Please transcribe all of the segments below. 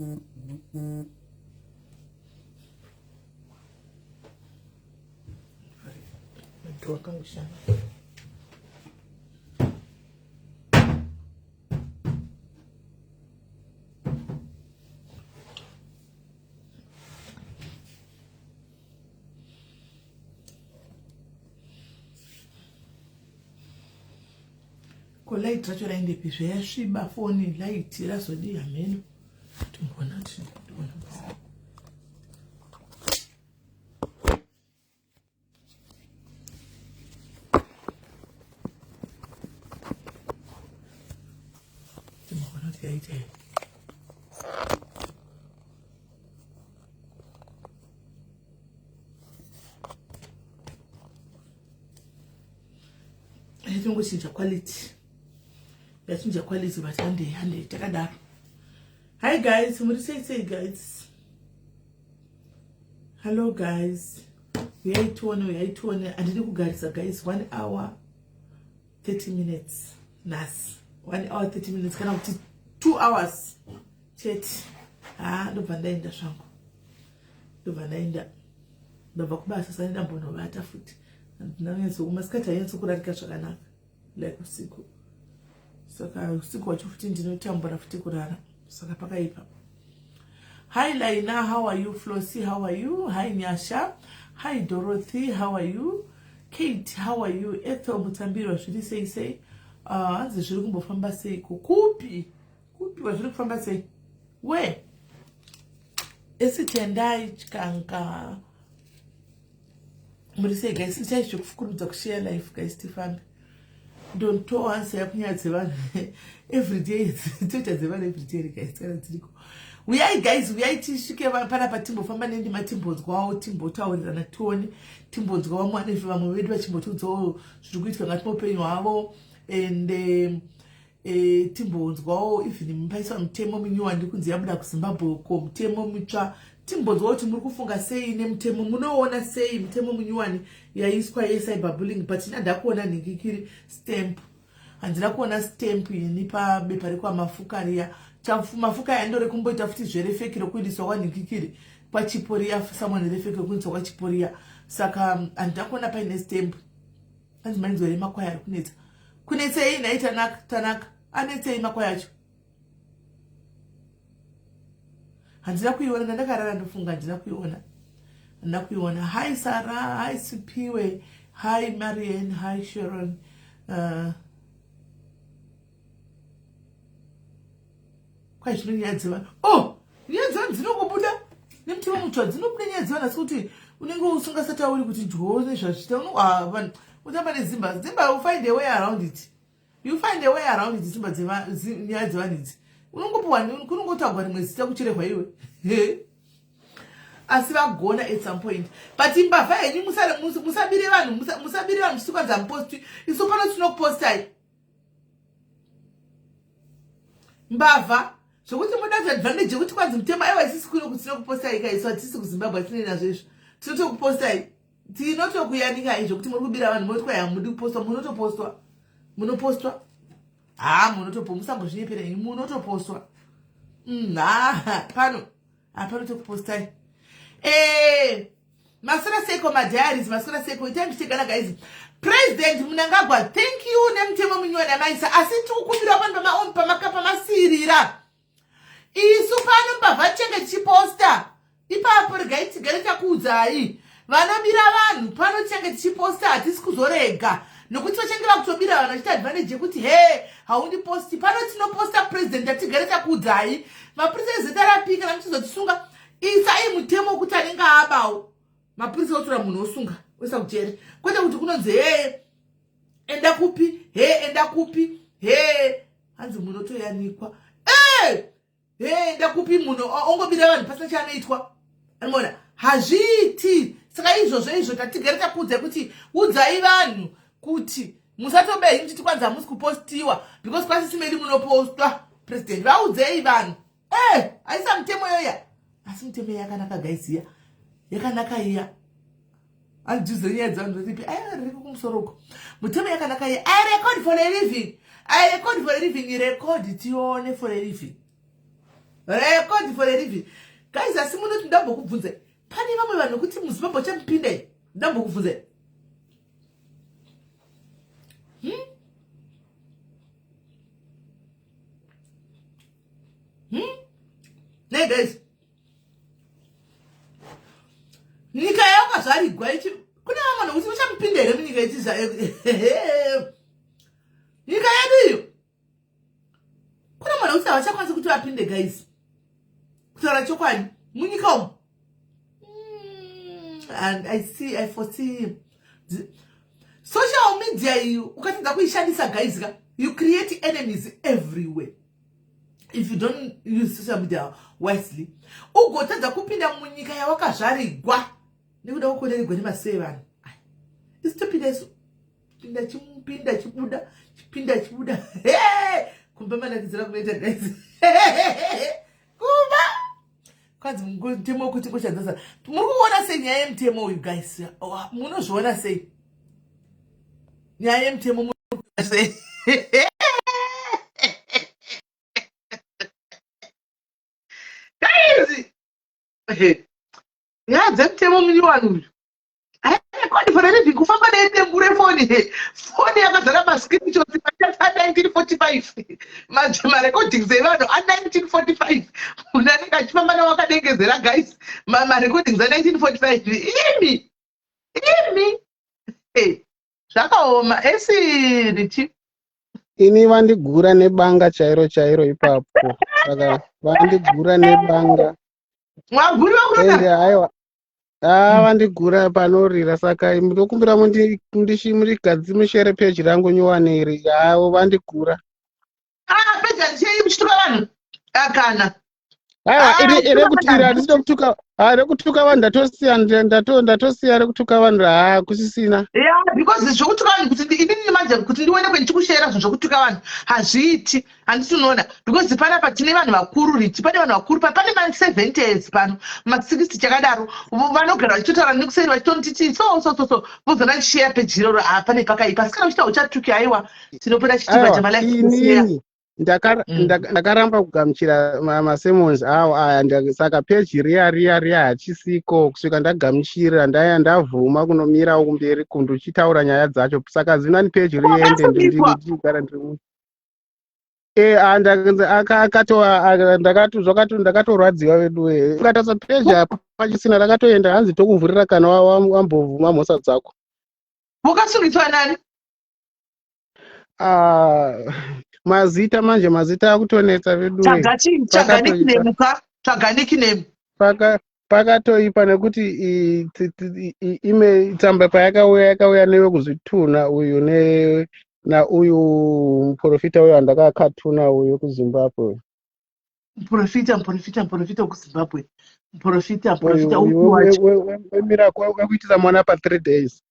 Light racho raindepi zvayasviba foni light razodi hameno timbona tinoona kuti yaita tongochinja quality yachinja quality but hande takadaro. Hi guys, say guys. Hello guys. We are andini kugarisa guys 1 hour 30 minutes. Nas 1 hour 30 minutes kana kuti 2 hours chat. Ndobva ndaenda zvangu. Ndobva kubasa sasa ndambonobata futi. Ndinonyezo kumasikati ayenso kurarika zvakanaka. Like usiku. Saka usiku wacho futi ndinotambura futi kurara. Saka pakaipa. Hi Laina, how are you? Flossie, how are you? Hi Nyasha. Hi Dorothy, how are you? Kate, how are you? Ethel Mutambiro, zviri sei? Hanzi zviri kumbofamba seiko? Kupi wazviri kufamba sei? We? Esitendai chikanga. Muri sei guys, ichaizvo kufukurudza kushare life guys tifambe. Don't tell us every day. Every day guys. We are guys, we are tishike panapa timbofamba nendi matimbos kwawo timbotaurirana tione timbos kwawo mwana ife vamwe vedu vachimbotudzawo zviri kuitika ngati muupenyu hwavo and timbos kwawo even mupaiswa mutemo munyuwani kunzi yabuda kuZimbabwe ko mutemo mutsva timbos kwawo kuti muri kufunga sei nemutemo munoona sei mutemo munyuwani yaiswa yecyberbullying but ndada kuona ningikiri stamp handina kuona stamp inipa bepa rekwa mafukariya mafuka yandore kumboita futi zverefekiro kuindiswa kwanikikiri kwachiporia someone refekiro kuindiswa kwachiporia saka andakona paine stamp anzimanzwere makwaya kunetsa kunetsei naita tanaka anetsei makwaya acho handina kuiona ndandakarara ndofunga handina kuiona. Hi Sarah, hi Sipiwe, hi Marianne, hi Sharon. Kwa zvino nyaya dzevana dzinokubuda nemutemo mutsva dzinobuda nyaya dzevana asi kuti unenge usingasatauri kuti njoo nezvazviita vanhu utamba nezimba you find a way around it. Zimba nyaya dzevana idzi unongopiwa kunongotagwa rimwe zita kucherehwa iwe asi vagona at some point but imbavha henyu musabire vanhu muchikwanza muposti isu pano tinokupostai mbavha zvokuti muda advantage yekuti kwanzi mutema aiwa isisi kuno kuti tinokupostai kaisu hatisi kuZimbabwe atine nazvo izvo tinotokupostai tinotokuyanika izvo kuti muri kubira vanhu moti kwai hamudi kupostwa munopostwa musambozvinyepera henyu munotopostwa pano tokupostai Masura Seko Madiaris, Masura Seko, itai mchitegana guys. President Mnangagwa, thank you nemutemo munyuwani amaisa asitu ukubira vanhu pamaoni pamakapa masirira. Isu pano mbavha chenge chiposta. Ipapo regai tigare takuudzai. Vanobira vanhu pano chenge chiposta hatisi kuzorega. Nokuti vachenge vakutobira vanhu vachita advantage yekuti haundi posti pano tinoposta president atigare takuudzai. Mapurisa ezeta rapika namuchizotisunga. Isai mutemo kuti anenge abawo. Mapurisa otora munhu osunga oisa kujere kwete kuti kunonzi enda kupi hanzi munhu otoyanikwa enda kupi munhu ongobira vanhu pasina chaanoitwa anona hazviti saka izvozvo tatigare takuudza kuti udzai vanhu kuti musatobehi muchiti kwanza hamusi kupostiwa because kwasisimedi munopostwa president vaudzei vanhu haisa mutemo yoya asi mutemo yakanaka gaisiya yakanaka iya andizonyedza ndiripi riri kumusoroko mutemo yakanaka iya I record for a living record tione for a living Record for a living. Guys, asimunoti ndambokubvunze. Pane vamwe vanhu kuti muZimbabwe chamupinde. Ndambokubvunze. Hey guys. Nyika yakazvarigwa ichi kuna vamwe kuti muchampinde here munyika ichiza. Nyika yedu iyo. Kuna mwana kuti havachakwanisi kuti vapinde guys. Kutaura chokwadi munyika umu. And I foresee social media you ukatanga kuishandisa guys, you create enemies everywhere if you don't use social media wisely. Ugotadza kupinda munyika yawakazvarigwa nekuda kukonererwa nemasei vanhu. Istupideso pinda chibuda chipinda chibuda. Kumba manakidzira kunoita guys. Kumba kwanzi mtemo kuti kuchadzasa. Muri kuona sei nyaya yemutemo uyu guys? Munozviona sei? Nyaya yemutemo muri kuona sei? Guys! Yeah, dzemutemo munyowani uyu. Kodi for anything kufamba nedembure foni. Foni yakazara mascreenshots pa 1945. Marecordings evanhu a 1945. Munhu anenge achifamba nawo akadengezera guys. Marecordings a 1945. Imi. Zvakaoma esirichi. Ini vandigura nebanga chairo ipapo. Saka vandigura nebanga. Mwaguri vakurona? Aiwa. Vandigura panorira saka ndokumbira murigadzimeshere peji rangu nyuwane iri. Vandigura. Peji handichei muchituka vanhu? Kana. Rekutuka vanhu ndatosiya rekutuka vanhu kusisina. Yeah, because zvokutuka vanhu kuti inini manje kuti ndione kwendichikushera zvokutuka vanhu hazviiti, handisi unoona, because panapa tine vanhu vakuru riti, pane vanhu vakuru pane ma70s pano, ma60 chakadaro, vanogara vachitotaura nekuseri vachitoniti so vozona ndichiya peji iroro pane pakaipa, asi kana uchita uchatuki aiwa tinopota chitima chamalife. Ndakaramba kugamuchira masemons awo aya, saka peji riya hachisiko kusvika ndagamuchira ndaya ndavhuma kunomirawo kumberi kundochitaura nyaya dzacho, saka zvinani peji riende ndichigara ndiri ndakatorwadziwa vedu ukatasa peji apa pachisina rakatoenda hanzi tokuvhurira kana wambovhuma mhosa dzako. Wakasungitswa nani? Mazita akutonetsa vedu. Tsvaga pakatoipa nekuti tsamba payakauya nevekuzvituna uyu nauyu muprofita uyu andakakatuna uyu kuZimbabwe. Muprofita kuZimbabwe. Muprofita wemiracle wekuitisa mwana pa 3 days.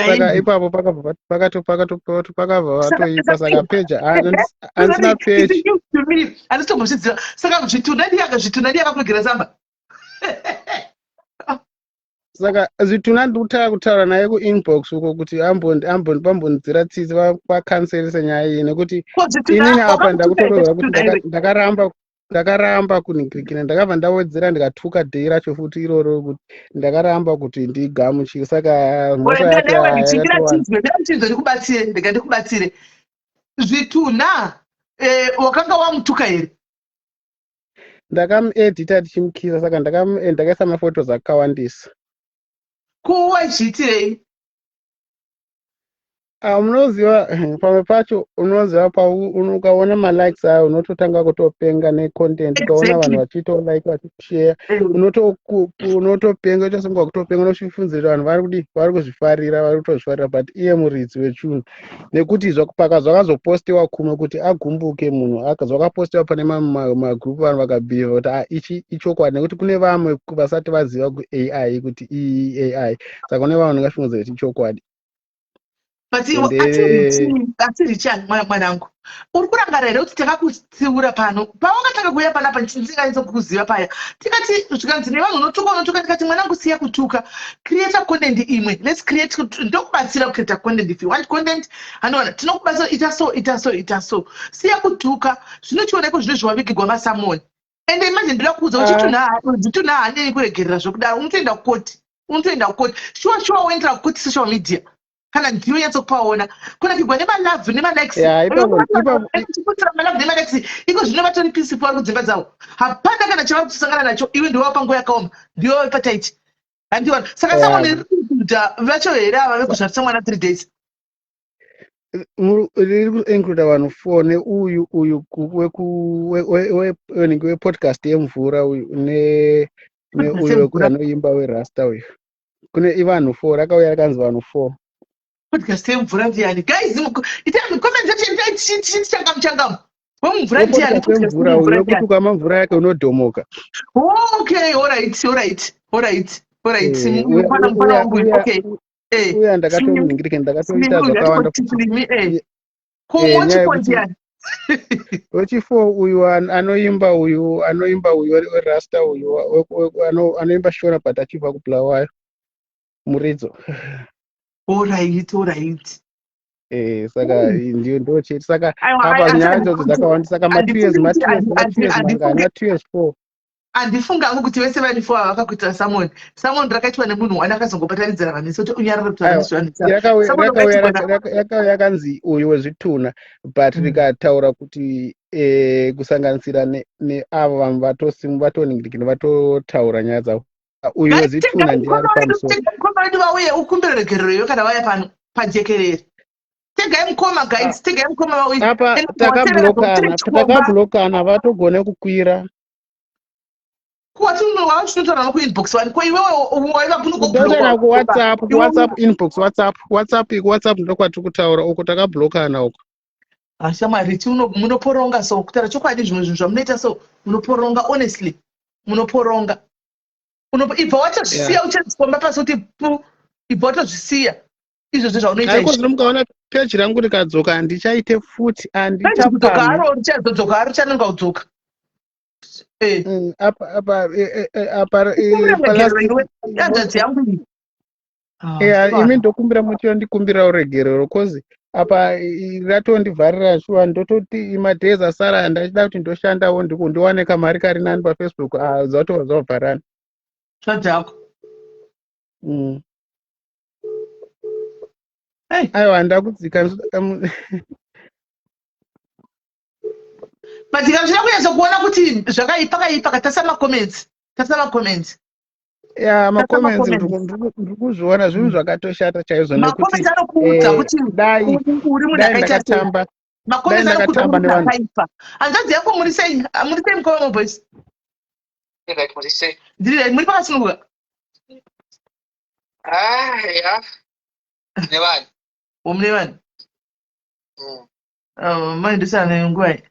Saka ipapo pakabva vatoipa, saka peja handisina peji. Handisitombozidziva, saka zvituna ndiyakakwegera tsamba. Saka zvituna ndikutaka kutaura naye kuinbox uko kuti pambonzira tsitsi vakanselese nyaya iyi, nekuti inini apa ndakutorerwa kuti ndakaramba kuningirikira, ndakabva ndawedzera ndikatuka dhei racho futi iroro kuti ndakaramba kuti ndigamuchire, saka mhosva ndikubatsire zvituna wakanga wamutuka here? Ndakamuedita tichimukisa, saka ndakaisa mafotos akawandisa. Kuwazviitirei? Munoziva pamwe pacho unoziva ukaona malikes ayo unototanga kutopenga necontent, ukaona vanhu vachitolike vachishare unotopenga, uchasunga kutopenga, unochifunzira vanhu vari kuzvifarira, vari kutozvifarira, but iye muridzi wechinhu, nekuti zvakazopostiwa kumwe kuti agumbuke munhu, zvakapostiwa pane magrupu vanhu vakabhiva kuti ichi ichokwadi, nekuti kune vamwe vasati vaziva AI kuti iyi AI, saka kune vanhu vangafungidzira kuti ichokwadi. But atiri chani mwanangu. Uri kurangara here kuti takakutsiura pano. Pawakatanga kuuya panapa ndisingazokuziva paya. Tikati zvikanzi nevanhu unotuka tikati mwanangu siya kutuka. Create content imwe. Let's create ndokubatsira kucreate content. If you want content, anoona tinokubatsira ita so. Siya kutuka. Zvinochioneka zvino zvawavigirwa maSamon. And imagine ndira kuudza uchituna hanei kuregerera zvokudaro unotoenda kukoti. Sure woendera kukoti social media. Kana ndiyo yatsokupaona kunakigwa nemalove nemalikes ipochiputira malove nemalikes iko zvino vatori peaceful vari kudzimba dzavo hapana kana chava kusangana nacho iwe ndiwo panguva yakaoma ndiyo pataiti handiona saka Samon iri kuincluda vacho here ava vekuzvatisa mwana 3 days riri kuincluda vanhu 4 neuyu wepodcast yemvura uyu neuyu anoimba werasta uyu kune ivanhu 4 rakauya rakanzi vanhu 4 podcast yemvura ndiani guys itai comment section changam wemvura ndiani mvura unokuti ukama mvura yake unodhomoka okay alright uya ndakatoningirike ndakatoita zvakawanda wechifo uyu anoimba uyu werasta uyu anoimba shona but achibva kubulawayo muridzo alright saka ndio ndocheti saka apa nyaya dzodzo dzakawanda saka ma2 years 4 andifunga hangu kuti vese vani 4 vakakuita Samon rakaitwa nemunhu wani akazongopataridzira vanhu sokuti unyarara yakanzi uyu wezvituna but rikataura kuti kusanganisira neavo vanhu vatoningirikini vatotaura nyaya dzavo uyu wezvituna ndiye ari pamusoro vauye ukumbire regereroyo kana vaya pano pajekerere tegai mukoma guys tegai mukoma vauye apa takablokana vatogone kukwira kuwatinotaura nokuinbox wani ko iwewe waivabunokuwhatsapp kuwhatsapp ndokwatiri kutaura uko takablokana uko ashamariti munoporonga so kutaura chokwadi zvimwe zvinhu zvamunoita so munoporonga honestly munoporonga ibva watozvisiya uchazvikomba pasi kuti ibva watozvisiya izvozvo zvaunoita aiko zvino mukaona peji rangu rikadzoka handichaite futi richadzoka ari chanonga udzoka yanzvadzi yangu imi ndokumbira muchiro ndikumbira uregerero kozi apa ratondivharira shuwa ndototi madhezi asara ndachida kuti ndoshandawo ndiwane kamari kari nani paFacebook zatova zvavharana zvadzako aiwa ndakudzika but ndikazvina kunyatsa kuona kuti zvakaipa katasa macomments macomments ndiri kuzviona zvinhu zvakatoshata chaizvo nekuti anokuudza kuti uri munhu ndakatamba nevanhu hanzvadzi yako muri sei mukoma maboys ndiri muri pakasununguka nevanhu mune vanhu maindisana nguwai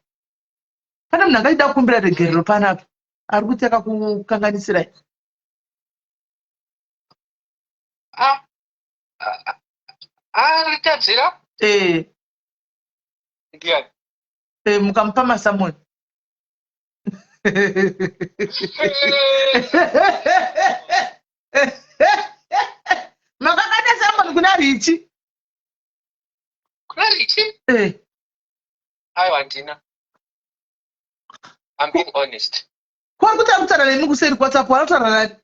pane munhu angachida kukumbira regerero panapa ari kuti akakukanganisirai ritadzira ndiani mukamupa maSamon makakanda Samon kuna Richi aiwa handina I'm being honest. Kwari kuti akutaura nemi kuseri WhatsApp wanotaura nani?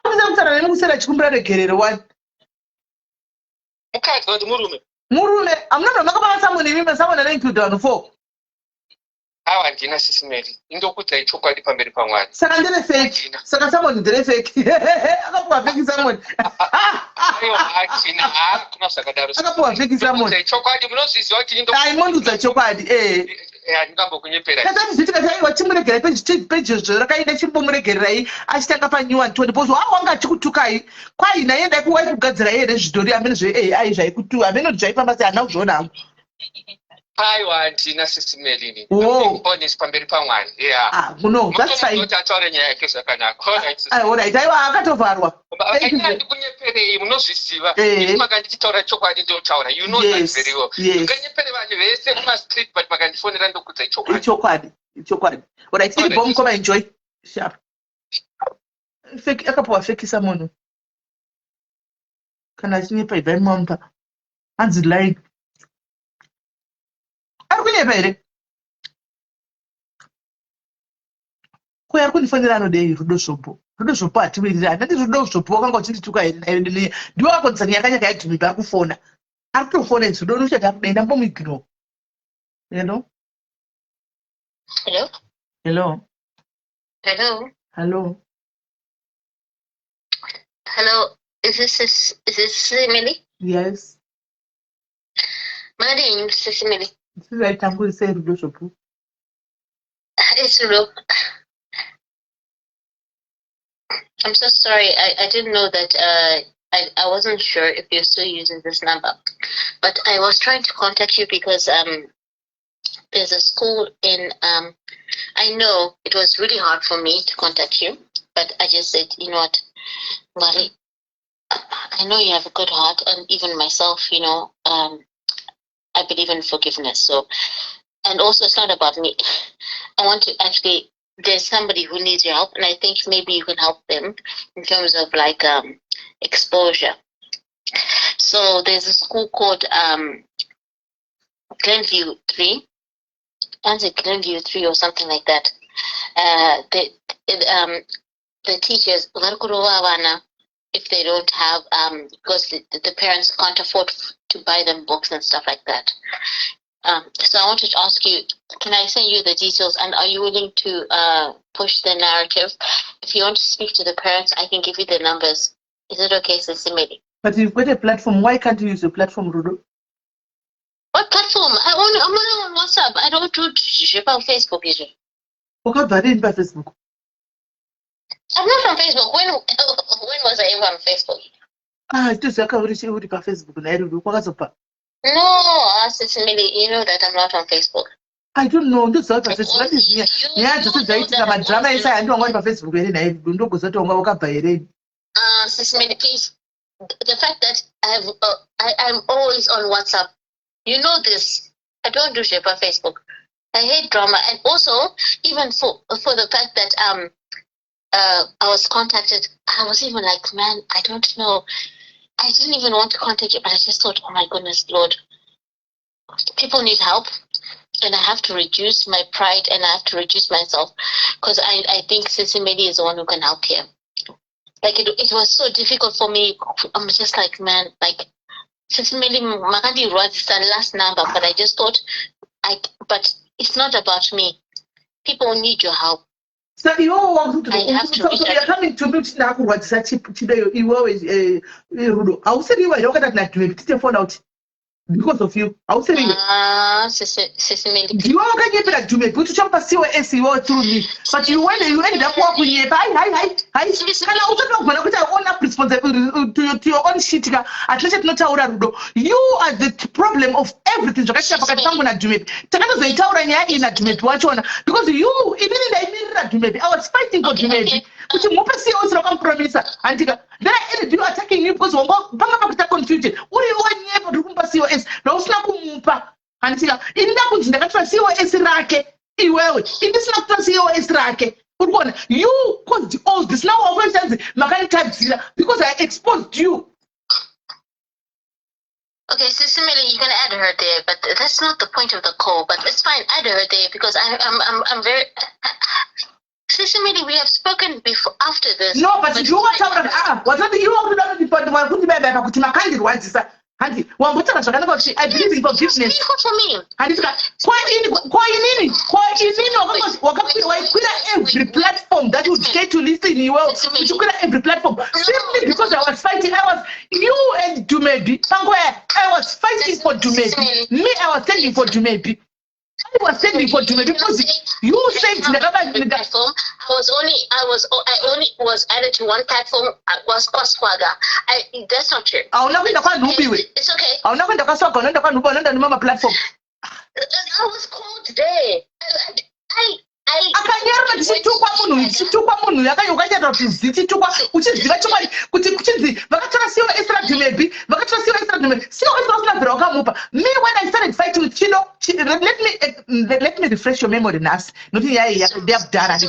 Akutaura nemi kuseri achikumbira regerero wani? Mukadzi kuti murume. Murume, amuna makapana Samon nemi maSamon anoinclude vanhu 4. Aiwa handina sisimeri. Indokudzai chokwadi pamberi paMwari. Saka ndine fake. Saka Samon ndine fake. Akapuwa fake Samon. Aiwa achina kuna sakadaro. Akapuwa fake Samon. Chokwadi munozviziva kuti indondudza chokwadi handingambokunyepera. Tata zvitika chaiwa chimuregerai page rakaenda chimbomuregererai achitanga pa-New 120 bozo wanga achikutukai kwai naye ndai kuwai kugadzira here zvidhori amene zveAI zvaikutu amene zvaifamba sei hana kuzviona hangu. Aiwa handina sisimeri. Honest pamberi paMwari. That's fine. Mutaure nyaya yake zvakanaka. Alright, aiwa akatovharwa. Handina ndikunyepera. mungandinyepere munozvisiva ini makandichitaura chokwadi ndotaura you know that very well mungandinyepere vanhu vese kumastreet but makandifonera ndokudza ichokwadi alright ini bomb koma enjoy sharp fake akapuwa fekisa munhu kana achinyepa ibva imwampa hanzi line ari kunyepa here ko ari kundifonera anodei rudo zvopo hatiwirirani ndati rudo zvopo wakanga uchindituka here ndiwo wakonzani yakanyaka yadhumipa ari kufona ari kutofona izvo dodo uchati ari kudai ndambomuignore hello Is this Emily? Yes. My name is Emily. This is right. I'm going to say Rudo Shopu. It's Rudo. I'm so sorry. I didn't know that. I wasn't sure if you're still using this number, but I was trying to contact you because there's a school in I know it was really hard for me to contact you, but I just said, you know what, Mari, I know you have a good heart, and even myself, you know, I believe in forgiveness. So, and also it's not about me. I want to actually, there's somebody who needs your help, and I think maybe you can help them in terms of like exposure. So there's a school called Glenview 3. Glenview 3 or something like that. The teachers, if they don't have, because the parents can't afford to buy them books and stuff like that. So I wanted to ask you, can I send you the details, and are you willing to push the narrative? If you want to speak to the parents, I can give you the numbers. Is it okay, Sisimeli? But you've got a platform. Why can't you use your platform, Rudo? What platform? I'm on WhatsApp. I don't do Facebook, is it? Okay, but I didn't buy Facebook. I'm not on Facebook. When was I ever on Facebook? It is like I already on Facebook. No, Sisimeli, you know that I'm not on Facebook. I don't know. What is here? Yeah, just a drama is I don't want Facebook. Sisimeli, please. The fact that I'm always on WhatsApp. You know this. I don't do shit on Facebook. I hate drama, and also even for the fact that I was contacted, I was even like, man, I don't know. I didn't even want to contact you, but I just thought, oh my goodness, Lord, people need help, and I have to reduce my pride, and I have to reduce myself, because I think Sisimeli is the one who can help here. Like it was so difficult for me. I'm just like, man, like. Sisimeli Makandi was the last number, but I just thought, but it's not about me. People need your help. So you want to you're coming to me now. What's that? You always, Rudo. I will say you were younger than that. You take phone out because of you. I will say you. Sisimeli. You are going to get to me. Put to jump a COS you through me, but you end up walking here. Hi. Can I also know when I own up responsibility to your own shit? At least not Rudo. You are the problem of everything. So I can't do it. Because you even in I was fighting for Jumebi. But you must see also compromise. And then I ended you attacking you because I'm confusion. What do you want to do? COS. No snap mumpa. Until in that COS rake. In this not COS rake. You caused all this now of because I exposed you. Okay, Sisimeli, you can add her there, but that's not the point of the call. But it's fine, add her there because I'm very. Sisimeli, we have spoken before after this. No, but you want to was not you want to put my I believe in forgiveness. For me. And it's every platform that would get to listen in well. Every platform. Simply because I was fighting. You and Jumebi. Somewhere I was fighting for Jumebi. Me, I was standing for Jumebi. I was standing for Jumebi because you said the government platform. I only was added to one platform. Was Koswaga. That's not true. It's okay. I'm not going to platform. I was called today. akanyarira tichitukwa munhu yakanyokanyarira kuti zichitukwa uchiziva chokwadi kuti kuchinzi vakatora Esra Dumebi siwo Esra usina bvira wakamupa. Me when I started fighting with Chino, let me refresh your memory nasi noti yai yakudara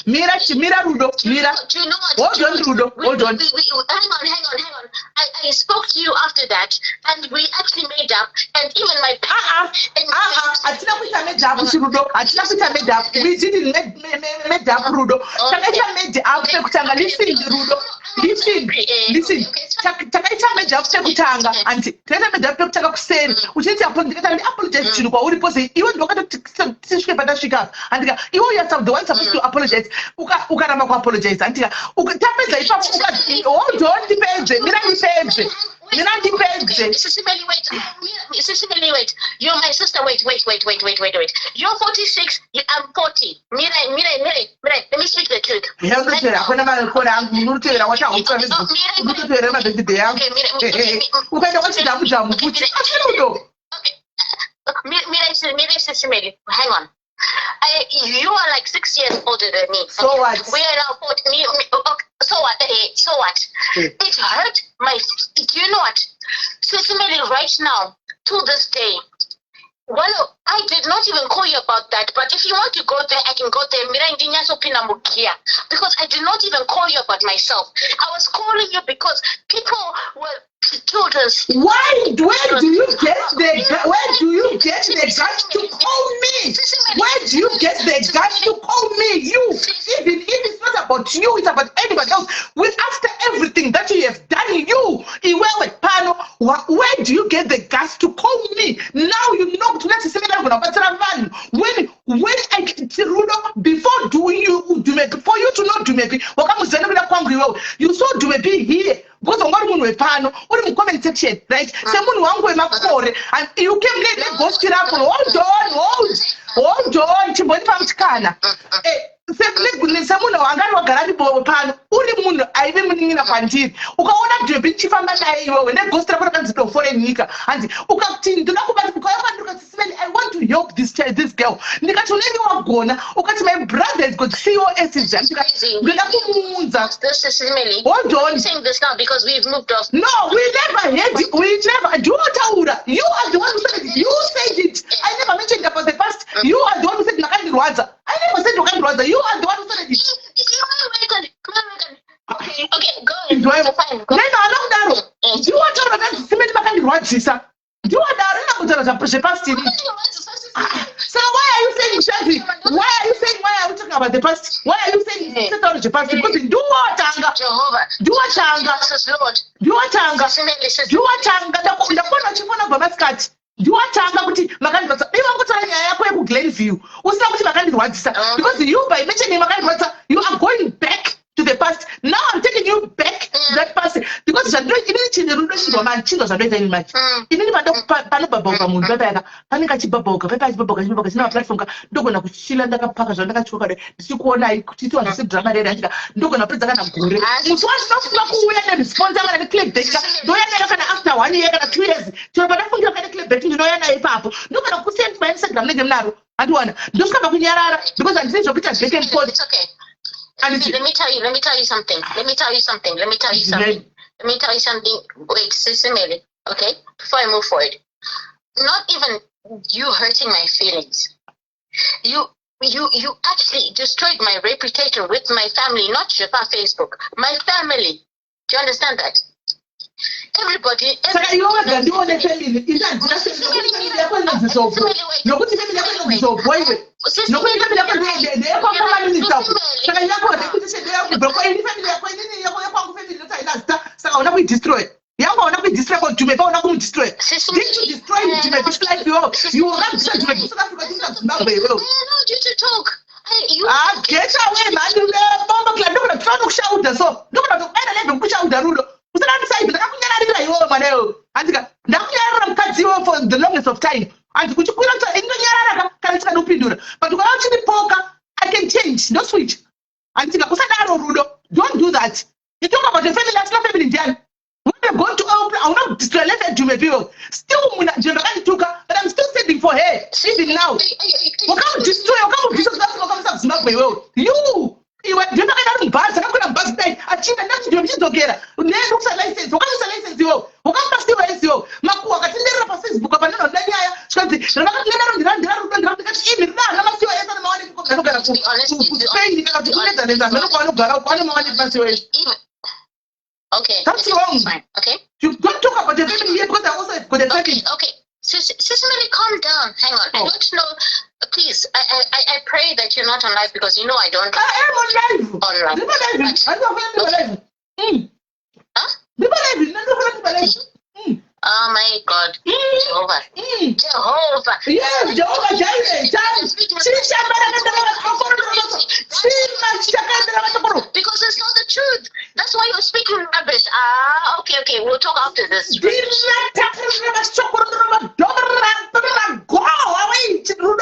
mira Rudo mira hold on Rudo hold on. Hang on. I spoke to you after that and we actually made up and even my atina kuita made up Rudo atina kuita made up we didn't made up Rudo takaita made up sekutanga listen Rudo listen takaita made up sekutanga anti takaita made up sekutanga kuseni uchiti apologize chino kwa uri pose iwe ndokatosvike patasvika andika iwe you are the one supposed to apologize ukaramba ku apologize andika tapedza ipapo hold on ndipedze mira ndipedze Sisimeli, wait. You're my sister. Wait. You're 46. I'm 40. Mira. Let me speak the truth. Mira, Sisimeli, hang on. You are like 6 years older than me. So okay. What? We are now 40. So what? So what? It hurt my. Do you know what? Sisimeli, right now, to this day, well, I did not even call you about that. But if you want to go there, I can go there. Because I did not even call you about myself. I was calling you because people were told us. Where do you get the guts to call me? Where do you get the guts to call me? You, even if it's not about you, it's about anybody else. After everything that you have done, where do you get the guts to call me? Now you know to let say when I Rudo before doing you for you to know Dumebi, you saw Dumebi here. Because I'm going to pano, or in the comment section, right? Someone won't go and you can let ghost it up. Hold on, Chibon. Someone Garani Pan, Urimun, I didn't Panti, Ukaona to a bit chief and then goes to foreign Nika and Ukatin, do not go back to I want to help this girl. Nikatuleni Wagona, my brothers got COS is this is Millie. Hold on. I'm saying this now because we've moved off. No, we never had it. We never do what you are the one who said it. You said it. I never mentioned about the past. You are the one who said Nakandi Rwaza. I never said Nakandi Rwaza. You are the one who said it. Okay, go ahead. Fine. Go. You are talking about Nakandi Rwaza. You are the past. So why are you saying Shafi? Why are you talking about the past? Why are you saying the past? Because do what Tanga? Do what Tanga? Do what Tanga? Do what Tanga? Do what Tanga? Kuti Makandi Rwaza. Even kutanya yako ya Glenview. Usina kuti Makandi Rwaza. Because you by mentioning Makandi Rwaza, you are going back to the past. Now I'm taking you back to that past because you're doing even the relationship of man children are doing very much. Even if I don't panababoga munbeba, panikachibabboga, pepachibaboga, now platform ndogona kuchila ndaka paka zvandaka chokare ndikuona kuti wazise drama rera ndogona pedza kana gore. Musi wasina kuuya neresponse kana clickbait. Ndoya nayo kana after 1 year kana 2 years. Tinopada fungira kana clickbait ndinoya nayo ipapo. Ndogona kusend my Instagram nege mnaro. Andiwana. Ndosvika kunyarara because I say zvopita back and forth. It's okay. Let me tell you something. Wait, Sisimeli, okay? Before I move forward. Not even you hurting my feelings. You actually destroyed my reputation with my family, not just on Facebook. My family. Do you understand that? Everybody. Destroy. You want to destroy what you may want to destroy. Did you destroy it to make it like you will not destroy to make it to talk. Get away, man. You don't try to shout the so. Look at the push out the rule. For the longest of time. And but I can change, no switch. And don't do that. You talk about the family that's not family in when I'm going to open, I will not destroy letter to my people. Still, but I'm still sending for her. Even now. What kind of destroy? What kind of business? yo. Ukapasiwa esiyo. Makuwa katindera pa Facebook apa neno ndanyaya. Shikazi ndakatindera ndikati imi na masiwa esa na mawani kuko ndakagara ku. Spain ndikati kuleta nenda ndakwa anogara ku ana mawani pasiwa esa. Okay. That's wrong. Fine. Okay. You don't talk about the family here because I also got a family. Okay. Sister Millie, calm down. Hang on. I don't know. Please, I pray that you're not on live because you know I don't. I am on live. On live. Never live. I don't have live. Huh? Never live. Never live. Oh my God. Jehovah. Jehovah. Yes, Jehovah Jireh. Because it's not the truth. That's why you're speaking rubbish. Okay. We'll talk after this. Go away, go.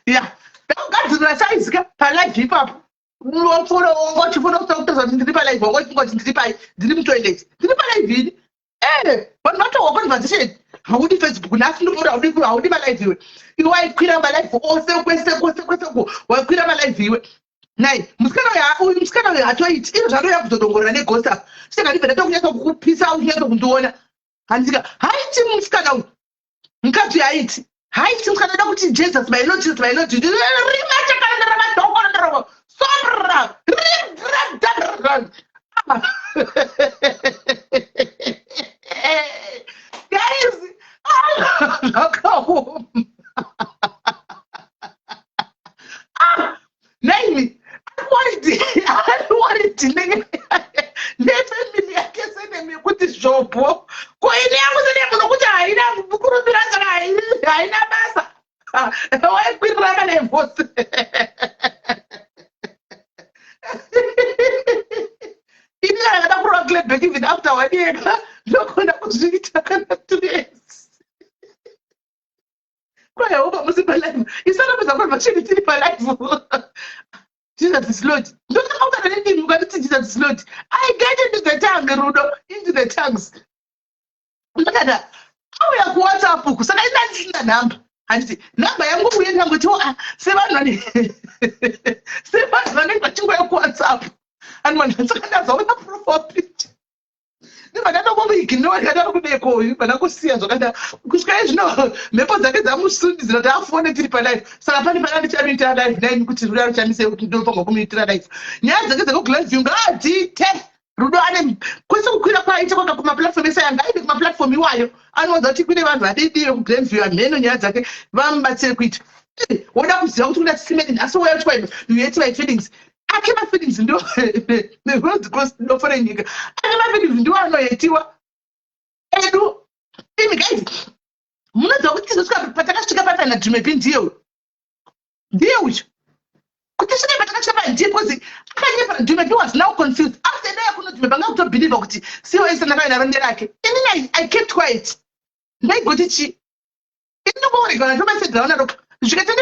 Yeah. Don't get size. I like hip hop. What you put up to the life or what was in the pipe, didn't toilet. Didn't I did? But not to open my shit. How would you Facebook? Nothing to put out the crowd in my life. You are quit my life for all the question, well, quit my life. Nay, Muscana, I try it. I don't have to go and go up. Second, I don't have a good piece out here to do it. And hi, Tim Muscano. Cut you eat. Hi, Tim Canada, Jesus, my Lord, my Lord, you do guys, go home. Name I want it to family. I can send them with this job. Go in there with the name of the after 1 year, look when I was really talking to this. Cry over my life. It's not about opportunity in my life. Jesus is Lord. Don't know that anything you're going to see Jesus is Lord. I get into the tongue, Rudo, into the tongues. Look at that. How we have WhatsApp, so I didn't see the number. And see, number I'm going to go 7 money, but you have WhatsApp. And when that's all the profile picture. But I don't want to ignore it. I don't want to go. But I go see as well. Because guys know, maybe that I'm students that have phone in the life. So I'm planning to tell me to life. Then you could real chance say we can do for community life. Yeah, the go class you got T10. Rudo and question could apply to my platform. Say I'm guiding my platform. You are. I know that you could have a day of claims you are men on your jacket. One but circuit. What happens to that cement? That's why I'm trying. You hate my feelings. I keep my feelings in the world goes no for any. I keep my feelings in I know it. I do. Hey, guys. Muna what is going to Pataka Pata and Jimmy Pinto? Deal with could you say Pataka and Deposit? I never do was now confused. After that, I could not believe it. See what is another around the racket. And I kept quiet. Like what did she? It's nobody going to do my sit down. You can tell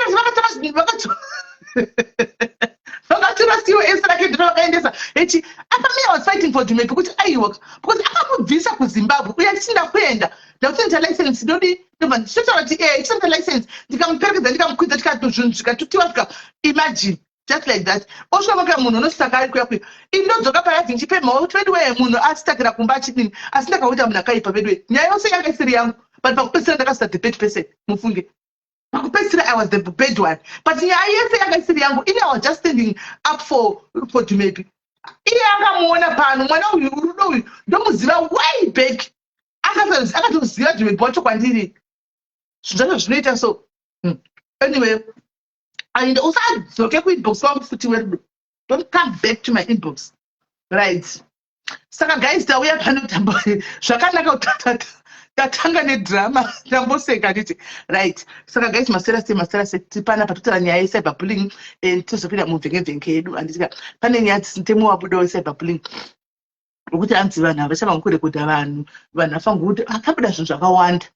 I was fighting for Jamaica because I work because I have visa for Zimbabwe. We have seen a friend. They'll send a license. Don't be the it's not a license. You can pay the come quit the car to Tiwaka. Imagine just like that. Also, Muno, no Sakari. In no Zogapa, I think she paid more trade where Muno asked Takara Kumbachi as Naka would have Nakai Pabedwe. I say I say young, but for person that has the pet person, Mufungi. I was the bad one, but yeah, I say I was just standing up for Jamaica. Don't zero way back. I got to zero to report to Quantity. So, anyway, I also okay with books from Footy. Don't come back to my inbox, right? Saka guys, that we are Panutamba. Shakana Tatanga drama, right? So, guys, Masera say, Tipana Patuta and I said, Bapuling, and to Sophia moving and this guy. Panning at Timo Abudo said, Bapuling. Good answer, Vanna, someone could have put around when I found good. A couple of Shaka want.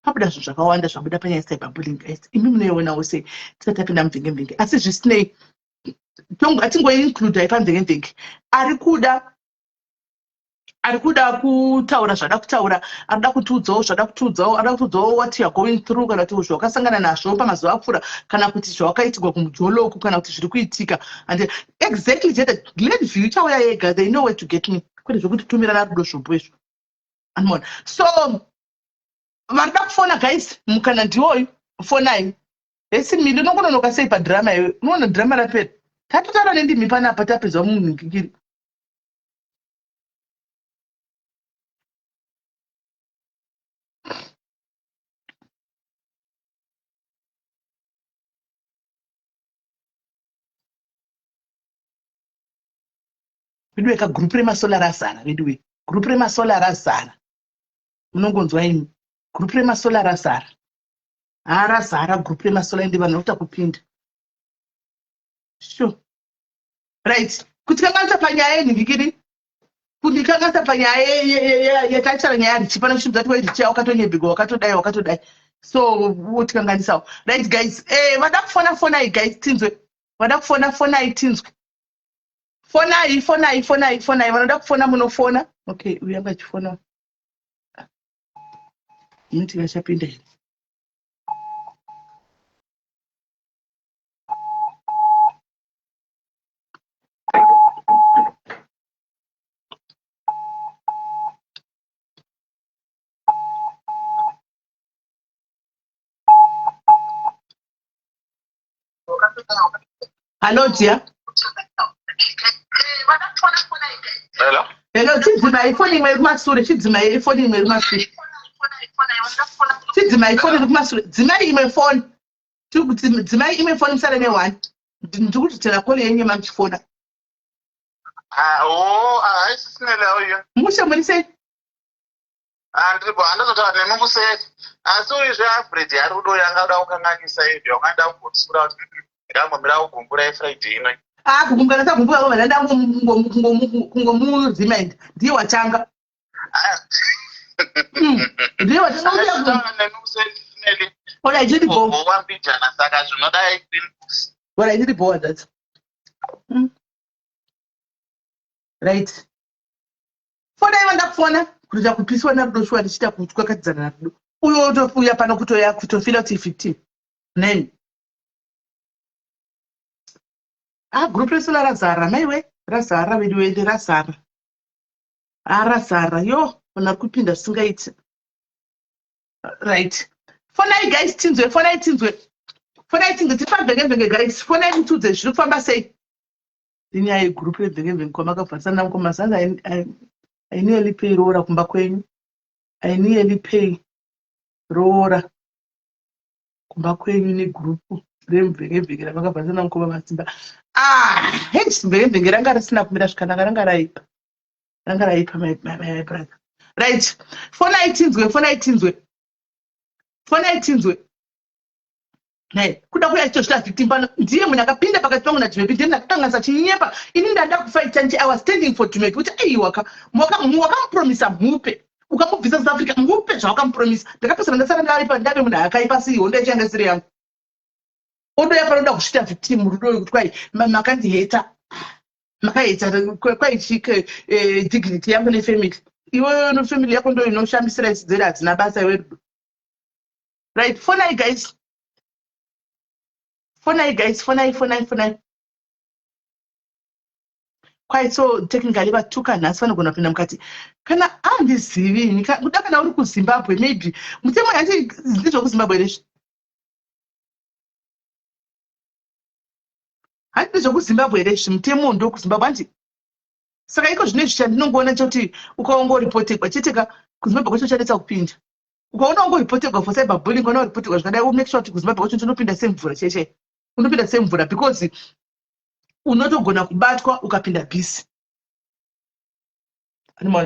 Couple of Shaka want, shall be the penny said, Bapuling. Immediately when I was saying, set up and I'm thinking, I said, just snake. Don't I think we include if I'm thinking. I ari kuda kutaura zvada kutaura, arida kutiudzawo zvada kutiudzawo, arida kutiudzawo what you are going through, kana kuti zvawakasangana nazvo pamazuva apfuura, kana kuti zvawakaitirwa kumujoloku, kana kuti zviri kuitika. And exactly Glenview ichauya yega, they know where to get me. Kwete zvokuti tumirana rudo zvopo izvo. So varida kufona guys, mukana ndiwoyu, fonai. Esi mili unongononoka sei padhirama iwe, unoona dhirama rapera. Tatotaura nendimi panapa tapedza munhu ngingiri. Vidwe ka group remasola razana, vidwe. Group remasola razana. Munongonzwa imi. Group remasola razara. Razara group remasola ndi vanhu vakuta kupinda. Sure. Right. Kuti kangata panyaya ningikiri. Kuti kangata panyaya yetachara nyaya richipana chimza kuti wechicha wakatonyebhigo wakatodai. So what kanganisawo. Right guys. Vada kufona guys tinzwe. Vada kufona itinzwe. Fonai. Vanoda kufona munofona. Okay, uyanga chifona. Miti yachapinda. Hello, dear. Hello, chidzima ifoni imwe kumasure, chidzima ifoni imwe kumasure. Chidzima ifoni kumasure, dzima imwe phone. Dzima imwe phone msale ne one. Ndikuti tena kole yenye mamchifona. Isinela uyo. Mushe munise. Ndiripo andazotava nemukuse. Asi uyizve average yarudo yangada kukanganisa hivi, wakanda kungotsura kuti ndamomira kugumbura Friday ino. Kugumbura sagumbura kwa ndanda kungomuzimenda. Ndiye wachanga. Ndiye wachanga nemukuse isineli. Ola ijidi bo. Wambijana saka zvinodai. Ola ijidi bo that. Right. Fona yavanda kufona kutoita kupiswa narudo shuwa ndichita kwakadzana narudo. Uyo utofuya pano kutoya kutofila kuti 15. Name. Group resola razara maiwe razara vedu wende razara. Razara yo ona kupinda singaiti. Right. Fonai guys tinzwe, fonai tinzwe. Fonai tinzwe tipambenge guys. Fonai mutudze zviri kufamba sei. Dinya ye group revenge kwa makafasana namko masanga I nearly pay rora kumba kwenyu. I nearly pay rora kumba kwenyu ni group remvenge makafasana namko masimba. Mbenge ranga risina kumira zvakanaka ranga raipa my brother. Right. Fonai tinzwe. Hey, kuda kuya icho shita victim ndiye munhu akapinda pakati pangu naJumepi ndiye ndakatangasa chinyepa ini ndanda kufight and I was standing for Jumepi kuti wakamupromisa mupe ukamubvisa South Africa mupe zvawakamupromisa ndakapesana ndasara ndaripa ndave munhu akaipa sei hondo ichanga siri yangu ondo yapanoda kushita victim rudo kuti kwai makandiheta kwai chike dignity yangu nefamily iwe no family yako ndo inoshamisira isidzera hadzina basa iwe. Right, fonai guys. Fonai. Quite so technically vatuka nhasi vanogona kupinda mukati. Kana andizivi kuda kana uri kuZimbabwe maybe mutemo yati ndezvokuZimbabwe rezvi. Hati ndezvokuZimbabwe rezvi mutemo ndokuZimbabwe handi. Saka iko zvine zvicha ndinongoona choti ukaongoripotegwa cheteka kuZimbabwe kwacho chanetsa kupinda. Ukaona ongoripotegwa for cyberbullying ukaona uripotegwa zvakadai make sure kuti kuZimbabwe kwacho ndinopinda semvura cheshe. Unopinda semvura because unotogona kubatwa ukapinda bisi.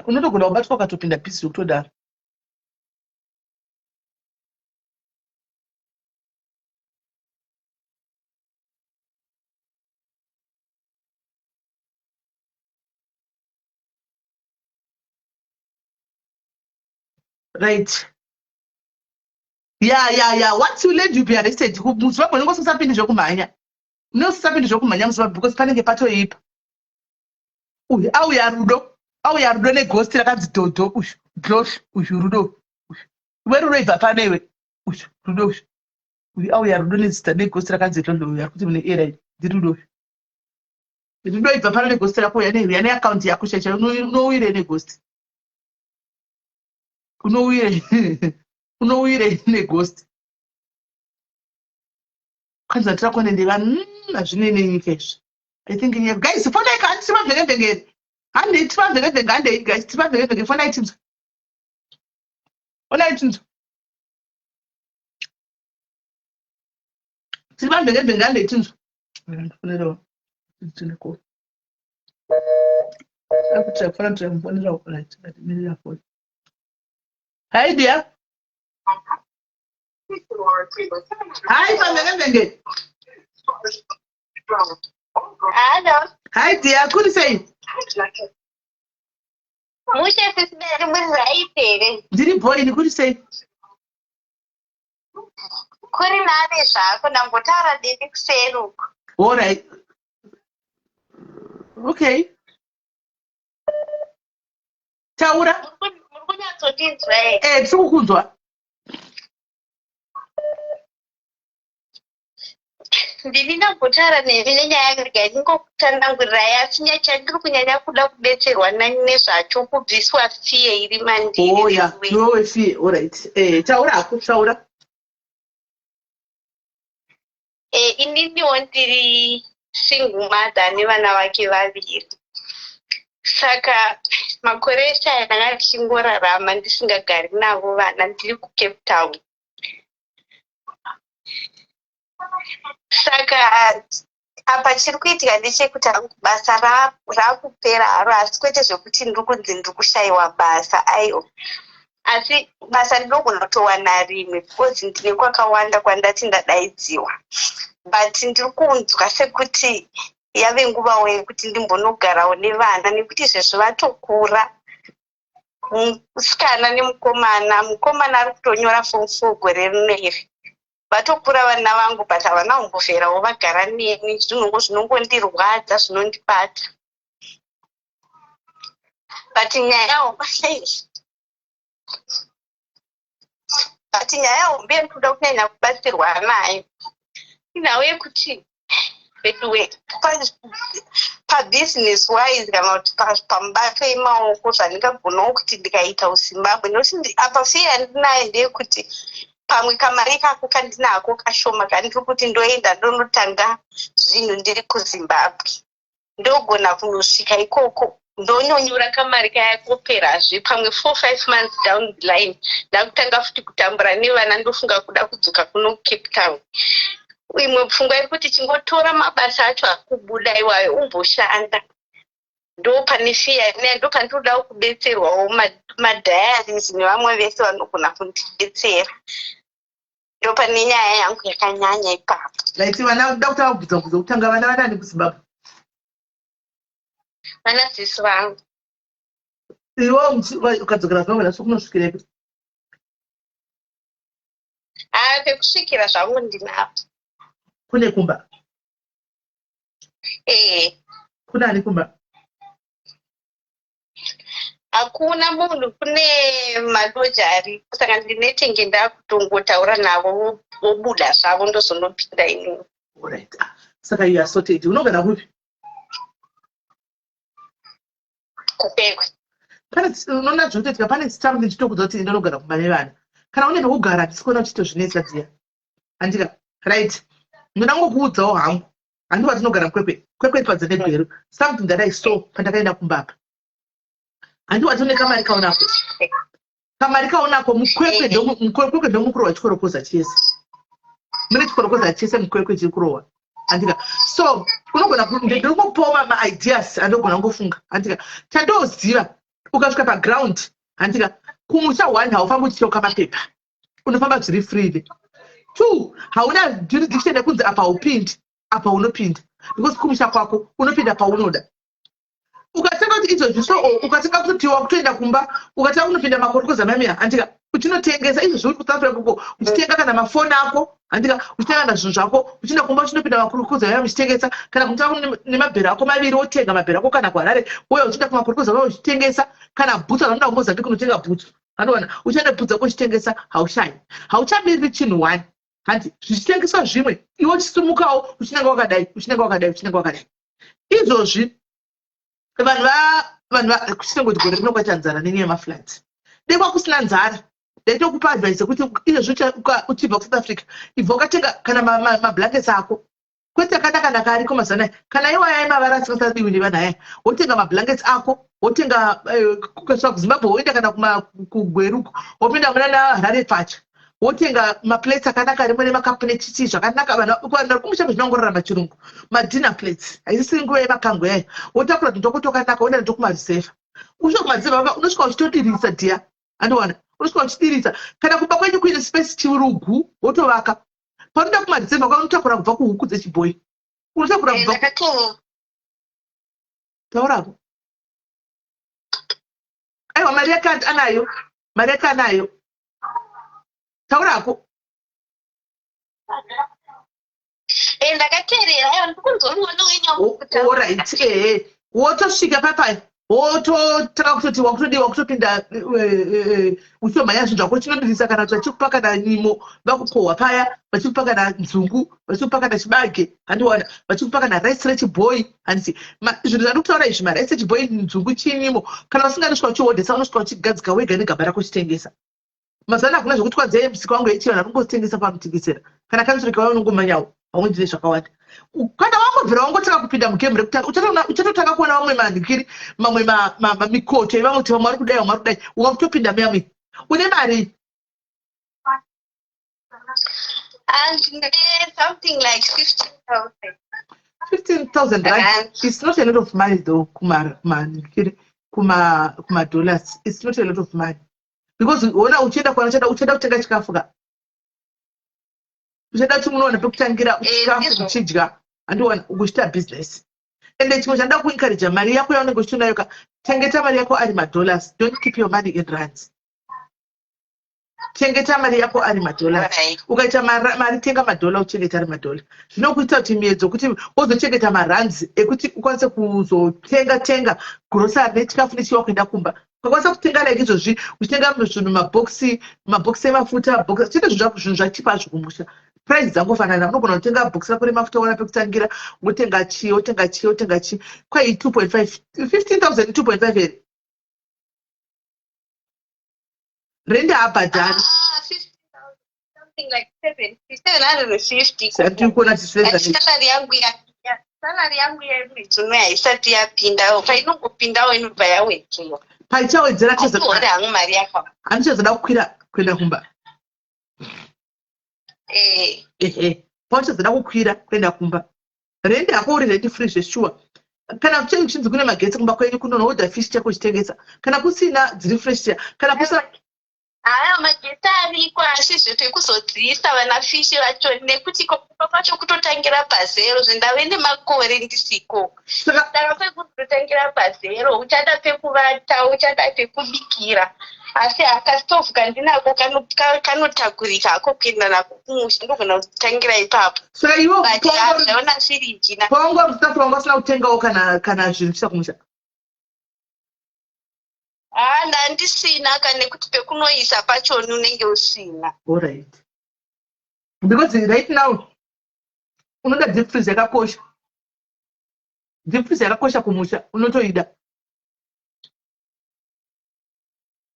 Unotogona kubatwa ukatopinda bisi ukutodaro. Right. Yeah. Once you let you be arrested, muZimbabwe nongosasapindi zvokumhanya. Unosapindi zvokumhanya muZimbabwe because panenge patoipa. Auya rudo. auya rudo neghosti rakanzi dhodho ushu dhloshu ushu rudo ushu iwe rudo ibva pana iwe ushu rudo ushu uyu auya rudo nezita neghosti rakanzi dhodho uyu ari kuti mune era iyi ndirudo ushu rudo ibva pana neghosti rako uya neakaunti yako chacha unowire neghosti unowire neghosti kwanza tirako nendiva hazvinene nyika izvi I think guys fonai kani tivavhengevhengeri handi tivavhengevhenge handei guys tivavhengevhenge fonai tinzwa tivavhengevhenge handei tinzwa ndifonerawo tineko akutira kufana tiramufonerawo right ngatimirira foni hi dear hi pavhengevhenge Hello. hi dear kuri sei Mushe sisibere muzaitere. ndiri boyini kuri sei Kuri nani zvako ndambotara dini kuseruka. all right okay taura Muri kunyatsondinzwa here. tiri kukunzwa Ndini ndambotara newe nenyaya yekuti ndingokutsanangurirai asi chandiri kunyanya kuda kudetserwa nezvacho kubviswa fiye iri mandiri. oya iwewe fiye all right taura hako taura Ininiwo ndiri single mother nevana vake vaviri. Saka makore eshe aya ndanga ndichingorarama ndisingagari navo vana ndiri kuCape Town. Saka apa chiri kuitika ndechekuti basa rakupera haro asi kwete zvokuti ndiri kunzi ndiri kushayiwa basa aiwo. Asi basa ndinogona kutowana rimwe because ndine kwakawanda kwandati ndadaidziwa. But ndiri kunzwa sekuti yave nguvawo yekuti ndimbonogarawo nevana nekuti izvezvo vatokura. Musikana mukomana ari kutonyora form 4 gore rino iri. Vatokura vana vangu but havana kumboferawo vagara neni zvinongondirwadza zvinondibata. But nyaya hombe ndinoda kunyanya kubatsirwa nayo inawo yekuti bedwe pabusiness wise kana kuti pamubato yemaoko zvandingagonawo kuti ndikaita uzimbabwe nokuti apa fiya ndinayo ndeyekuti pamwe kamari kako kandinako kashoma kandiri kuti ndoenda ndonotanga zvinhu ndiri kuzimbabwe ndogona kunosvika ikoko ndonyonyura kamari kayakoperazve pamwe 4-5 months down the line ndakutanga futi kutambura nevana ndofunga kuda kudzoka kuno Cape Town. Imwe pfungwa iri kuti chingotora mabasa acho akubuda iwayo umboshanda. Ndo pane fiya ine ndo pandinoda kudetserwawo madhayaris nevamwe vese vanogona kundidetsera. Ndo pane nyaya yangu yakanyanya ipapo. like vana kuda kutanga vana vanani kuzimbabwe Vana sisi vangu. iwo ukadzokera zvino sokunosvikireko Pekusvikira zvangu ndinapo. kune kumba kuna ani kumba Hakuna munhu kune madojari saka ndinetenge ndakutongotaura navo vobuda zvavo ndozonopinda inini. alright saka you are sorted unogara kupi Kupekwe. pane unoona zvotoitika pane stamp ndichitokuudza kuti ndinogara kumba nevana kana une pekugara tisikuona uchitozvinetsa dziya handika right ndinangokuudzawo hangu handiwa tinogara mukwekwe kwekwe padza negweru something that I saw pandakaenda kumbapa handiwa tine kamari kaunako mukwekwe ndomukurowa chikorokoza chese mune chikorokoza chese mukwekwe chiri kurowa handika so unogona ndinongopawo maideas andogona ngofunga handika chandoziva ukasvika paground handika kumusha 1 haufambi uchityoka mapepa unofamba zviri freely 2 hauna jurisdiction yekunzi apa haupindi apa unopinda because kumusha kwako unopinda paunoda ukatanga kuti izvozvi so ukatanga kutotiwa kutoenda kumba ukatanga kunopinda makorokoza mamia handika uchinotengesa izvo zviri kuSouth Africa uko uchitenga kana mafoni ako handika uchitenga kana zvinhu zvako uchienda kumba uchinopinda makurukuza vaya uchitengesa kana kumutava nemabhero ako maviri wotenga mabhero ako kana kuHarare uye uchienda kumakurukuza vaya uchitengesa kana bhutsu anoenda kuMozambique unotenga bhutsu anoona uchienda bhutsu ako uchitengesa haushayi hauchabiri chinhu wani handi zvichitengeswa zvimwe iwe uchisumukawo uchinenge wakadai izvozvi vanhu kuchinengoti gore rinokwaita nzara nenyaya yemafloods dekwa kusina nzara ndaitokupa advice kuti izvozvi uchibva kuSouth Africa ibva ukatenga kana mablankets ako kwete kanaka ariko mazana kana iwe yai mavara asingadiwi nevanhu aya wotenga mablankets ako wotenga ukasvika kuZimbabwe woenda kana kugweruko wopinda muna naHarare pacha wotenga maplates akanaka rimwe nemakapune chichi zvakanaka vanhu kumushambo zvinongorarama chirungu madinner plates haisisiri nguva yemakango yayo wotakura tunhu tokanaka woenda nato kumarisevha usvika kumarisevha unosvika uchitodirisa dhiya andowana unosvika uchidirisa kana kumba kwenyu kuine space chirugu wotovaka paunoda kumarisevha kwaunotakura kubva kuhuku dzechibhoyi unotakura kubva taurapo aiwa mari yake anayo taurako ndakateerera ndikunzoriona wenyu alright wotosvika papai wototaka kutoti wakutodiwa kutopinda uchomhanya zvinhu zvako chinodirisa kana kuti vachikupa kana nyimo vakukohwa paya vachikupa kana nzungu vachikupa kana chibage handiwana vachikupa kana rice rechibhoyi handiti zvinhu zvandi kutaura izvi marice rechibhoyi nzungu chinyimo kana usinganisvika uchihodhesa unosvika uchigadzika wega negaba rako uchitengesa mazana hakuna zvokuti kwadzeya musika wangu yechivanhu anongozitengesa panotengesera kana kanzurika waya unongomanyawo haunzire zvakawanda kana wangobvira wangotanga kupinda mugemu rekutanga uchatotanga kuona vamwe manikiri mamwe mikoto yevamwe kuti vamwe vari kudai ukakutopinda muyamwe une mari something like 15,000 rand. It's not a lot of money though kuma dollars. It's not a lot of money because ona uchenda kutenga chikafu ka uchenda kuti munowana pekutangira chikafu uchidya andiwana ukuchita business ende chimwe chanda kuencourage mari yako yaunenge uchitonayo ka chengeta mari yako ari madollars, don't keep your money in rands. Chengeta mari yako ari madollars. Ukaita mari tenga madola uchengeta ari madola. Zvinokuita kuti miedzo kuti wozochengeta marands ekuti ukwanise kuzotenga grocery nechikafu nechiwa kuenda kumba. Ukakwanisa kutenga like izvozvi uchitenga zvinhu mabox emafuta chete zvinhu zvachipa zvikumusha. Price dzangofanana unogona kutenga box rako remafuta wana pekutangira wotenga chi kwai 2.5 15,000 2.5 here. Rent abhadhari something like 750. Salary yangu yemwedzi haisati yapinda painongopindawo inobva yawedzerwa paichawedzera hangu mari yako handichazoda kukwira kuenda kumba pauchazoda kukwira kuenda kumba rende yako uri ready free zveshuwa kana kuchengu chinzi kune magetsi kumba kwenyu kunonoodha fish chako uchitengesa kana kusina dziri fresh kana kusina haya magetsi ariko asi zvete kuzodzisa vana fishi vacho nekuti kumba kwacho kutotangira pazero zvendave nemakore ndisiko saka kwekutotangira pazero uchada pekuvata uchada pekubikira asi akasitofu kandinako kanotakurika ako kuenda nako kumusha ndogona kutangira ipapo saka iwo zvaona firiji pongo mutafu wanga usina kutengawo kana zvinhu chisa kumusha ndandisina kana nekuti pekunoisa pachoni unenge usina. Alright. Because right now unoda deep freeze yakakosha. Deep freeze yakakosha kumusha unotoida.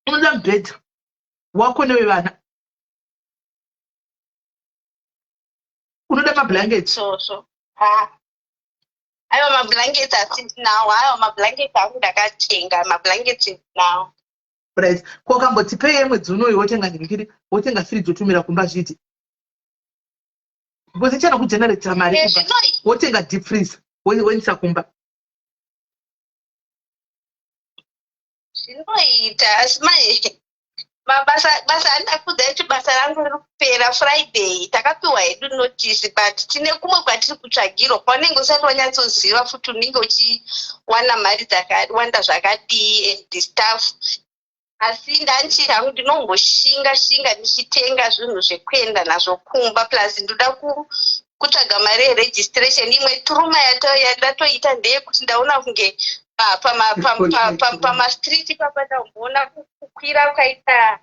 Unoda bed wako newe vana. Unoda mablankets. So. Ayo mablankets asiti nawo, ayo mablankets angu ndakatenga, mablankets nawo. Right. Kwa kamboti pay yemwedzi unoyi wotenga ndikiri, wotenga fridge otumira kumba zviti. Because ichana kugenerate mari kumba. Wotenga deep freeze, woisa kumba. Zvinoita asi basa andakudza kuti basa rangu riri kupera Friday takapiwa hedu notice but tine kumwe kwatiri kutsvagirwa kwaunenge usati wanyatsoziva futi unenge uchiwana mari dzakawanda zvakadii and stuff asi ndanchi hangu ndinongoshinga ndichitenga zvinhu zvekuenda nazvo kumba plus ndoda kutsvaga mari yeregistration. Imwe turuma yandatoita ndeyekuti ndaona kunge pamastreet papa ndamboona kukwira kwaita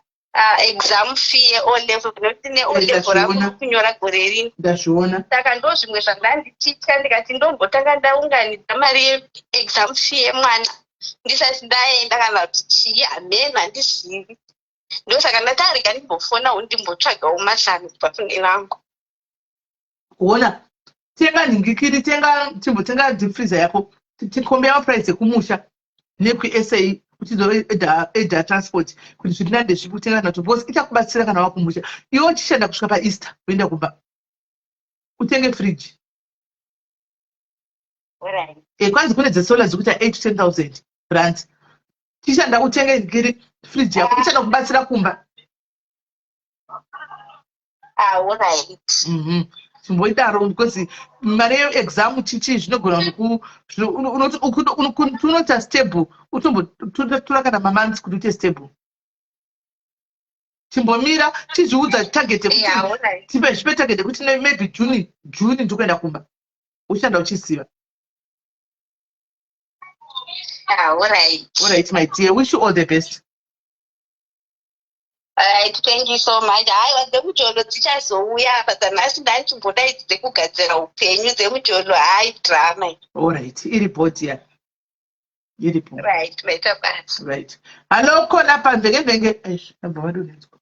exam fee yeOlevel nekuti neOlevel rangu kunyora gore rino ndazviona. Saka ndo zvimwe zvandandititya ndikati ndombotanga ndaunganidza mari yeexam fee yemwana ndisati ndaenda kana kuti chii amene handizivi. Ndosaka ndati arega ndimbofona ndimbotsvagawo mashanu kubva kune vangu. Kuona tenga ningikiri, chimbotenga deep freezer yako, tikombe price ekumusha nekuSA kuti dove edha transport kuti zvirinande zvikutenga nato because ichakubatsira kana wakumusha. Iwe uchishanda kusvika paEaster uenda kumba utenge fridge. Kwanzi kune dzesolar dzekuita 8 to 10,000 rand. Tishanda utenge ngiri fridge yako ichada kubatsira kumba. Alright. Chimboidaro because mari yeexam chichi zvinogona unota stable utombotora kana mamonths kuti uite stable. Chimbomira chizviudza target yekuti tipe zvipe target yekuti maybe June ndikuenda kumba ushanda uchiziva. Alright my dear, wish you all the best. Alright, thank you so much. Hayi dzemujolo dzichazouya apa dzanhasi ndachimboda idzi dzekugadzira upenyu dzemujolo, hayi drama. Alright, iripoti ya. Iripoti. Right, better bats. Right. Hello, kona pa venge. Eish, namba wadonetswa.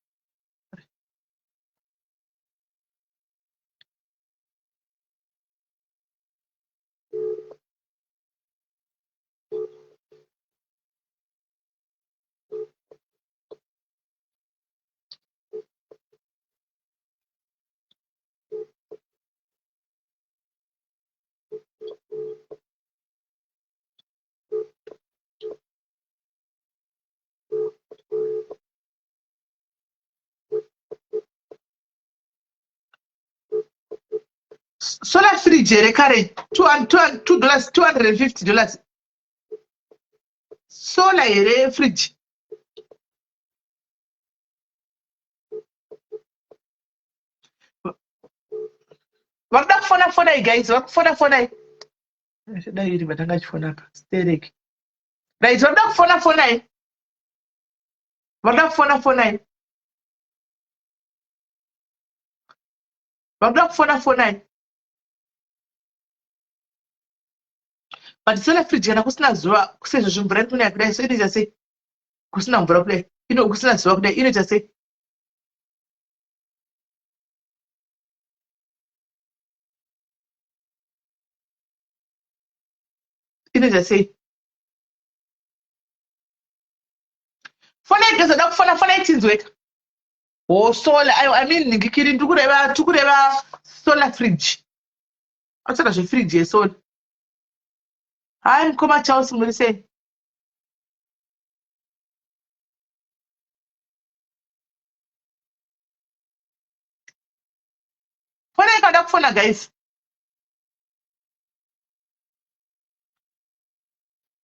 Solar fridge rekare $250. Solar ere fridge. Wakda kufona guys, wakufona. Shida yiri batanga chifona hapa. Sterek. Guys, wakda kufona. Wakda kufona. Wakda kufona. But solar fridge kana kusina zuva kusezvo zvimvura kunaya kudai so inoita sei? Kusina mvura kudai. Kusina zuva kudai inoita sei? Inoita sei? Fona igazada kufona ichinzweka. Oh solar, I mean ngikiri ndikureva solar fridge. Atsaka zve fridge yesolar. Hayi mkoma Charles Mulise. Fona ikada kufona guys.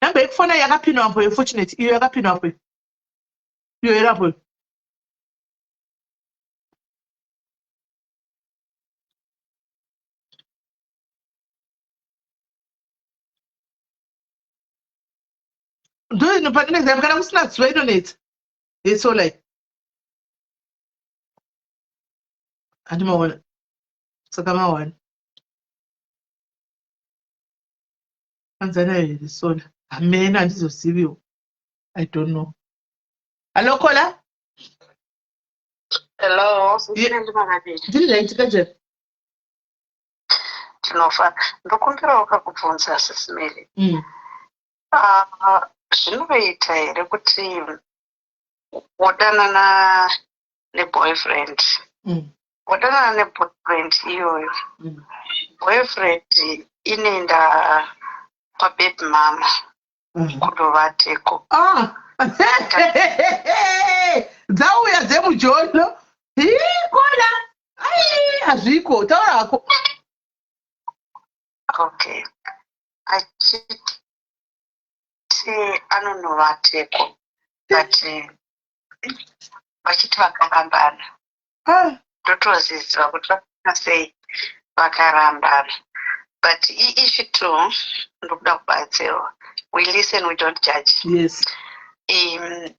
Namba ikufona yakapinwa hapo unfortunate. Iyo yakapinwa hapo. Iyo irapo. Do inopatina exam kana kusina zuva inonetsa. Yesolar. Andimaona. Saka mawana. Tanzania here solar. Amen andizoziviwo. I don't know. Hello Kola? Hello, ndiri raitika je? Tinofa. Ndokumbira wakakubvunza sisimeli. Zvinoita here kuti wadanana neboyfriend. Wadanana neboyfriend iyoyo. Boyfriend inoenda pababy mama. Kudovateko. Dzauya dzemujolo. Kola. Hazviko, taura hako. Okay. Achiti anonovateko. But vachiti vakarambana. Ndotoziziva kuti vakana sei vakarambana. But issue too, ndokuda kubatsirwa. We listen, we don't judge. Yes. Then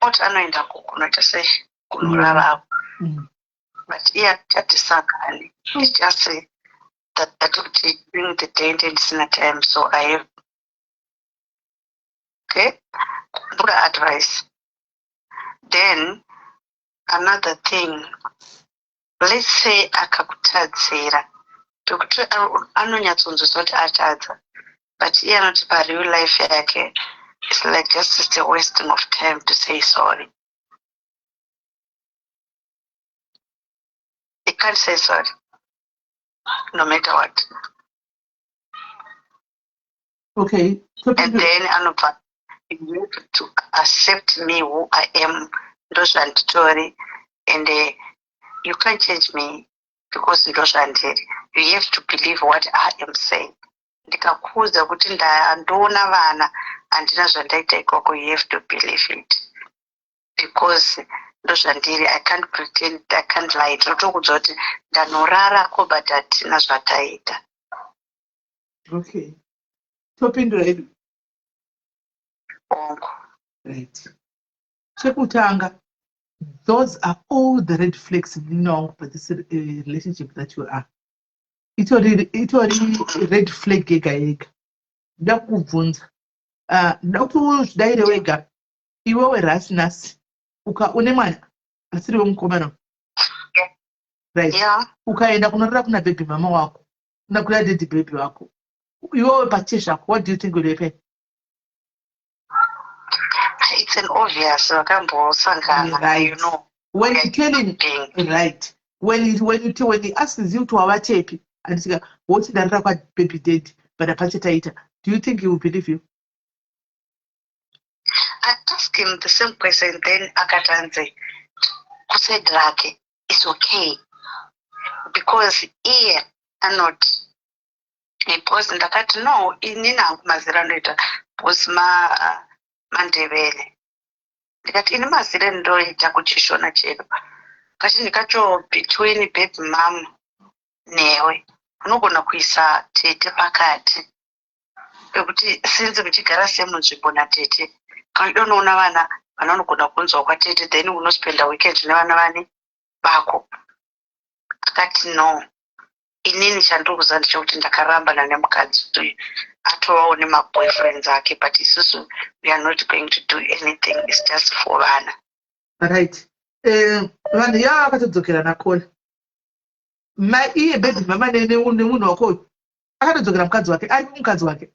what anoenda kunoita sei kunorara. But here chatisakani. It's just say that during the day and ndisina time, so I have. Okay, good advice. Then another thing, let's say akakutadzira because anonyatsonzwa kuti atadza, but iye anoti real life yake it's like just a wasting of time to say sorry. He can't say sorry no matter what. Okay, and then anopha, you have to accept me who I am, ndozvanditori, and you can't change me because ndozvandiri. You have to believe what I am saying. Ndikakuudza kuti ndoona vana handina zvandaita ikoko, you have to believe it because ndozvandiri. I can't pretend, I can't lie. Ndinotokuudza kuti ndanorara ko but hatina zvataita. Okay, topindura hedu. Right. Chekutanga, those are all the red flags now for this relationship that you are. It's already red flag yega. Ndakubvunza. Ndakudaire wega. Iwewe rasness. Une mwana asiri wemukomana. Right. Yeah. Ukaenda kunorara kuna baby mama wako. Kuna daddy baby wako. Iwewe pachesha, what do you think will happen? It's an obvious, right. You know. When you tell him, right, when he asks you to our tape and say, what's the baby did, but a do you think he will believe you? I asked him the same question, then Akatanze said, Rake, it's okay. Because here are not a person that no, in Nina Maziranda was Mandevele. Ndikati ini mazire ndoita kuchishona chedu. Kati ndikacho between baby mom newe. Unogona kuisa tete pakati. Kuti since muchigara semunzvimbo natete. Kana unoona vana vanogona kunzwa kwatete, then unospenda weekend nevana vane bako. Akati no. Inini chandokuza ndichokuti ndakarambana nemukadzi atovawo nemaboyfriends ake, but isusu we are not going to do anything, it's just for vana. Right. Vanhu yava vakatodzokera nakola. Iye baby mama nemunhu wako akatodzokera mukadzi wake, ari mukadzi wake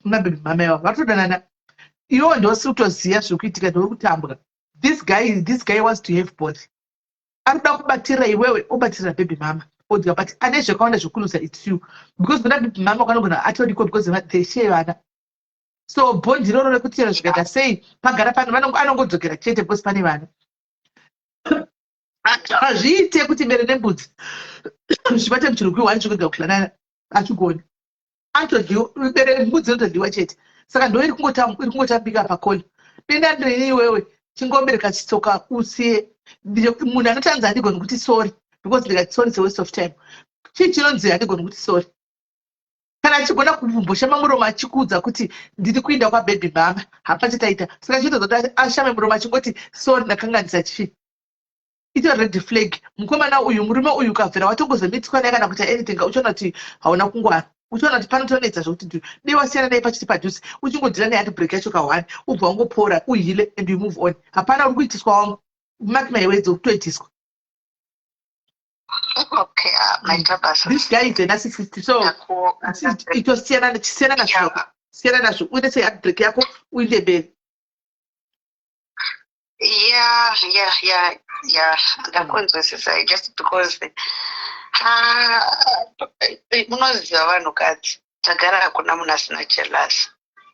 kuna baby mama yavo vatodanana. Iwo ndosi utoziva zvekuitika ndokutambwa. This guy wants to have both. Arikuda kubatira iwewe obatira baby mama. But ane zvakawanda zvokurusa it's you because kuna baby mama kanogona atoriko because they share vana. So bond iroro rekutira zvikaita sei pagara pano anongodzokera chete because pane vana. Hazviite kuti bere nembudzi zvibate muchirugwi wanichokwega kuhlanana achigoni. Atodliwa bere mbudzi inotodliwa chete. Saka ndo iri kungotambika pakona. Denda ndoini iwewe chingombereka chitsoka usiye. Munhu anotanza andigoni kuti sorry. Because like sorry, it's a waste of time. Chinonzi andigoni kuti sorry. Kana achigona kumbosha muromo achikuudza kuti ndiri kuenda kwa baby mama hapachitaita. Saka chitozoti ashame muromo achingoti sorry ndakanganisa chifi. Ito red flag. Mukomana uyu murume uyu ukabvira watongozomitswa naye kana kuita anything uchiona kuti hauna kungwara. Uchiona kuti panotonetsa zvokuti wasiyana naye pachiti padhuze uchingodhira naye break yacho ka1 ubva wangopora uhile and you move on. Hapana uri kuitiswa wangu. Mark my words ukutoitiswa. Okay, my tabasa. This guy is a narcissist, so it was Sienna Nashu. Would they say at break yako will they be? Yeah. That just because unoziva vanhu kadzi tagara hakuna munhu asina jealous.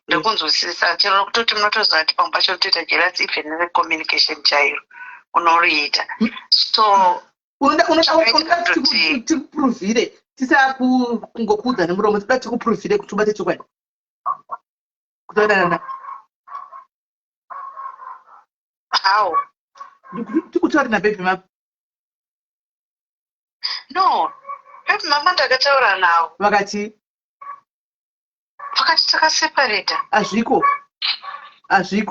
Ndokunzwisisa chero kutoti munotoziva kuti pamwe pacho kutoita jealous even necommunication chairo unoriita. So unoda tikuprovhire tisa kungokuudza nemuromo toda tikuprovhire kuti ubate chokwadi kutodanana. How? Tikutaura nababy mama. No. Baby mama ndakataura nawo. Vakati takaseparata. Azviko. Zviri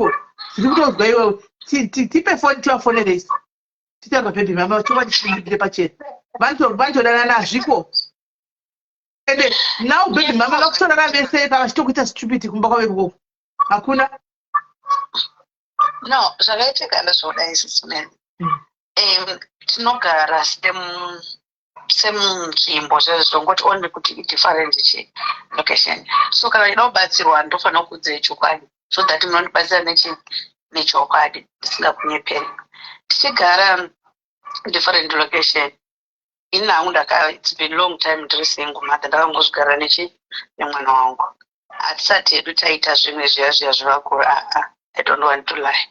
kutozwa iwewe. Tipe foni tivafonere isu. Titaura baby mama chokwadi chipindire pachena. Vantodanana azviko. Ende now baby mama vakutorana vese vachitokuita stupid kumba kwavo ikoko. Hakuna. No, zvakaitika ndazvoda isisi mene. Tinogara semunzvimbo zvezvongoti only kuti idifferent location. So kana ida kubatsirwa ndofanira kuudza chokwadi. So that munondibatsira nechokwadi tisingakunyeperi. Tichigara different location. It's been long time ndiri single mother ndakangozvigara nemwana wangu. Hatisati hedu taita zvimwe zviya zvivakuru. I don't want to lie.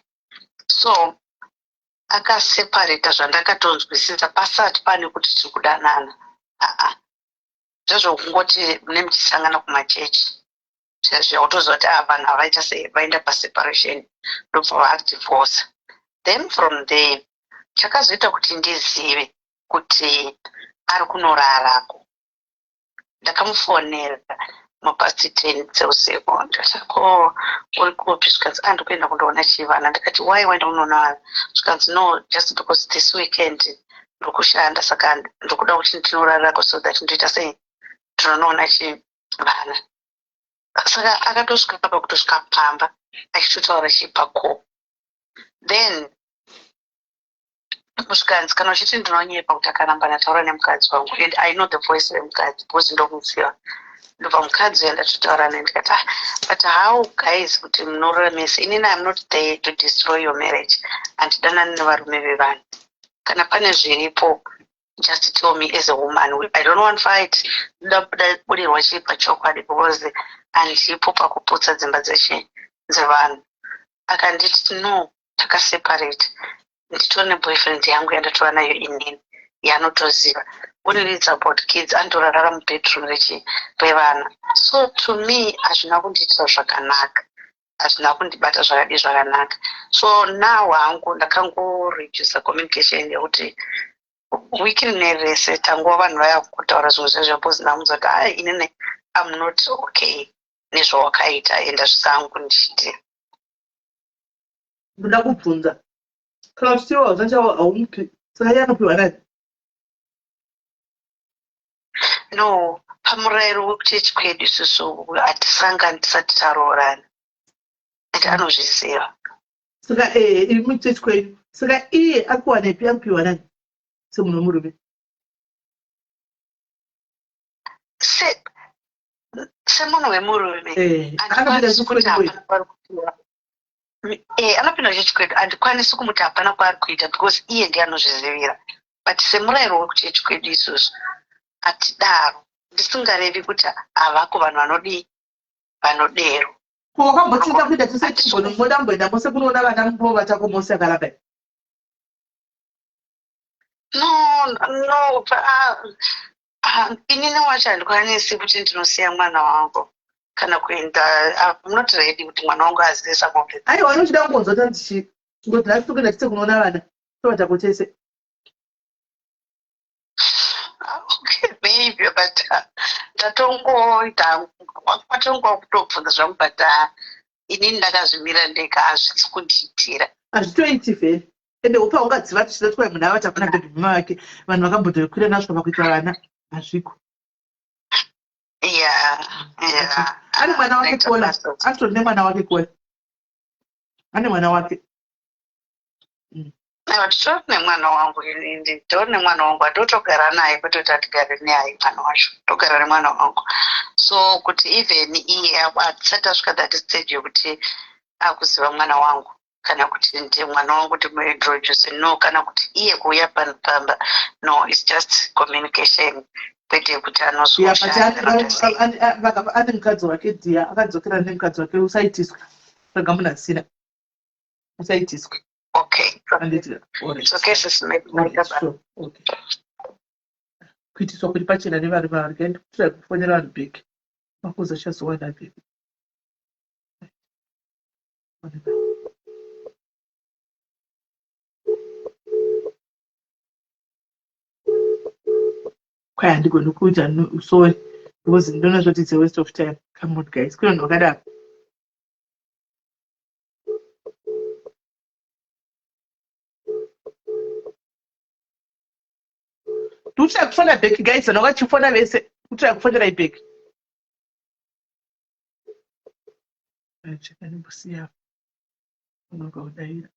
So akaseparata zvandakatonzwisisa pasati pane kuti tiri kudanana. Zvazvokungoti mune muchisangana kumachechi zvautoziva kuti vanhu havaita sei vaenda paseparation ndobva vadivorce. Then from there chakazoita kuti ndizive kuti ari kunorarako. Ndakamufonera mapasi 10 dzeusiku ndikati uri kupi? Zvikanzi ndikuenda kundoona Chivana. Ndikati why waenda kunoona vana? Zvikanzi no, just because this weekend ndiri kushanda saka ndikuda kuti ndinorarako so that ndoita sei tinonoona Chivana. Saka akatosvika pakutosvika pamba achitotaura chipako. Then Mushikanzi kana uchiti ndinonyepa kuti akaramba nataura nemukadzi wangu, and I know the voice yemukadzi because ndomuziva. Ndobva mukadzi ndatotaura naye ndikati but how guys kuti munoramesa? Inini I'm not there to destroy your marriage. Andidanani nevarume vevanhu. Kana pane zviripo just tell me as a woman. I don't want fight. Ndabudirwa chipa chokwadi because andipo pakuputsa dzimba dzevanhu. Akanditi no, takaseparate. Nditone boyfriend yangu yandatova nayo inini yanotoziva. When it's about kids andorarara mubedroom revana. So to me hazvina kundiitira zvakanaka, hazvina kundibata zvakadi zvakanaka. So now hangu ndakangoreduce communication yekuti wiki nerese tangova vanhu vaya kutaura zvimwe zvezvepozi ndamunza kuti inini I'm not okay nezvawakaita enda zvisangu ndichitira. Ndoda kubvunza kana uchitiva zvachawo haumupi saka yanopiwa nani? No, pamurayiro wekuchechi kwedu isusu hatisangani tisati taroorana ende anozviziva. Saka iri muchechi kwedu saka iye akuwanepi anopiwa nani semunhu wemurume? Semunhu wemurume anopinda chechi kwedu handikwanisi kumuti hapana kwaari kuita because iye ndiye anozvizivira. But semurayiro wekuchechi kwedu isusu hatidaro, ndisingarevi kuti havako vanhu vanodero. Wakambotsinda kuita tose chigono modamboenda mose kunoona vana movachako mose akarapai? No, inini wacho handikwanisi kuti ndinosiya mwana wangu kana kuenda. I'm not ready kuti mwana wangu azive some of it. Aiwa, unochida kungonzwa tandichi ngoti ndakutokenda tise kunoona vana tovachako chese. Okay, maybe, but ndatongoita kwatongokutobvunza zvangu but inini ndakazvimira ndega hazvisi kundiitira. Hazvitoiti vheri ende upa ungadziva tichida twai munhu avati hakuna bhebhi mama vake vanhu vakambotokwira nasvika pakuita vana hazviko. Ane mwana wake Kola, actually nemwana wake Kola. Ane mwana wake. Titori nemwana wangu inini, titori nemwana wangu hatotogara naye kwete kuti hatigare naye mwana wacho, togara nemwana wangu. So kuti even iye hatisati asvika that stage yokuti akuziva mwana wangu kana kuti ndi mwana wangu timuintroduce, no, kana kuti iye kuuya pamba, no, it's just communication. Kwete kuti ane mukadzi wake Dia akadzokera nemukadzi wake usaitiswa saka muna zvisina usaitiswa. Okay. It's okay, sis. Kuitiswa kuri pachena nevari vari kaenda kutira kufonera vanhu bheki makuza chazowana bheki. Kwai handigoni kuita sorry because ndinoona kuti it's a waste of time. Come on guys, kuno wakadaro. Tucha kufona back guys, wakachifona vese. Tucha kufonera back. Cheka nimbusiya. Unokaudayira.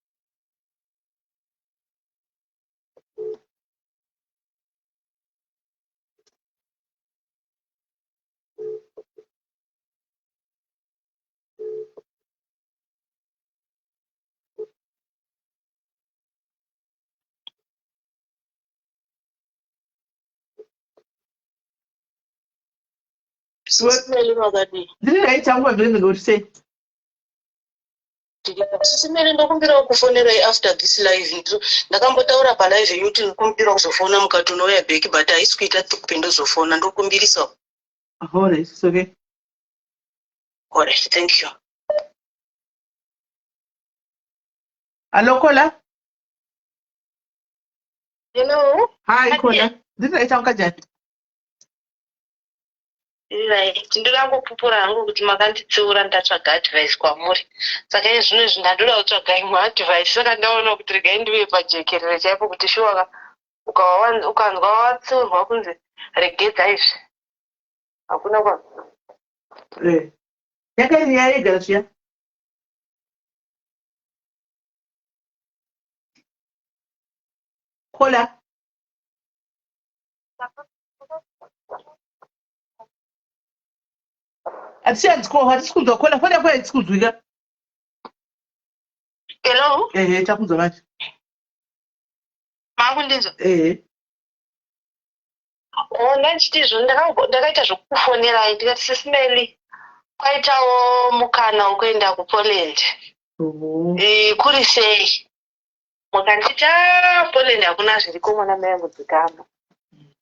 Sisimeli makadi. Ndinoitangwa vile ngoti say. Sisimeli ndokumbira kufonera after this live. Ndakambotaura pa live yuti ndikumbira kuzofona mukati unouya back but haisi kuita kupinda kuzofona ndokumbirisa. Alright, it's okay. Alright, thank you. Hello, Kola. Hello. Hi, Kola. Ndinoitangwa jani. Right, ndinangopupura hangu kuti makanditsiura ndatsvaga advice kwamuri. Saka izvino zvindadoda kutsvaga imwe advice. Saka ndaona kuti regai ndive pajekerere chaipo kuti shuwa ukanzwa watsiurwa kunzi regedza izvi. Hakuna kwa. Yakaini yega zviya. Kola. Hatisi kunzwa Kola, fona kwa hatisi kunzwika. Hello? Takunzwa manje. Makundinzwa? Ndachitizvo ndakaita zvokufonerai ndikati Sisimeli kwaitawo mukana wekuenda kuPoland. Kuri sei? Mukanditi Poland hakuna zviriko mwana mai angu dzikamba.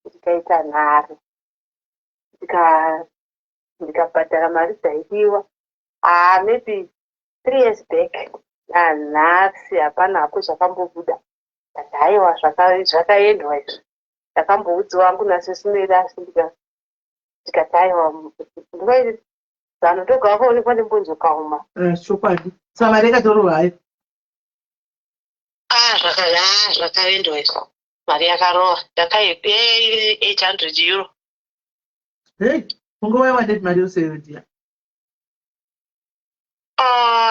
Ndikaita nhare. Ndikabhadhara mari dzaidiwa. Maybe 3 years back. Nhasi hapana hapo zvakambobuda. Ndati haiwa zvakaendwa izvi. Ndakamboudziwa wangu naSisimeli asi ndikati haiwa ndingaiti zano toga wakaonekwa ndimbonzokauma. Chokwadi. Saka mari yakatorwa hayo. Zvakaendwa izvi. Mari yakarova. Ndakaipa 800 euro. Ungova ndeti mari yose ndiya.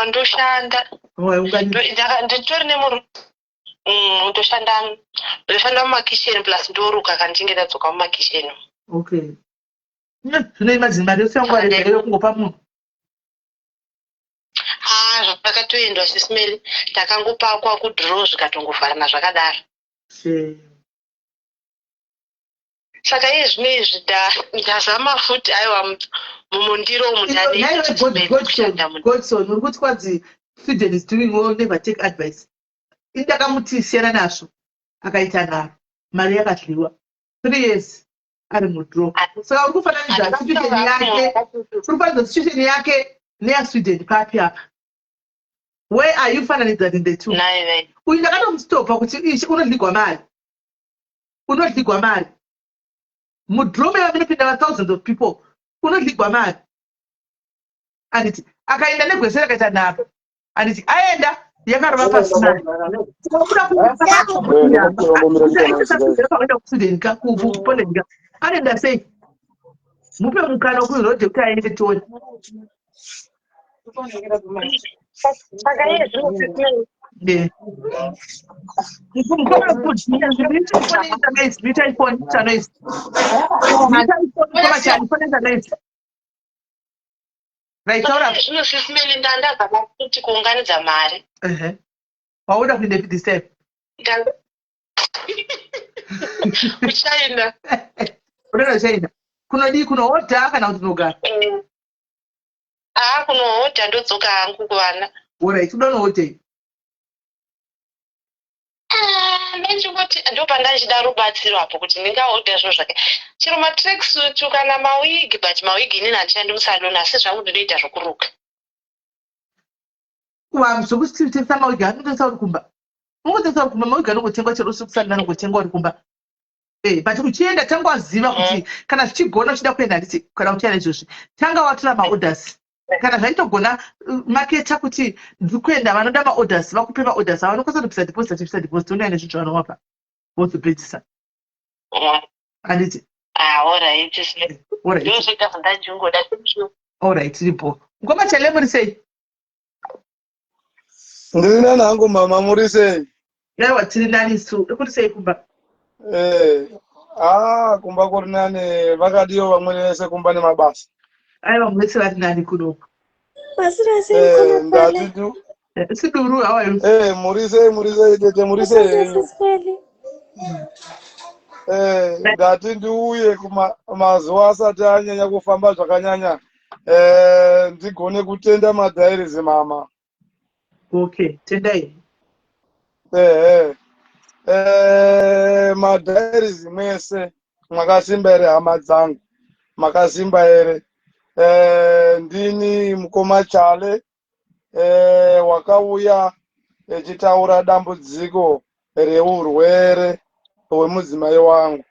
Ndoshanda. Nditori nemuru. Ndoshanda mumakisheni plus ndoruka kana ndinge ndadzoka mumakisheni. Okay. Zvinoimagine mari yose yangu arega kungopa munhu. Zvakatoendwa Sisimeli. Takangopakwa kudhiro zvikatongovharana zvakadaro. Saka izvi ndazama futi aiwa mumundiro Godson, uri kuti kwadzi Sweden is doing well, never take advice. Indakamuti siyana nazvo. Akaita nharo. Mari yakadliwa. 3 years ari mudhiro. Saka uri kufananidza situation yake. Uri kufananidza situation yake neyaSweden papi apa. Where are you fananidzani the two? Uyu ndakatomustopa kuti ishi unodligwa mari. Unodligwa mari. Mudhiro meva munopinda thousands of people. Unodligwa mari. Anditi akaenda negwese rakaita nharo. Anditi aenda yakarova pasina. Kuda kuSweden kuPoland. Anoenda sei? Mupe mukana wekuzorodhe kuti aende tione. Saka izvi zvino Sisimeli ndandazama kuti kuunganidza mari. Wauda kuenda kuDecember. Kuchina. Unoenda China. Kunodii kunohodha kana kuti unogara? Kunohodha ndodzoka hangu kuvana. Alright, unohodhei? Ndachingoti ndopandachida rubatsiro apo kuti ndingahodha zviro zvake. Chero matracksuit kana mawigi but mawigi inini handishandi musaloni asi zvangu ndinoita zvokuruka. Zvokuchitengesa mawigi anotengesa uri kumba. Unotengesa uri kumba mawigi anongotengwa chero usiku sani anongotengwa uri kumba. but uchienda tanga waziva kuti kana zvichigona uchida kuenda nditi kana uchienda izvozvi tanga watora maorders kana zvaitogona maketa kuti ndikuenda vanoda maorders vakupe maorders avanokwanisa kupisa deposit unoenda zvinhu zvavanowapa vozopedzisa anditi alright ripo ngoma chale muri sei ndiri nani hangu mama muri sei yaiwa tiri nani su kuri sei kumba kumba kuri nani vakadiyo vamwene vese kumba nemabasa aiwa mwese vari nani kudoko ndatitu siduru hawayo muri sei tete muri sei ndati ndiuye mazuva asati anyanya kufamba zvakanyanya ndigone kutenda madhairizi mama. Okay, tendai. Madhairizi mwese mwakasimba ere hama dzangu makasimba ere ndini mukoma chale wakauya echitaura dambudziko reurwere hwemudzimai wangu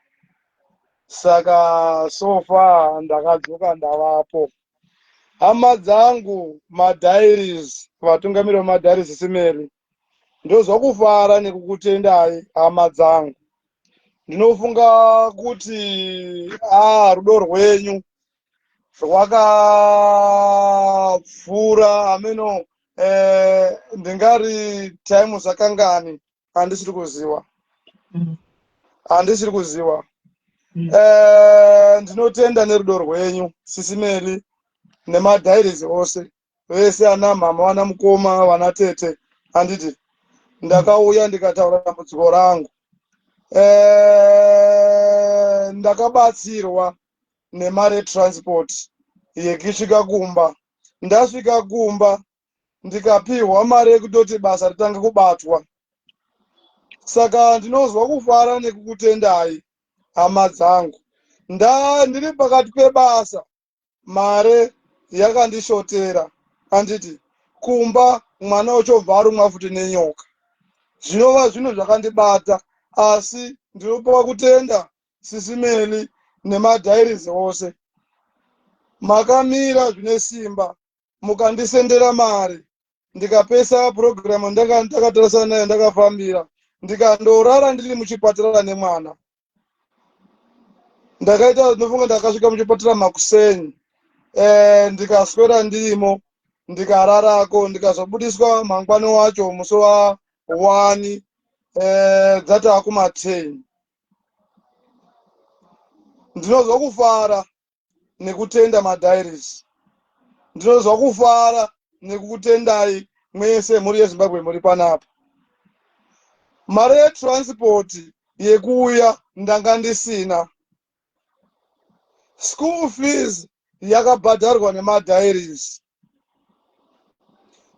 saka sofa ndakadzoka ndavapo. Hama dzangu madhairizi vatungamiri vemadhairizi simeri ndozwa kufara nekukutendai hama dzangu. Ndinofunga kuti rudo rwenyu rwakapfuura ameno ndingari time zakangani handisiri kuziva. Handisiri kuziva. Ndinotenda nerudo rwenyu sisimeri nemadhairizi ose vese ana mama vana mukoma vana tete handiti ndakauya ndikataura dambudziko rangu. Ndakabatsirwa nemari yetransport yekisvika kumba. Ndasvika kumba ndikapiwa mari yekutoti basa ritange kubatwa. Saka ndinozwa kufara nekukutendai hama dzangu. Ndiri pakati pebasa mare yakandishotera handiti kumba mwana uchobva arumwa futi nenyoka. Zvinova zvinhu zvakandibata asi ndinopa kutenda sisimeli nemadhairizi ose. Makamira zvine simba mukandisendera mari ndikapesa programu ndakatarisana nayo ndakafambira ndikandorara ndiri muchipatara nemwana. Ndakaita ndinofunga ndakasvika muchipatara makuseni ndikaswera ndirimo ndikararako ndikazobudiswa mangwani wacho musi wa1 dzata kuma10. Ndinozwa kufara nekutenda madhairizi. Ndinozwa kufara nekukutendai mwese muri yeZimbabwe muri panapa. Mari yetransport yekuuya ndanga ndisina. School fees yakabhadharwa nemadhairizi.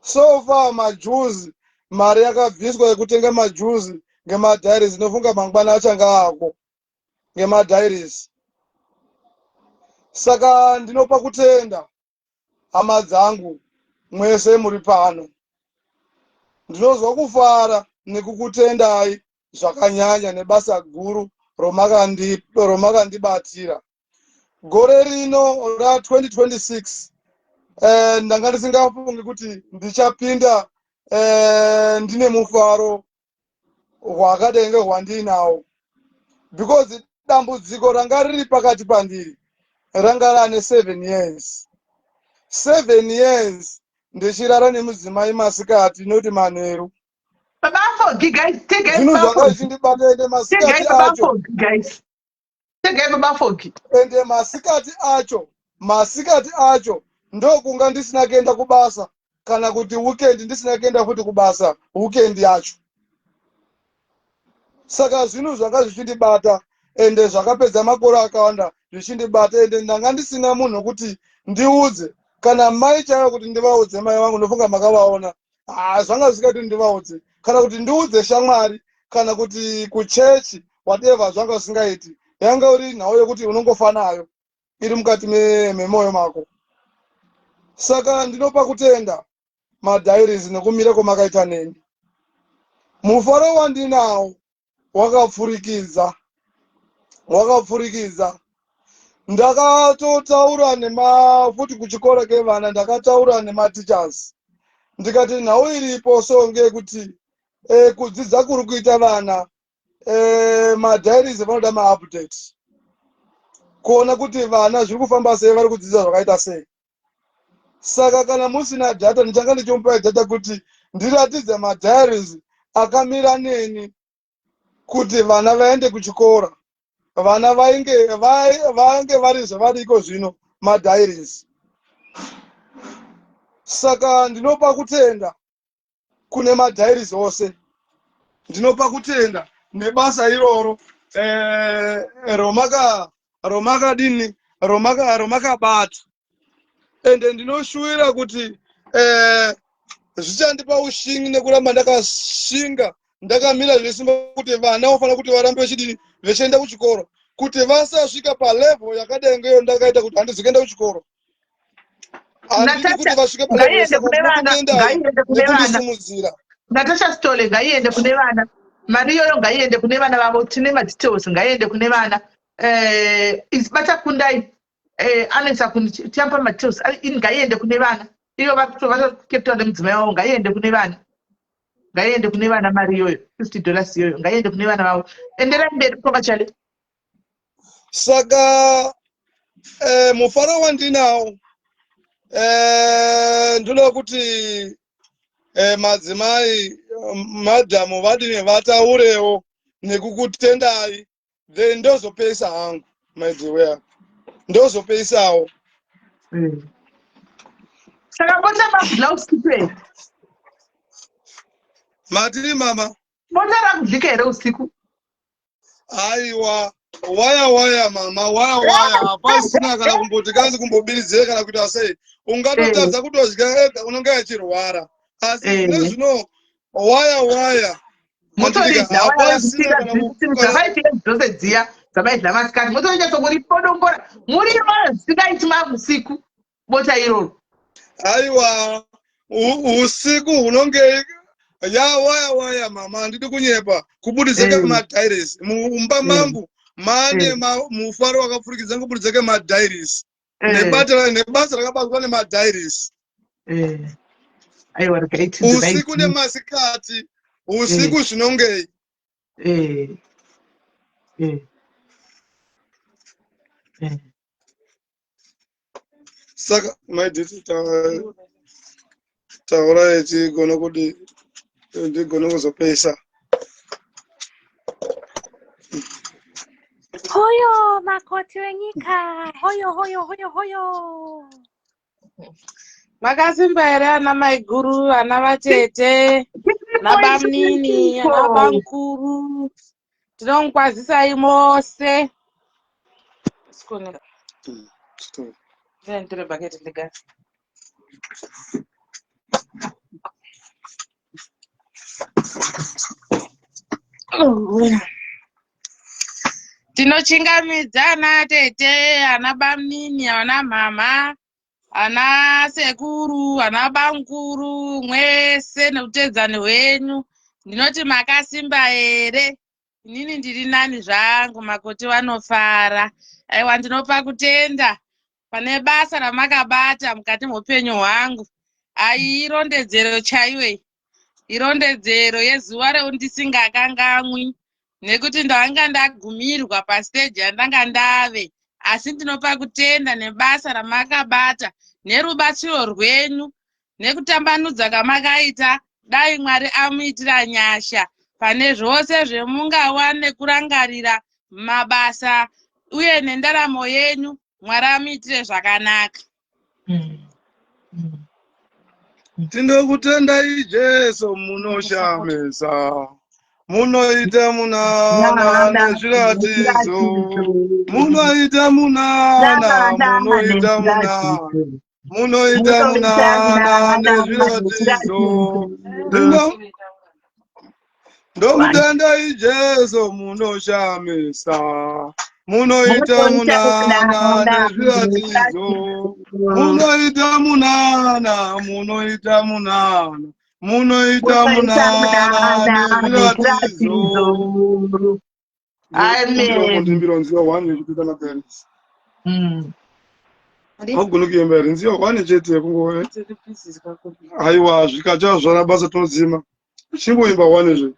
So far majuzi mari yakabviswa yekutenga majuzi ngemadhairizi. Nofunga mangwana achanga ako ngemadhairizi. Saka ndinopa kutenda hama dzangu mwese muri pano. Ndinozwa kufara nekukutendai zvakanyanya nebasa guru romakandibatira. Gore rino ra2026 ndanga ndisingafungi kuti ndichapinda ndine mufaro hwakadai ngehwandinawo because dambudziko ranga riri pakati pandiri ranga rane 7 years. 7 years ndichirara nemudzimai masikati noti manheru. Babafogi guys, take it zvinhu zvakazvindibata ende masikati acho guys. Take babafogi. Ende masikati acho ndokunga ndisina kuenda kubasa kana kuti weekend ndisina kuenda futi kubasa weekend yacho. Saka zvinhu zvanga zvichindibata ende zvakapedza makore akawanda zvichindibata ende ndanga ndisina munhu kuti ndiudze kana mai chaivo kuti ndivaudze mai vangu ndofunga makavaona. Zvanga zvisingati ndivaudze kana kuti ndiudze shamwari kana kuti kuchechi whatever zvanga zvisingaiti. Yanga uri nhau yokuti unongofa nayo iri mukati memoyo mako. Saka ndinopa kutenda madhairizi nekumira kwamakaita neni. Mufaro wandinawo wakapfurikidza wakapfurikiza. Ndakatotaura futi kuchikora kevana ndakataura nematichers ndikati nhau iripo songe kuti kudzidza kuri kuita vana madhairies vanoda maupdate kuona kuti vana zviri kufamba sei vari kudzidza zvakaita sei. Saka kana musina data ndichanga ndichimupai data kuti ndiratidze madhairies akamira neni kuti vana vaende kuchikora. Vana vange vari zvavariko zvino madhairies. Saka ndinopa kutenda kune madhairies ose. Ndinopa kutenda nebasa iroro romakabata. Ende ndinoshuwira kuti zvichandipa ushingi nekuramba ndakashinga ndakamira zvinesimba kuti vana vofana kuti varambe vechienda kuchikoro kuti vasasvika palevel yakadai ngeyo ndakaita kuti handisi kuenda kuchikoro. Handidi kuti vasvike palevel Natasha Stole ngaiende kune vana. Mari iyoyo ngaiende kune vana vavo. Tine madetails ngaiende kune vana. Isibata kundai anesa kutiamba madetails ngaiende kune vana. Iyo vakutokepta nemudzimai wavo ngaiende kune vana. Ngaiende kune vana mari iyoyo $50 iyoyo ngaiende kune vana vavo. Endera mberi kwakachale. Saka mufaro wandinawo ndinoda kuti madzimai madhamu vadini vataurewo nekukutendai then ndozopeisa hangu my dear ndozopeisawo. Saka bota mabhla usiku. Matini mama. Bota rakudlika here usiku. Aiwa waya mama waya hapasina kana kumboti kanzi kumbobirizira kana kuti asei ungatotadza kutodya ega unonga achirwara asi zvino waya motoridza hapasina dzose dziya dzamaidla masikati motoita muri podongora muri zvisingaiti usiku bota iroro. Aiwa usiku hunonge waya mama handidi kunyepa kubudidzeke madhairies mumba mangu mane mufaro wakapfurikidza kubudidzeke madhairies nebasa rakabatwa nemadhairies usiku nemasikati usiku zvinongei. Saka maiditi taura ichigona kuti ndigone kuzopeisa. Hoyo makoti wenyika hoyo makasimba here ana maiguru ana vatete nabamnini ana bamkuru tinomukwazisai mose ndire bhaketi ndigara tinochingamidza ana tete ana bamnini ana mama ana sekuru ana bamkuru mwese neutedzani hwenyu ndinoti makasimba here. Inini ndiri nani zvangu makoti vanofara. Aiwa ndinopa kutenda pane basa ramakabata mukati meupenyu hwangu. Irondedzero chaiwe irondedzero yezuva reundisingakangamwi nekuti ndanga ndagumirwa pastage yandanga ndave asi ndinopa kutenda nebasa ramakabata nerubatsiro rwenyu nekutambanudza kamakaita. Dai Mwari amuitira nyasha pane zvose zvemungawa nekurangarira mabasa uye nendaramo yenyu. Mwari amuitire zvakanaka. Tinokutendai Jesu munoshamisa munoita munana nezviratidzo munoita munana nezviratidzo ndomutendai Jesu munoshamisa munoita munana nezviratidzo munoita munana nezviratidzo Amen. Ndimbira nziyo wane kupita na parents. Adi? Haugona kuimba here nziyo wane chete kungowe. Aiwa zvikacha zvarabasa tonzima. Chimboimba wane zve.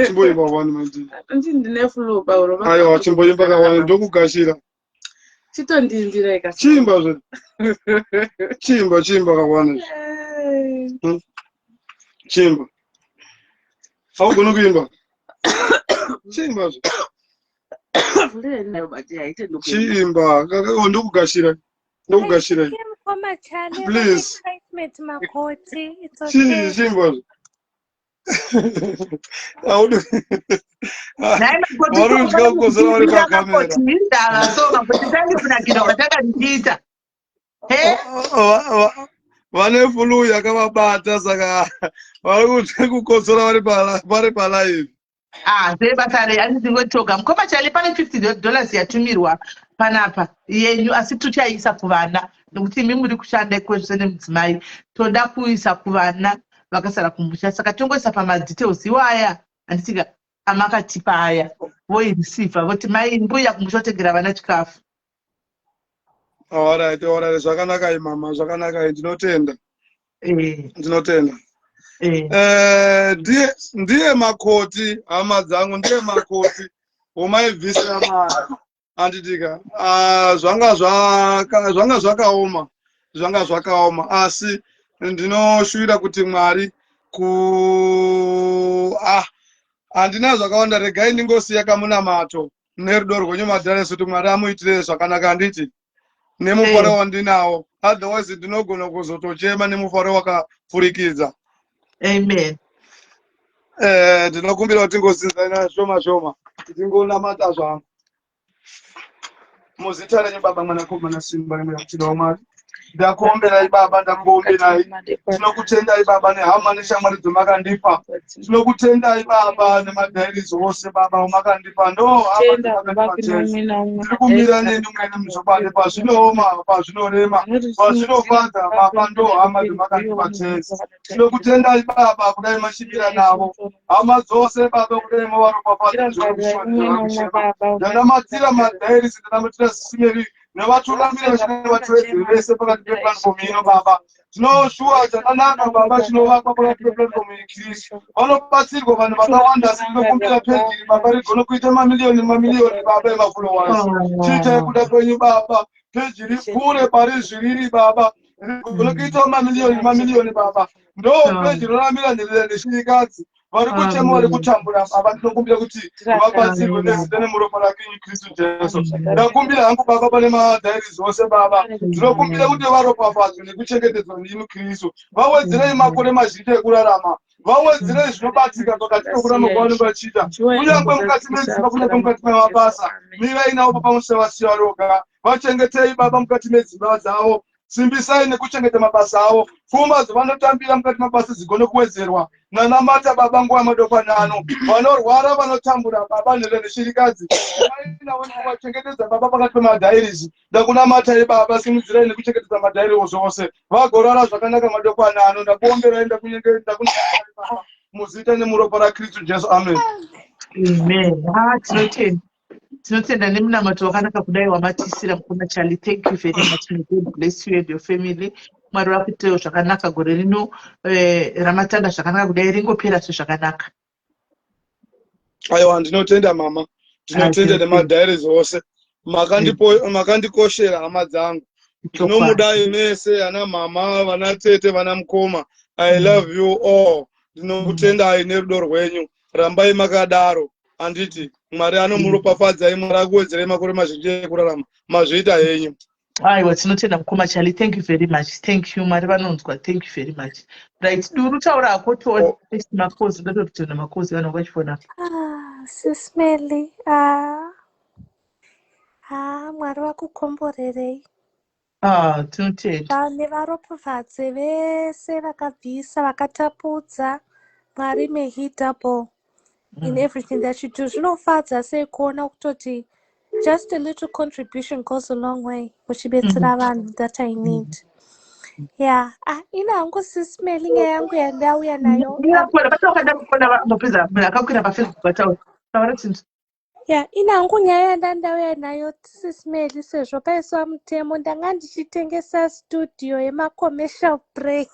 Chimboimba wane manje. Ndine flu pauro. Aiwa chimboimba kawane ndokugashira. Chitondindira ika. Chimba zve. Chimba kawane. Chimba. Haugona kuimba. Chimba zve. Chimba ndokugashira. Ndokugashira. Please. Chimba zve. Audu. Warudya kukozera vari pakamera. Vane fulu yakavabata saka vari kukozera vari palive. Zebatare andingotoka mukoma chali pane $50 yatumirwa panapa yenyu asi tuchaisa kuvana nokuti imi muri kushanda kwezvo nemudzimai toda kuisa kuvana vakasara kumusha saka tongoisa pamadetails iwaya anditika amakatipa aya voirisivha voti mai mbuya kumusha otengera vana chikafu. Alright, zvakanaka imama, zvakanaka ndinotenda. Ndinotenda. Ndiye makoti hama dzangu, ndiye makoti womaibvisira mari anditika zvanga zvakaoma asi ndinoshuvira kuti Mwari handina zvakawanda, regai ndingosiya kamunamato nerudo rwenyu madhares kuti Mwari amuitire zvakanaka handiti nemufaro wandinawo, otherwise ndinogona kuzotochema nemufaro wakapfurikidza. Amen. Ndinokumbira kuti tingozinzana shoma tingonamata zvangu muzita renyu Baba Mwanakomana Simba neMweya waMwari. Ndakuomberai Baba, ndakuomberai. Tinokutendai Baba nehama neshamwari dzamakandipa. Tinokutendai Baba nemadhairizi ose Baba wamakandipa. Tirikumira neni mwene muzopande pazvinooma, pazvinorema, pazvinofadza Baba hama dzamakandipa chese. Tinokutendai Baba kudai mashibira navo. Hama dzose Baba kudai mavaropafadza. Ndanamatira madhairizi, ndanamatira Simeri nevaturamira vachinevatedzeri vese pakati peplatform ino Baba. Tinoshuwa chakanaka Baba chinovakwa pakati peplatform yeKristu. Vanobatsirwa vanhu vakawanda asi tinokumbira pejiri Baba rigone kuita mamiliyoni Baba emafollowers. Chiitai kuda kwenyu Baba, pejiri kure pari zviviri Baba, rigone kuita mamiliyoni Baba. Ndo pejiri roramira neshirikadzi vari kuchema vari kutambura Baba. Ndinokumbira kuti vabatsirwe nezita nemuropa rake Kristu Jesu. Ndakumbira hangu Baba pane madhairizi ose Baba, ndinokumbira kuti varopafadzwe nekuchengetedzwa nemi Kristu. Vawedzerei makore mazhinji ekurarama, vawedzerei zvinobatsika pakati pekurama kwavanenge vachiita, kunyange mukati medzimba, kunyange mukati memabasa. Mirai navo pamusevasiya roga, vachengetei Baba mukati medzimba dzavo. Simbisai nekuchengeta mabasa avo, pfuma dzavanotambira mukati mabasa dzigone kuwedzerwa. Nanamata Baba nguva madokwana ano, vanorwara vanotambura Baba neshirikadzi, vachengetedza Baba pakati pemadhairizi. Ndakunamatai Baba, simudzirai nekuchengetedza madhairi zvose, vagorara zvakanaka madokwana ano. Ndakuomberai, ndakunyengerai Baba muzita nemuropa raKristu Jesu. Amen. Amen. Tinotenda nemunamato wakanaka kudai wamatisira mukoma Charlie. Thank you very much. May God bless you and your family. Mwari wakuitewo zvakanaka gore rino ramatanga zvakanaka kudai ringopera zvakanaka. Aiwa, ndinotenda mama, ndinotenda nemadhairizi ose. Makandikoshera hama dzangu. Ndinomudai mese, ana mama, vana tete, vana mukoma. I love you all. Ndinokutendai nerudo rwenyu. Rambai makadaro. Anditi Mwari anomuropafadzai, Mwari akuwedzerei makore mazhinji ekurarama, mazviita henyu. Aiwa, tinotenda mukoma Charlie. Thank you very much. Thank you Mwari vanonzwa. Thank you very much. Right, duru taura akoto makozi ndatotenda makozi vanhu vachifona. Sis Meli, Mwari vakukomborerei. Tinotenda. Nevaropafadze vese vakabvisa vakatapudza. Mwari may he double in everything that you do. Zvinofadza sei kuona kutoti just a little contribution goes a long way muchibetsera vanhu that I need. Yeah, ina hangu sis Meli nyaya yangu yandauya nayo. Ndakapona pataukada kupona mapedza akakwira paFacebook pataura. Taura chintu. Yeah, inangu nyaya yandandauya nayo sisimeli sezvo paiswa mutemo ndanga ndichitengesa studio yema-commercial break.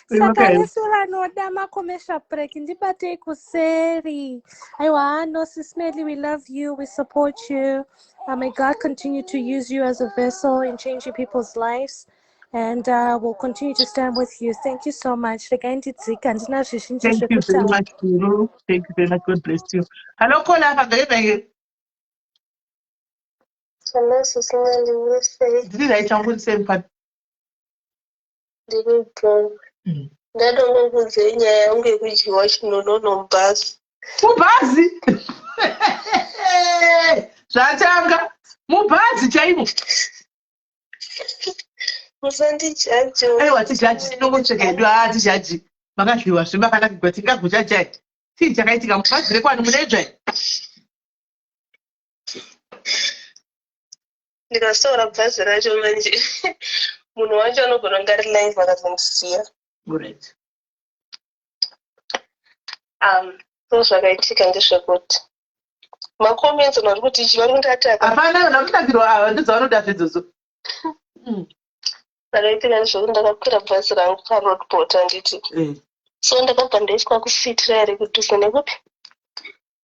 Saka Okay. vese vanoda ma-commercial break ndibatei kuseri. Aiwa, no sisimeli, we love you, we support you. May God continue to use you as a vessel in changing people's lives. And we'll continue to stand with you. Thank you so much. Thank you very much, Guru. Thank you very much. God bless you. Hello, Kola. Hello, Sisimeli, Wilson. Did I jump on the same part? Didn't go. Ndadonga kunze nyaya yangu yekudyiwa chinonono mubhazi. Mubhazi? Zvatanga. Mubhazi chaimo. Musandijaji. Aiwa tijaji tinongotsvekedwa tijaji. Makadliwa zvima kana kugwa tingakujaji. Tii chakaitika mubhazi rekwani munaizva. Ndikasaura bhazi racho manje. Munhu wacho anogona kunge ari live akazondisiya. Alright. So zvakaitika ndezvekuti makomenti vari kuti ichi vari kundataka. Hapana nakutakirwa ndozvanoda zvidzodzo. Zvakaitika ndezvekuti ndakakwira bhazi rangu paroadport handiti. So ndakabva ndaiswa kusitira here kudhuze nekupi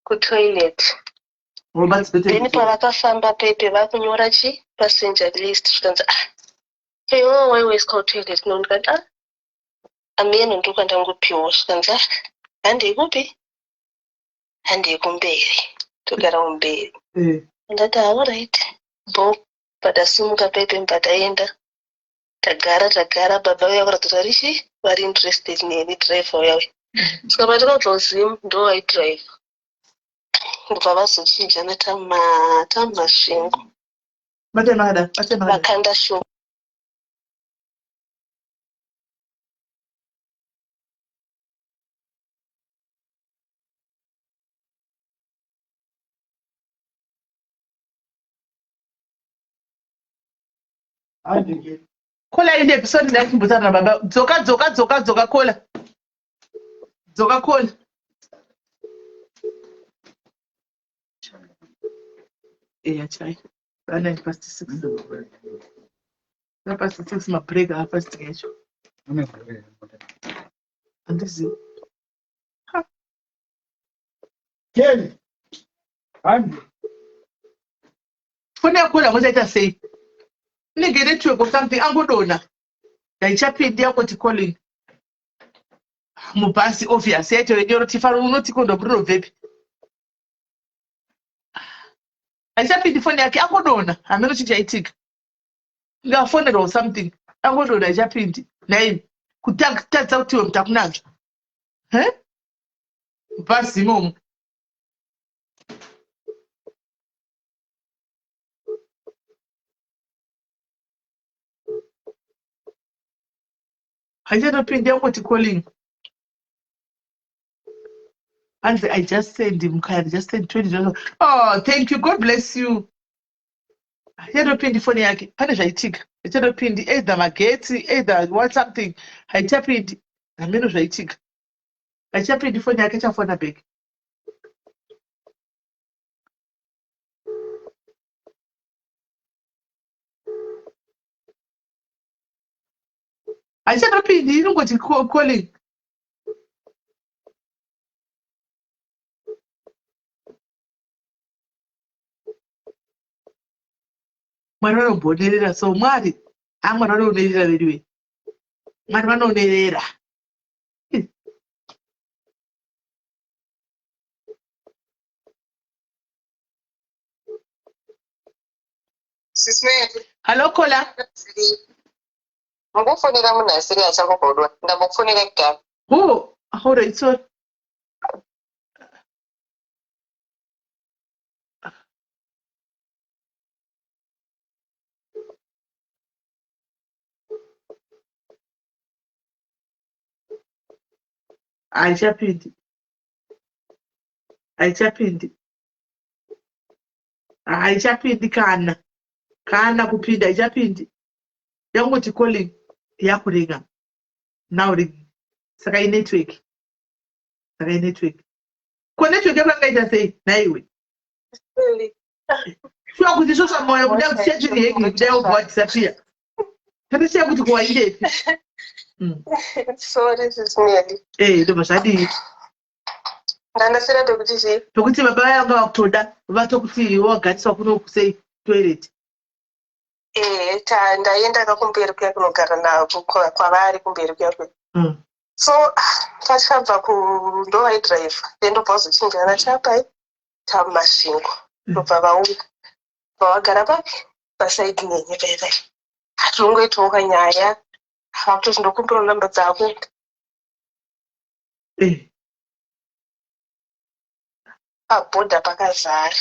kutoilet. Then pavakafamba pepe vakunyora chi passenger list zvikanzi iwo waiwaiswa kutoilet nondikati ameno ndoka ndangopiwa zvikanzi handei kupi handei kumberi togara kumberi ndati alright bo padasimuka pepe mbataenda tagara baba uya kuratidza richi vari interested neni driver uyawe saka patakabva ndo waidrive ndobva vazochijana tamasvingo vakanda shoma. Kola ine episode ndachimbotana baba dzoka kola. Dzoka kola. Chai. 9:06. Past 6 ma break half stage. And this is Kelly. I'm Fune kola ngozaita sei. Nige network or something angodona. Ndaichapindi yakoti calling. Mubhasi obvious yacho yenyoro tifaro unoti kondo bruno vepi. Aichapindi phone yake angodona ameno chichaitika. Ngafonera or something. Angodona aichapindi. Naini kutadza kuti mtakunacho. Basi momo. I just don't think what calling. And I just sent him, I just sent $20. Oh, thank you. God bless you. I don't pin the phone yake. Punish I tick. I don't pin the either Mageti, either what something. I tap it. I mean, I tick. I tap in the phone yake cha phone bag. I said, "Open, you don't go to calling." Marano bonerera so Mari. I'm marano nerera anyway. Marano nerera. Hello, Kola. Ndakufonera munhasiri achakugodwa ndamufonera kugara. Oh, hold on, so aichapindi kana kupinda aichapindi yangoti calling yakuringa now ring saka network connection yako ngaita sei naiwe shuwa kuti shosha moyo kuda kusiya chiri hegi kuda ubwa disappear tanisiya kuti kuwaindepi sorry sisimeli ndo zvadii ndandasira tokuti sei tokuti baba vanga vakutoda vatokuti wagatiswa kuno kusei toilet ndaenda kakumberi kuya kunogara navo kwavari kumberi kuya kuya so tachabva kundovaidhiraivha ndendobva kuzochinjana chapai tamasvingo ndobva vauya vavagara papi pasaidi nenye paipai hatongoitawo nyaya vakutoti ndokumbira namba dzako pabhodha pakazara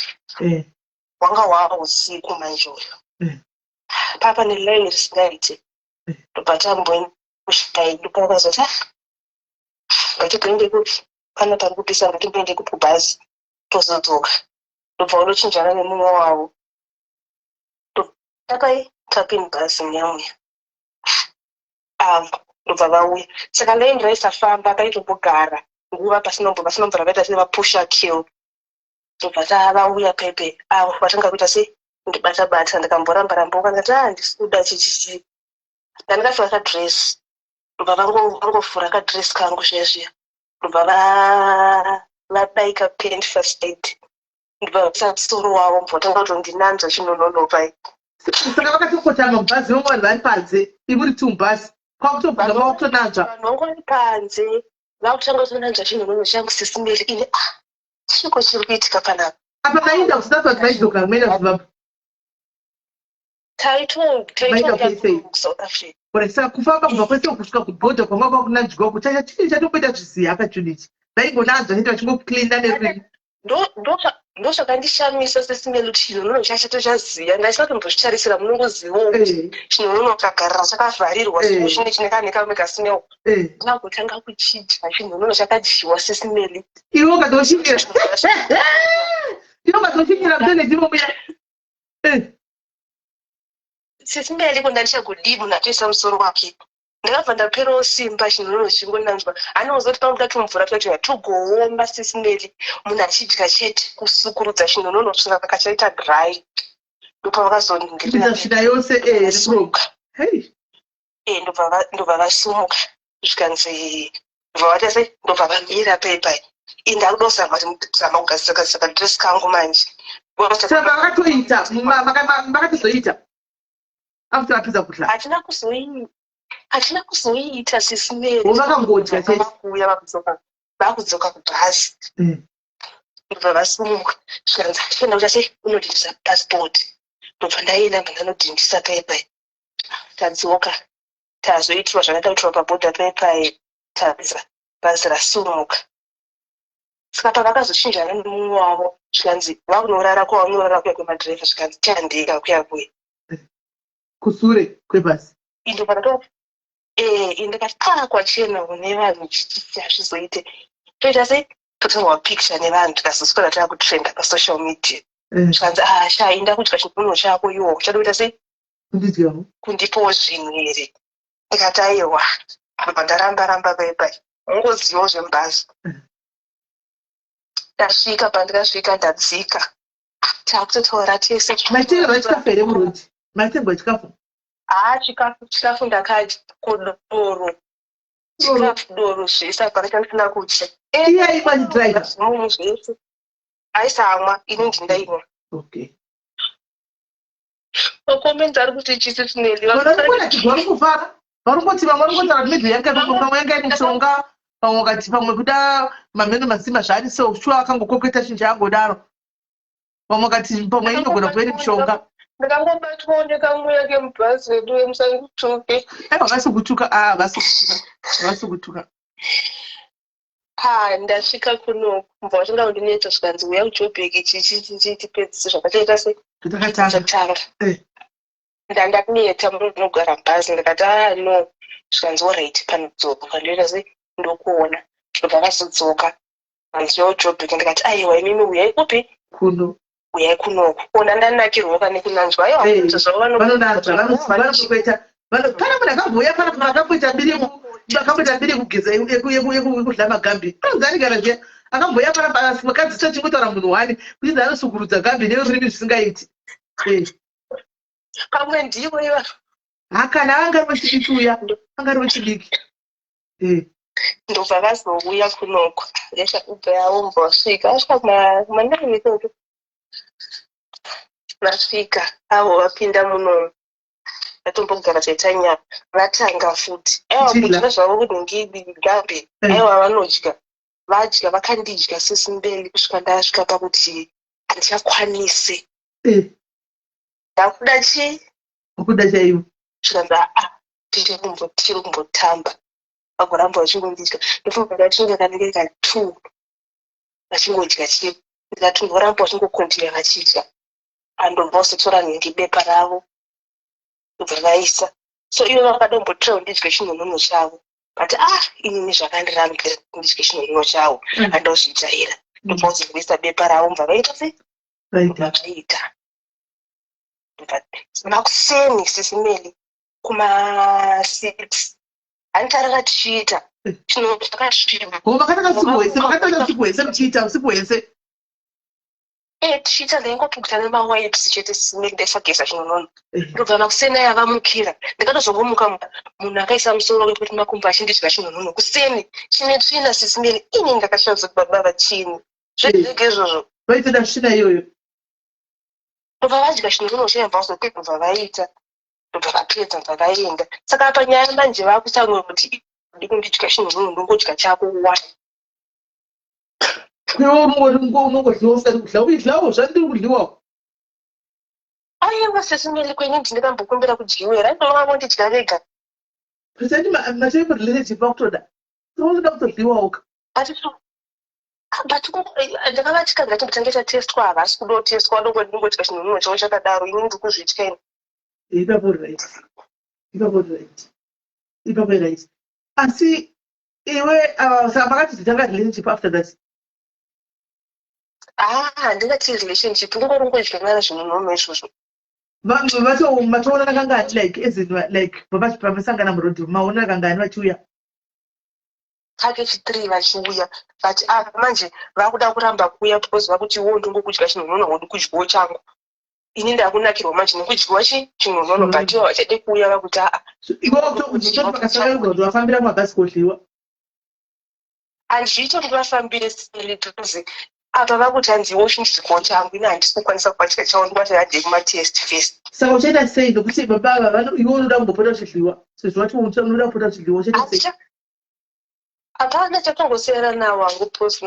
wanga wava usiku manjoyo papa nelaini risingaite ndobva tambokusvikaidi pakazoti ngatimboende kupi pana pari kupisa ngatimboende kupi bhazi tozodzoka ndobva unochinjana nemumwe wavo takai tapini bhazi nyamuya avo ndobva vauya saka laini raisafamba akaitobogara nguva pasinombora vaita sei vapusha kill ndobva vauya pepe avo vatanga kuita sei ndibata ndikamboramba ukangati handisi kuda chichichi ndandikafura kadresi ndobva vangofura kadresi kangu zvezviya ndobva vabaika paint first aid ndobva vasasoro wavo mbotanga kutondinanza chinonono pai saka vakatokotama mubhazi vamwe vari panze imuri tumbhazi kwakutobva vakutonanzva vanhu vangu vari panze vakutanga kutonanzva chinonono changu sisimeli ine chiko chiri kuitika panapa apa mainda kusina kuti vaidzoka kumena zimbabwe South Africa. Saka kufamba kubva kwese kusvika kubhodha kwanga kwakunanzvwa kuchacha chii chatomboita zvisiya akachunichi vaingonanzva chete vachingoklinda nerini ndo zvakandishamisa sesimeli kuti chinonono chacho tochaziya ndaisina kumbozvitarisira munongozivawo kuti chinonono kagarira chakavharirwa chine chinekanekarume kasimeo ndinangotanga kuchidya chinonono chakadyiwa sesimeli iwe ukatoshinyira mtenetimo muya sesimeli kundandishagodii munhu atoisa musoro wake ndakabva ndaperawo simba chinonono chingonanzwa anozoti panguda tumvura tuyacho tugooma sesimeli munhu achidya chete kusukurudza chinonono kusvika kakachaita dry ndopa vakazoningirira yose ndobva vasumuka zvikanzi vavata sei ndobva vamira paipai indakudozama kugadzisa kadresi kangu manje saka vakatoita makatozoita after apedza kudla hatina kuzoiita sisimeli vakangodya vakuya vakudzoka kubhazi ndobva vasumuka zvikanzi achienda kuta sei unodhindisa passport ndobva ndaenda ndanodhindisa paipai tadzoka tazoitirwa zvakatautirwa pabhodha paipai tabva bhazi rasumuka saka pavakazochinjana nemumwe wavo zvikanzi vakunorara kwavanorara kuya kwemadhiraivha zvikanzi tiandika kuya kuya kusure kwebhasi ndikati kwachena une vanhu chichichi hazvizoite toita sei totorwa picture nevanhu tikazoswera taakutrenda pasocial media zvikanzi shainda kudya chinonono chako iwo uchadoita sei kundipowo zvinhu here ndikati aiwa ndobva ndaramba paipai ungozivawo zvemubhazi ndasvika pandikasvika ndadzika takutotaura tese maitengerwa chikafu here murodi maitengerwa chikafu chikafu ndakadya kodoro chikafu doro zvese parika ndisina kudya iyaibadhiraivha zvese aisamwa ini ndindaimwa makomenti ari kuti chisi sineli vari kufara varikoti vamwe varikotara kuti midzi vamwe yanga ine mishonga vamwe vakati pamwe kuda mameno mazima zvaari so shuwa akangokoketa chinja angodaro vamwe vakati pamwe inogona kuva ine mishonga ndakangobatwawo nekamweya kemubhazi wedu wemusangutuke vasi kutuka vasi kutuka ndasvika kunoku mbva vachinga kundinetsa zvikanzi uya kujobheki chichitipedzise zvakatoita sekatanga ndandakuneta munogara mubhazi ndikati no zvikanzi oright panodzoka kandoita se ndokuona ndobva vazodzoka anziwo jobheki ndikati aiwa imimi uyai kupi kuno uyai kunoku ona ndanakirwa kane kunanzwa aiwa vanonanzvananokuita kana munhu akamboya kana akamboita mbiri kugeza yekudla magambi anozanigara zviya akamboya para vakadzi chachingotara munhu wani kuti dzanosukurudza gambe nerurimi zvisingaiti pamwe ndivo iva hakana anga rochidiki uya anga rochidiki ndobva vazouya kunoko yeshaubva yavo mbosvika asvika kumanai ikoko vasvika avo vapinda munomu vatombogara chaita nyama vatanga futi aiwa kudya zvavo kuti ngigambe aiwa vanodya vadya vakandidya sesimbeli kusvika ndasvika pakuti handichakwanisi ndakuda chii ukuda chaivo zvikanza tiri kumbotamba vagoramba vachingondidya ndofunga ndachinge kanenge ka2 vachingodya chii ndikati ndoramba vachingokontinua vachidya andobva usitora nenge bepa ravo ndobva vaisa so ivo vakadombotirewo ndidye chinonhuno chavo but inini zvakandirambira ndidye chinonhuno chavo handozvijaira ndobva uzigoisa bepa ravo mva vaita sei vaita makuseni sisimeli kuma6 handitaraka tichiita chinhu chakasviba vakatanga usiku hwese muchiita usiku hwese tichiita ndaingopukuta nemawipes chete sisimeli ndaisageza chinonhono ndobva makuseni aya avamukira ndikatozongomuka munhu akaisa musoro wekuti makumbo achindidya chinonhono kuseni chine tsvina sisimeli ini ndakashaudza kubaba chini zvedege izvozvo vaitoda tsvina iyoyo ndobva vadya chinonhono chayabva uzokubva vaita ndobva vapedza ndobva vaenda saka panyaya manje vakutsamwe kuti ndikundidya chinonhono ndongodya chako wai unongodliwa usati kudla uidlawo zvandiri kudliwawo aiwa sesimeli kwenye ndindikambokumbira kudyiwera ndovangondidya vega presenti machaimorelationship vakutoda unoda kutodliwawoka but ndakavatika ngatimbotange tatestwa havasi kudotestwa ndongodingodya chinonhono chavo chakadaro ini ndiri kuzvityeni ipapo right asi iwe saka pakati dzitanga relationship after that handingati relationship ngorungodya mwana zvinonhono izvozvo matoonana kangani like like pamesangana murodhi maonana kangani vachiuya pakechi 3 vachiuya but manje vakuda kuramba kuuya because vakuti wo ndongokudya chinonhono wodi kudyiwo changu ini ndakunakirwa manje nekudyiwa chinonhono but ivo vachade kuuya vakuti iwopakasakarugondo vafambira mabhasi kodliwa handichiita kuti vafambire silituzi apa vakuti hanziwo chinzviko changu ini handisi kukwanisa kubatya chavo ndivati kumatest first saka uchaita sei nokuti baba iwe unoda kumbopota uchidliwa sezvo vati unoda kupota uchidliwa uchaita sei hapana chatongosiyana nawo hangu posi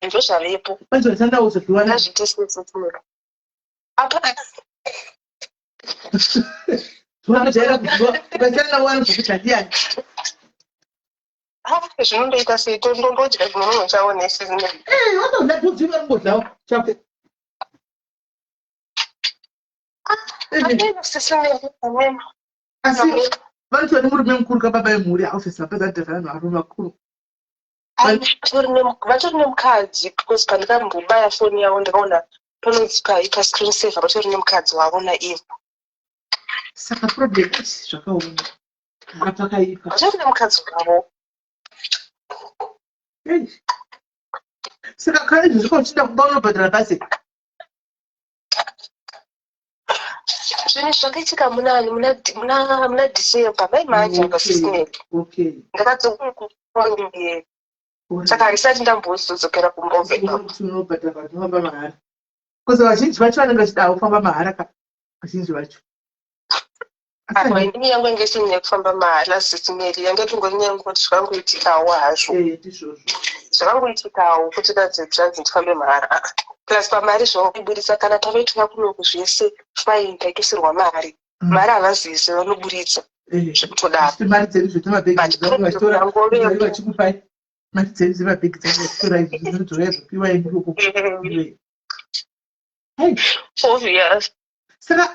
ndozvavepo vanzonatanda uzodliwa nazvitesesesmura hapana zvinojaira kudliwa ukasiyana nawo anozokuti handiyani zvinondoita sei ndodya chinonhono chavo nesizimeli watoda kudziva rungodlawo chako asi vanoti nemurume mukuru kababa emhuri haufesi mapedza kudhazana nevarume vakuru vatori nemukadzi because pandikambobaya foni yavo ndakaona panonzi pascreen saver vatori nemukadzi wavo naivo saka problem zvakaoma akapakaipa vatori nemukadzi wavo saka kare izvo zvikochida kuba unobhadhara bhasi zvinhu zvakaitika muna December vaimanja pasisineti ndakadzokuye saka handisati ndambozodzokera kumbovhenobhadhara vanofamba mahara kozi vazhinji vacho vanenge vachida kufamba mahara ka vazhinji vacho ini yangu yange isinyaya kufamba mahara sisimeri yange tongonyanya kuti zvakangoitikawo hazvo zvakangoitikawo kuti kadzedzvanzi ndifambe mahara plus pamari zvauiburitsa kana tavaitwa kunoku zvese fine taitutsirwa mari havazise vanoburitsa zvekutodaro mari dzedu zvetimabhegi mari dzedu dzemabhegi dzatora izvozvozopiwa iduko obvious saka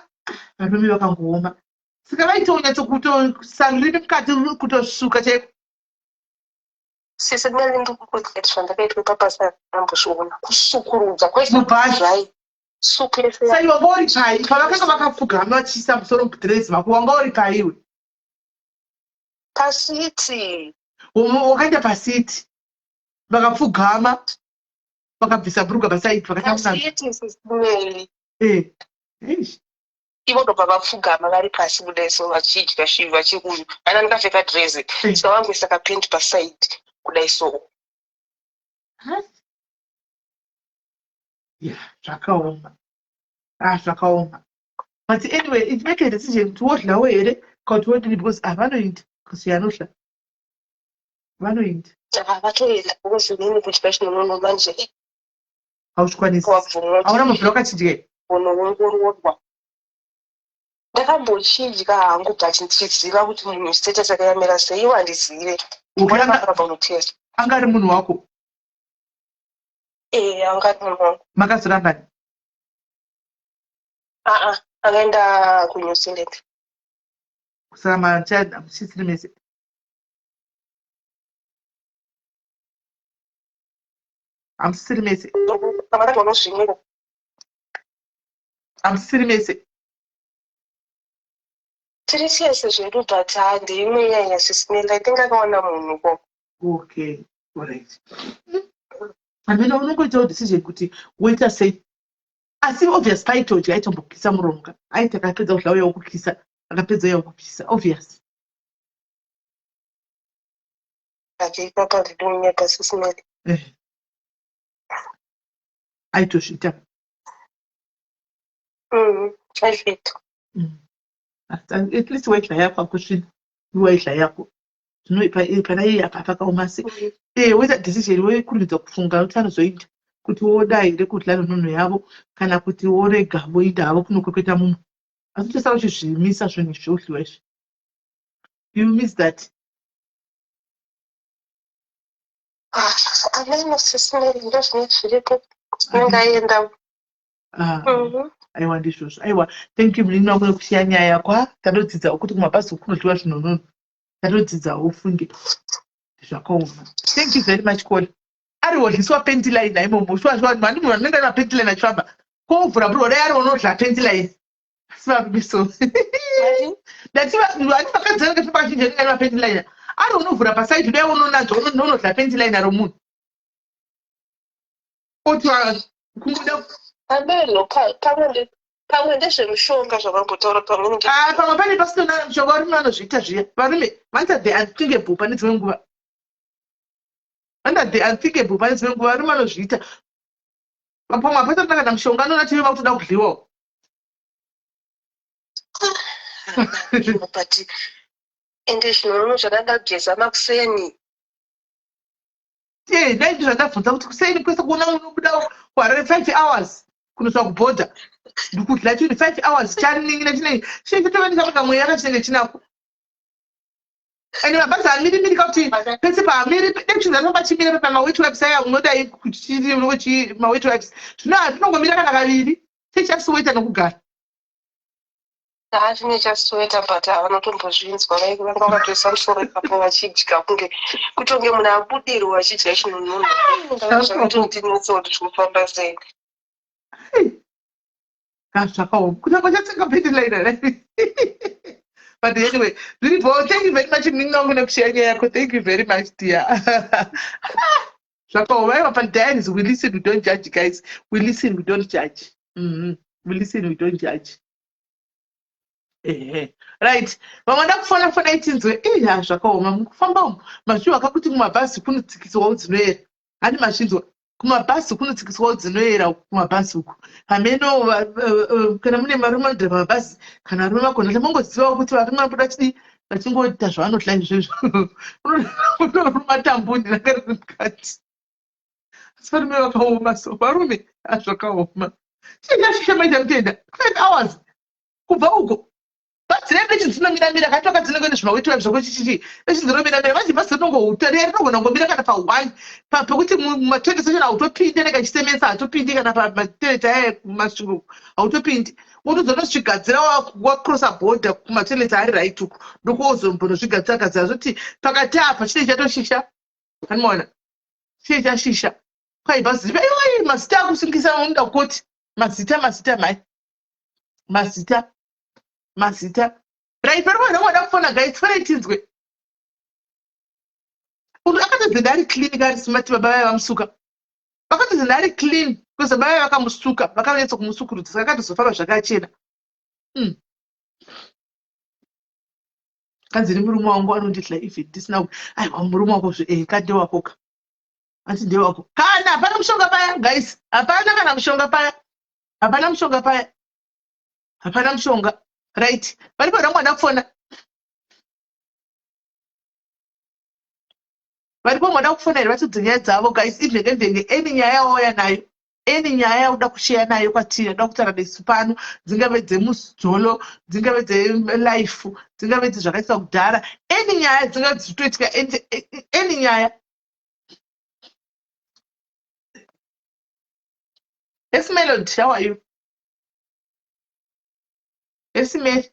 varume vakangooma saka vaitawo nyatsokutosangurini mukati kutosvuka chaiko sisi kunyange ndikukuti zvandakaitwa papasa ambozviona kusukurudza kwaizai suku yese sai wanga uri pai pavakanga vakapfugama vachiisa musoro mudhirezi mako wanga uri paiwe pasiti wakaenda pasiti vakapfugama vakabvisa bhurugwa pasaidi ivo ndobva vapfugama vari pasi kudai so vachidya shivi vachikudya ana ndikapfeka drezi saka vangoisa kapendi pasaidi kudai so zvakaoma but anyway it make a decision kuti wodlawo here kana kuti wodini because havanoindi kusiyanodla vanoindi vatoenda because nini kudya chinonono manje hauchikwanisi hauna mabvira wakachidya unoongororwa ndakambochidya hangu but ndichiziva kuti munhu status akayamira sei wandizive paunotest angari munhu wako angari munhu wangu makazorangani akaenda kuNew Zealand saka machada muchisiri mese hamusisiri mese hamusisiri mese tiri sese zvedu but handeimwe nyaya sisinenda itingakaona munhu ko okay alright amene unongoitawo decision kuti woita sei asi obvious paitoji aitombokisa muronga aiti akapedza kudla uya wokukisa akapedza uya wokupisa obvious ipapa ndinonyeka sisinenda aitozvita aizvita at least waidla yako akusvina iwaidla yako zvino pana iye apa pakaoma sei woita decision wokurumidza kufunga kuti anozoita kuti woda here kudla nonhono yavo kana kuti worega voida havo kunokweketa mumwe asi uchisara uchizvimisa zvinhu zvoudliwa izvi you miss that ameno sisineri ndo zvine zviripo nengaenda aiwa ndizvozvo aiwa thank you munini wangu nekusiya nyaya yako tanodzidzawo kuti kumabhazi kunodliwa zvinonhono tanodzidzawo ufunge zvakaoma thank you very much Kola ari wodliswa pendiline imomo shwa mani munhu anenge ana pendiline achifamba kovhura bro dai ari unodla pendiline sivabiso ndati vanhu vakadzana ngefamba achinje ngai ana pendiline ari unovhura pasaidi dai unonadzo unodla pendiline romunhu oti kungoda ameno pamwe ndezvemushonga zvakambotaura pamwe pane pasina mushonga varume vanozviita zviya varume vanza the unthinkable pane dzimwe nguva under the unthinkable pane dzimwe nguva varume vanozviita pamwe apata kana mushonga anona tive vakutoda kudliwawo but ende zvinonono zvakandageza makuseni dai ndi zvandabvunza kuti kuseni kwese kuona unobuda kwarare 5 hours kunosva kubhodha ndikudla chini 5 hours chaningi nechinei chitovanisapaka mweya yakachinenge chinako ende mabhazi amirimiri kakuti pese paamiri dekuchizanomba chimire pamawet wipes aya unodai kuchiri mawet wipes zvino hatinongomira kana kaviri chechasiweta nokugara chine chasiweta but havanotombozvinzwa vanga vakatoisa musoro ipapo vachidya kunge kutonge munhu abudirwa achidya chinonhono zvakatondinetsa kuti chikufamba sei zvakaoma kuti akachatsenga pendiline but anyway zviripo thank you very much munini wangu nekushaya nyaya yako thank you very much dear zvakaoma aiwa padiaries we listen we don't judge guys we listen we don't judge we listen we don't judge right vamwe ndakufona itinzwe zvakaoma mukufamba umu mazviwa kakuti kumabhazi kunotsikiswawo dzinoera handi mazvinzwa kumabhazi kunotsikiswawo dzinoera kumabhazi uku hameno kana mune varume vanodhira mabhazi kana varume vakona tamangozivawo kuti varume vanoda chidi vachingoita zvavanodla izvozvo unoruma tambundi ranga riri mukati asi varume vakaoma so varume zvakaoma chingazvisha maita mutenda 5 hours kubva uko bhazi redu echinzinomiramira kati vakadzinenge nezvimawet wipes zvokuchichichi echinzinomiramira manje bhazi rinongoutarira rinogona kungomira kana pa1 pekuti muma20 session hautopindi anenge achisemesa hatopindi kana pamatoilet aya kumasvingo hautopindi wotozonosvigadzira wacrossa border kumatoilet ari right uku ndokuozombonozvigadziragadzira zvoti pakati apa chine chatoshisha anomaona chine chashisha kwai bhazi iwai mazita akusungisa unoda kuti mazita mai mazita right pari mwana wada kufona guys fara itinzwe munhu akatodzinga ari clinic ari smart baba vaya vamusuka vakati zinhu ari clean because mai vakamusuka vakanyatsa kumusukurudza akatozofamba zvakachena. Kanzini murume wangu anonditla if ndisina aiwa murume wako kade wakoka anti ndewako kana hapana mushonga paya guys, hapana kana mushonga paya, hapana mushonga paya, hapana mushonga right. Paripo ramwana kufona, varipo mwana kufona here vatidzi nyaya dzavo guys. Ivhengevhenge eni nyaya yawauya nayo, eni nyaya yauda kusheya nayo kwatiri, ada kutaura nesu pano, dzingave dzemudzolo, dzingave dzelife, dzingave dzezvakaiswa kudhara, eni nyaya dzingave dzichitoitika, eni nyaya. Esmelody, how are you? Esimeli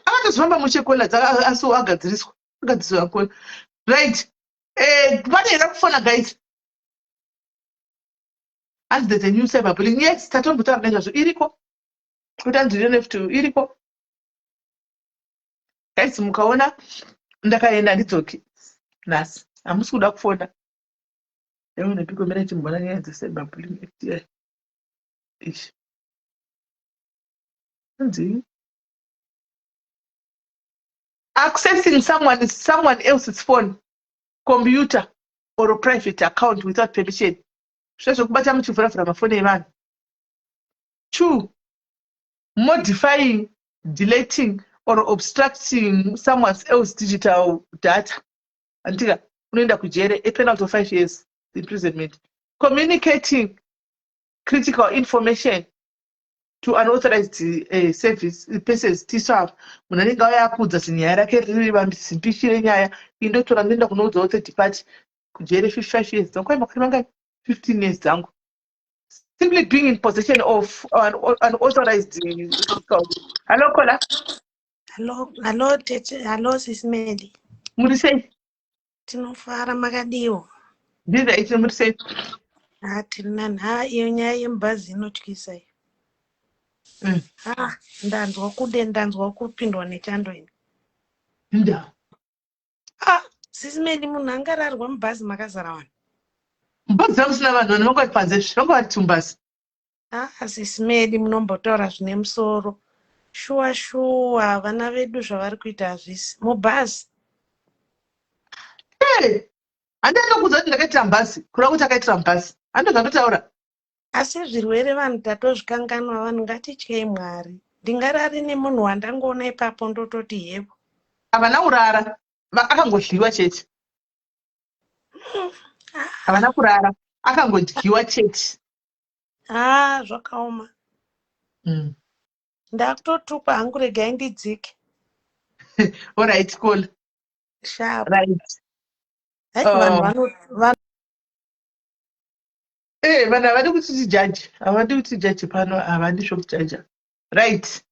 akatozofamba muchekola dzakasiwo agadziriswa kola right. Vanoenda kufona guys. And there's a new cyberbullying. Yes, tatombotaura nezvazvo iriko kuti anzwire nefuti iriko guys. Mukaona ndakaenda ndidzoki nhasi, hamusi kuda kufona. Yaona piko mera chimbona nyaya dzecyberbullying act ishi anzi accessing someone else's phone, computer or a private account without permission. Zvazvokubata muchivhuravhura mafoni evanhu. 2, modifying, deleting or obstructing someone else's digital data. Antika unoenda kujere, a penalty of 5 years imprisonment. Communicating critical information to unauthorized service persons tiswa munhu anenge auya akudza zinyaya rake riri simpishi renyaya indotora ndoenda kunoudzawo third party kujere 55 years dzangu makore mangani 15 years dzangu simply being in possession of unauthorized. Hello Kola. Hello tete, hello Sismedi. Muri sei? Tinofara makadiwo. Ndiza ichi muri sei? Tiri nani iyo nyaya yemubhazi inotyisa iyo. Ndanzwa kupindwa nechando ini. Nda. Sismedi munhu angararwa mubhazi makazara vanhu. Mubhazi dzangu sina vanhu vanongoti panze vangu vari tumbasi. Sismedi munombotaura zvine musoro. Shuwa vana vedu zvavari kuita hazvisi mubhazi. Handinokuudza kuti ndakaitira mubhazi kuda kuti akaitira mubhazi handozvandotaura. Asi zvirwere vanhu tatozvikanganwa, vanhu ngatityei Mwari. Ndingarari nemunhu wandangoona ipapo ndototi yebo. Havana kurara, akangodyiwa chete. Havana kurara, akangodyiwa chete. Zvakaoma. Ndakutotupa hangu regai ndidzike. Alright, cool. Sharp. Right. Vanhu havadi kuti tijaji, havadi kuti tijaji pano, havadi zvokujaja. Right.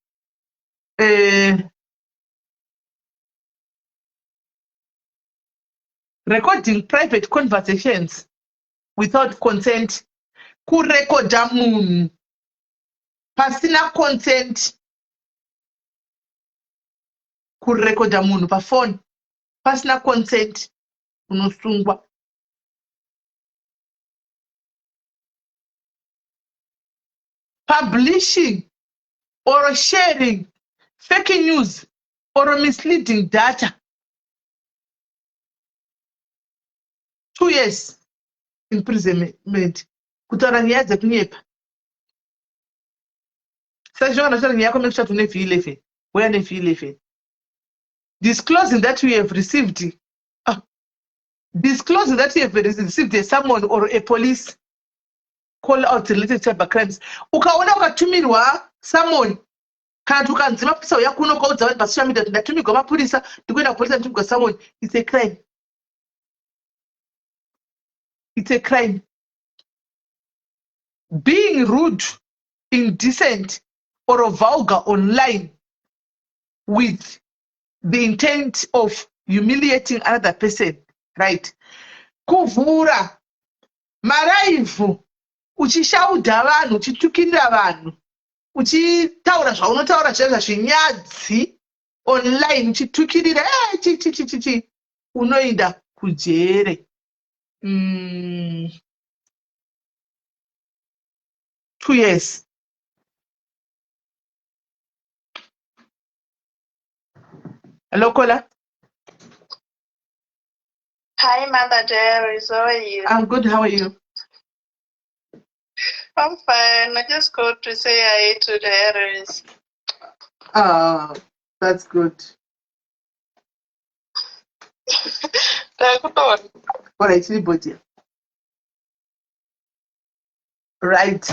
Recording private conversations without consent. Kurekodha munhu pasina consent. Kurekodha munhu pafoni pasina consent unosungwa. Publishing or sharing fake news or misleading data. 2 years imprisonment. Kutaura nyaya dzekunyepa. Saka zvona zvaro nyaya yako mekushatu neV11. Where neV11? Disclosing that you have received a summon or a police call out related to cyber crimes. Ukaona ukatumirwa summon kana tukanzi mapurisa uya kuno ukaudza vanhu pasocial media kuti ndatumirwa mapurisa ndikuenda kupolisa ndatumirwa summon, it's a crime. It's a crime. Being rude, indecent or vulgar online with the intent of humiliating another person, right? Kuvhura maraivu uchishaudha vanhu, uchitukirira vanhu, uchitaura zvaunotaura zvinyadzi online, uchitukirira unoenda kujere. 2 years. Hello, caller. Hi, Mother Jerry. How are you? I'm good. How are you? I'm fine. I just called to say hi to the Harris. That's good. All right, anybody. Right.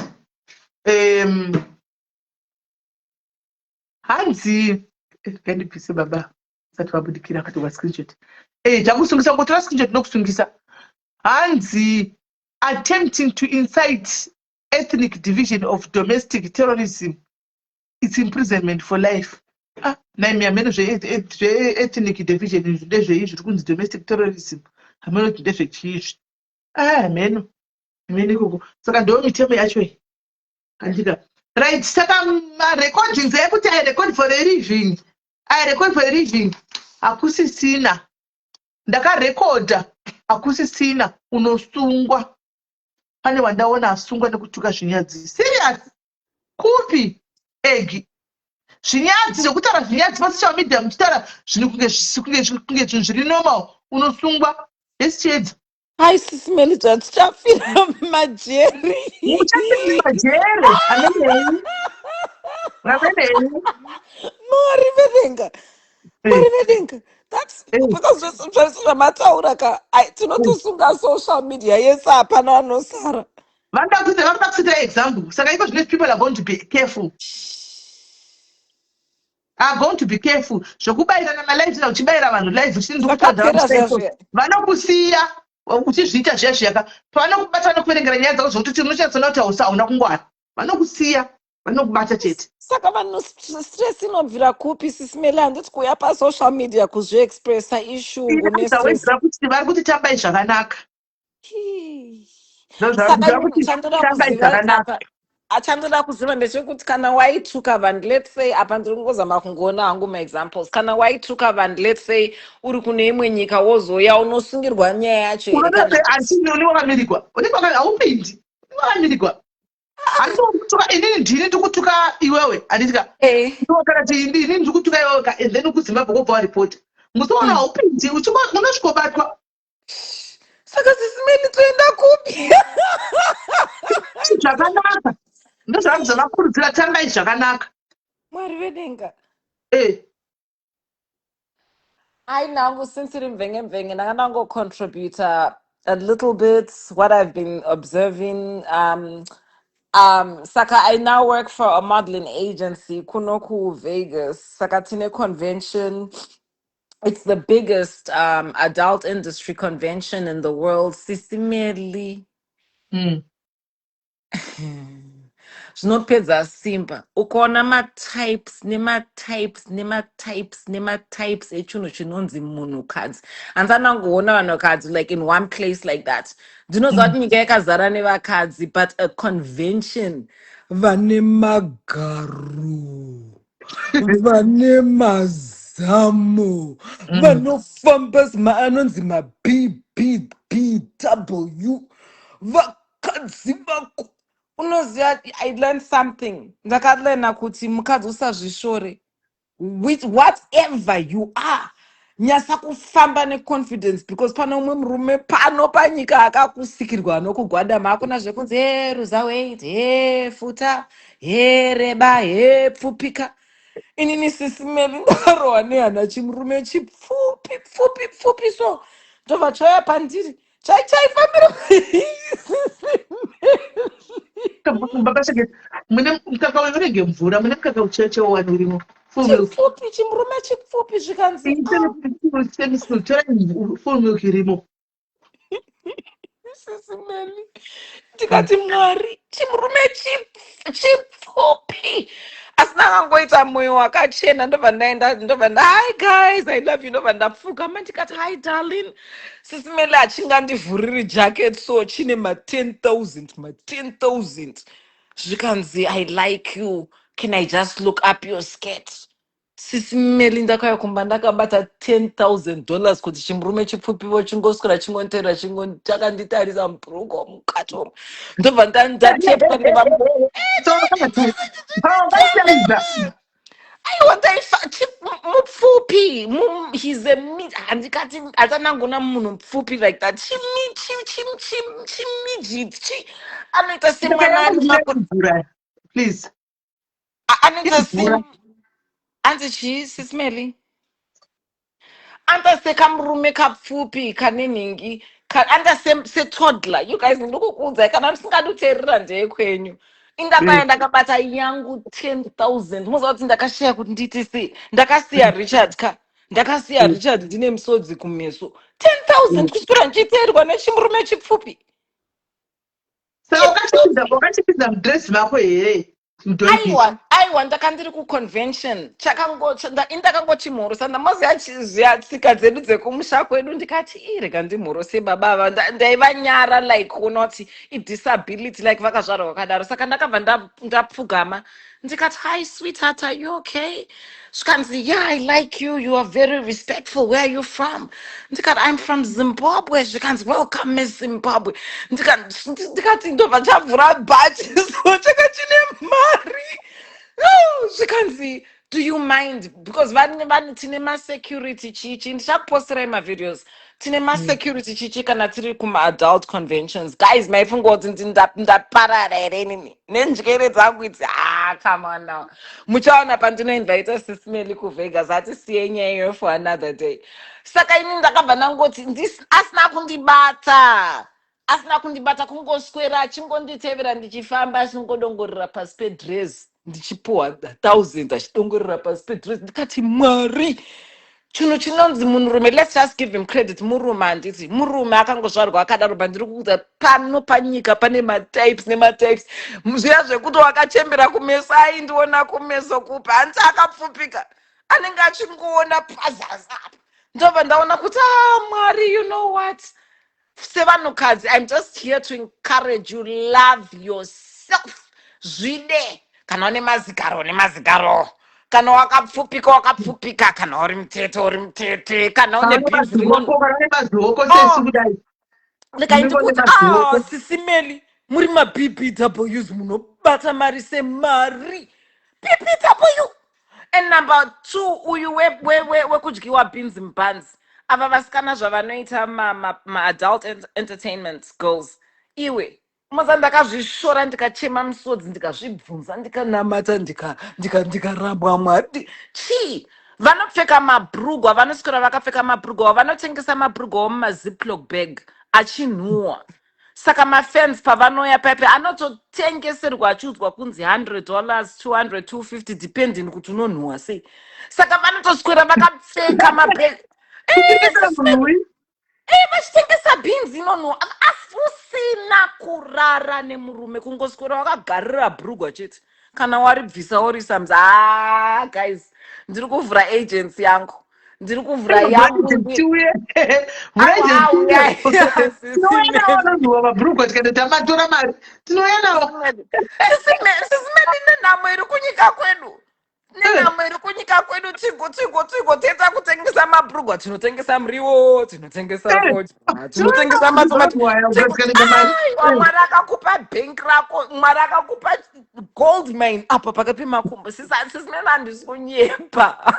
Hanzi. Can you please baba? Sati wabudikira katoka screenshot. Chakusungisa ngotora screenshot nokusungisa. Hanzi attempting to incite ethnic division of domestic terrorism. It's imprisonment for life. Naimi ameno ethnic division ndezveizvi kunzi domestic terrorism. Ameno ndezvechiizvi. Ameno. Ameno ikoko. Saka ndo mitemo yacho iyi. Andika. Right, saka recordings ekuti I record for a living. Akusisina. Ndakarekodha. Akusisina. Unosungwa. Pane wandaona asungwa nekutuka zvinyadzi. Serious. Kupi? Egi. Zvinyadzi zvekutaura zvinyadzi pasocial media muchitaura zvinhu kunge zvinhu zviri normal. Unosungwa. Yesichedza. Hi, Sisimeli, tichafira majeri. Uchafira majeri. Amenei. Mari vedenga. That's because zvamataura ka tinotosunga social media yese hapana vanosara. Vanoda kusitira example. Saka iko zvine people are going to be careful. Zvokubayirana malive na uchibayira vanhu live vanokusiya uchizviita zviya zviyaka pavanokubata vanokuverengera nyaya dzako zvokuti unochatsona kuti hauna kungwara vanokubata chete. Saka vanhu stress inobvira kupi Sisimeli? Handiti kuuya pasocial media kuzviexpressa ishungu nestress. Kuti vari kuti tambai zvakanaka. Achandoda kuziva ndechekuti kana waituka vanhu, let's say apa ndiri kungozama kungoona hangu maexamples, kana waituka vanhu, let's say uri kune imwe nyika wozoya unosungirwa nyaya yacho here kana uni wakamirigwa haupindi wakamirigwa inini ndini ndikutuka iwewe handitika kana ti inini ndikutuka iwewe and then kuzimbabwe kobva waripota musoona haupindi unosvikobatwa. Saka Sisimeli toenda kupi? Zvakanaka ndozvangu zvavakurudzira tambai zvakanaka. Mwari vedenga. I now, since I'm going contribute a little bit what I've been observing. Saka, I now work for a modeling agency, Kunoku Vegas. Saka Tine Convention. It's the biggest adult industry convention in the world. Sisimeli. Zvinopedza simba ukaona matypes echinhu chinonzi munhukadzi. Handisanangoona vanhukadzi like in one place like that. Ndinoziva kuti nyika yakazara nevakadzi, but a convention vane magaro vane mazamu vanofamba anonzi maBBW vakadzi vako. Unoziva, I learned something. Ndakalearna kuti mukadzi usazvishore. With whatever you are, nyasa kufamba neconfidence, because pana umwe murume pano panyika akakusikirwa anokugwadama akuna zvekunzi ruza weight, futa, reba, pfupika. Inini Sisimeli ndarohwa nehana chimurume chipfupi so ndobva chauya pandiri chaifambira mune mukaka weverenge mvura mune mukaka uchewani urimo chimurume chipfupi zvikanzi full milk irimo. Sisimeli tikati Mwari chimurume chipfupi asina kangoita mwoyo wakachena ndobva hi guys I love you ndobva ndapfugama ndikati hi darling. Sisimeli achingandivhuriri jacket so chine ma10,000 zvikanzi I like you, can I just look up your skirt? Sisimeli ndakauya kumba ndakabata $10,000 kuti chimurume chipfupiwo chingoswera chingoteera chakanditarisa mubhurugu mukati omo. Ndobva ndatepwa aiwa mupfupi he's a handikati hatanangona munhu mupfupi like that chimidget anoita semwana please anoita anzi chii sisimeli anda sekamurume kapfupi kane nhingi anda setoddler you guys ndikukuudzai kana musingadi kuteerera ndeyekwenyu indakaya ndakabata yangu 10,000 muziva kuti ndakashaya kuti nditi sei ndakasiya richard ndine misodzi kumeso 10,000 kuswera ndichiteerwa nechimurume chipfupi wakachipinza mudresi mako here aiwa ndakandiri kuconvention indakangoti mhorosa ndamaziya tsika dzedu dzekumusha kwedu ndikati irega ndimhorose baba ndaiva nyara like kuona kuti idisability like vakazvarwa vakadaro saka ndakabva ndapfugama ndikati hi sweetheart are you okay zvikanzi yeah I like you you are very respectful where are you from ndikati I'm from Zimbabwe zvikanzi welcome Miss Zimbabwe ndikati ndobva chavhura bhachi so chaka chine mari zvikanzi do you mind because vane tine masecurity chichi ndichakuposterai mavideos tine masecurity chichi kana tiri kuma-adult conventions guys maifunga kuti ndaparara here inini nenjere dzangu idzi come on now muchaona pandinoinvita sisimeli kuvegas hatisiye nyaya for another day saka ini ndakabva ndangoti asina kundibata kungoswera achingonditevera ndichifamba achingodongorera pasi pedress ndichipuwa 1,000 achidongorera pasi pedress ndikati mwari chinhu chinonzi munhurume let's just give him credit murume handiti murume akangozvarwa akadaro bandiri kuudza pano panyika pane matypes nematypes zviya zvekuti wakachembera kumeso aindiona kumeso kupa hanzi akapfupika anenge achingoona pazasi apa ndobva ndaona kuti mwari you know what sevanhukadzi I'm just here to encourage you love yourself zvide kana une mazigaro kana wakapfupika kana uri mutete kana une ndikaindikuti sisimeli muri maBBWs munobata mari semari BBW and number 2 uyu wekudyiwa beans mubanzi ava vasikana zvavanoita ma-adult entertainment girls iwe moza ndakazvishora ndikachema misodzi ndikazvibvunza ndikanamata ndikarambwa mwari chii vanopfeka mabhurugwa vanoswera vakapfeka mabhurugwa vanotengesa mabhurugwa mumaziplock bag achinhuhwa saka mafans pavanoya paipe anototengeserwa achiudzwa kunzi $100 200 250 depending kuti unonhuhwa sei saka vanotoswera vakapfeka mabag vachitengesa beans inonhuhwa asina kurara nemurume kungoswera wakagarira bhurugwa chete kana waribvisa orisa mzi guys ndiri kuvhura agency yangu ndiri kuvhura mabhurugwa tikatotamatora mari tinouya nawo sisimeli nenhamo iri kunyika kwedu teta kutengesa mabhurugwa tinotengesa muriwo tinotengesa matomati mwari akakupa bhengi rako mwari akakupa gold mine apa pakati pemakumbo sisimeli handisi kunyepa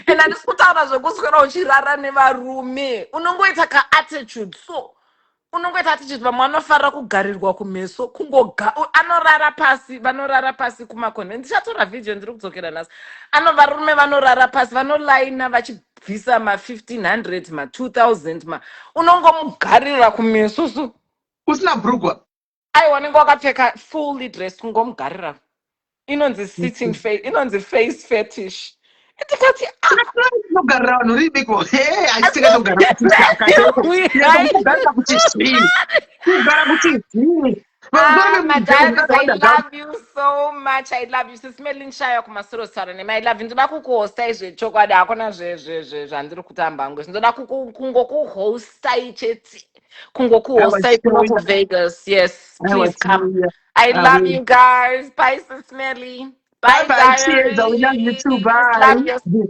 and handisi kutaura zvekuswera uchirara nevarume unongoita kaattitude so unongoita attitude vamwe vanofarira kugarirwa kumeso vanorara pasi kumakonve ndichatora vhidhio ndiri kudzokera nhasi varume vanorara pasi vanolaina vachibvisa ma1500 ma2000 unongomugarira kumeso so usina bhurugwa aiwa unenge wakapfeka fully dress kungomugarira inonzi sitting face inonzi face fetish ndikati nogarira vanhu ridiko achitikatogara kuti madams, I love you so much. I love you. Sisimeli nshaya kumasoro sara nema. I love you. Ndoda kukuhosta izve chokwadi hakuna zvandiri kutamba ngwe. Ndoda kungokuhosta icheti. Kungokuhosta kuno Vegas. Yes, please come. I love you guys. Bye Sisimeli. Bye, bye. Cheers. I will love you too. diaries. Love you. Bye.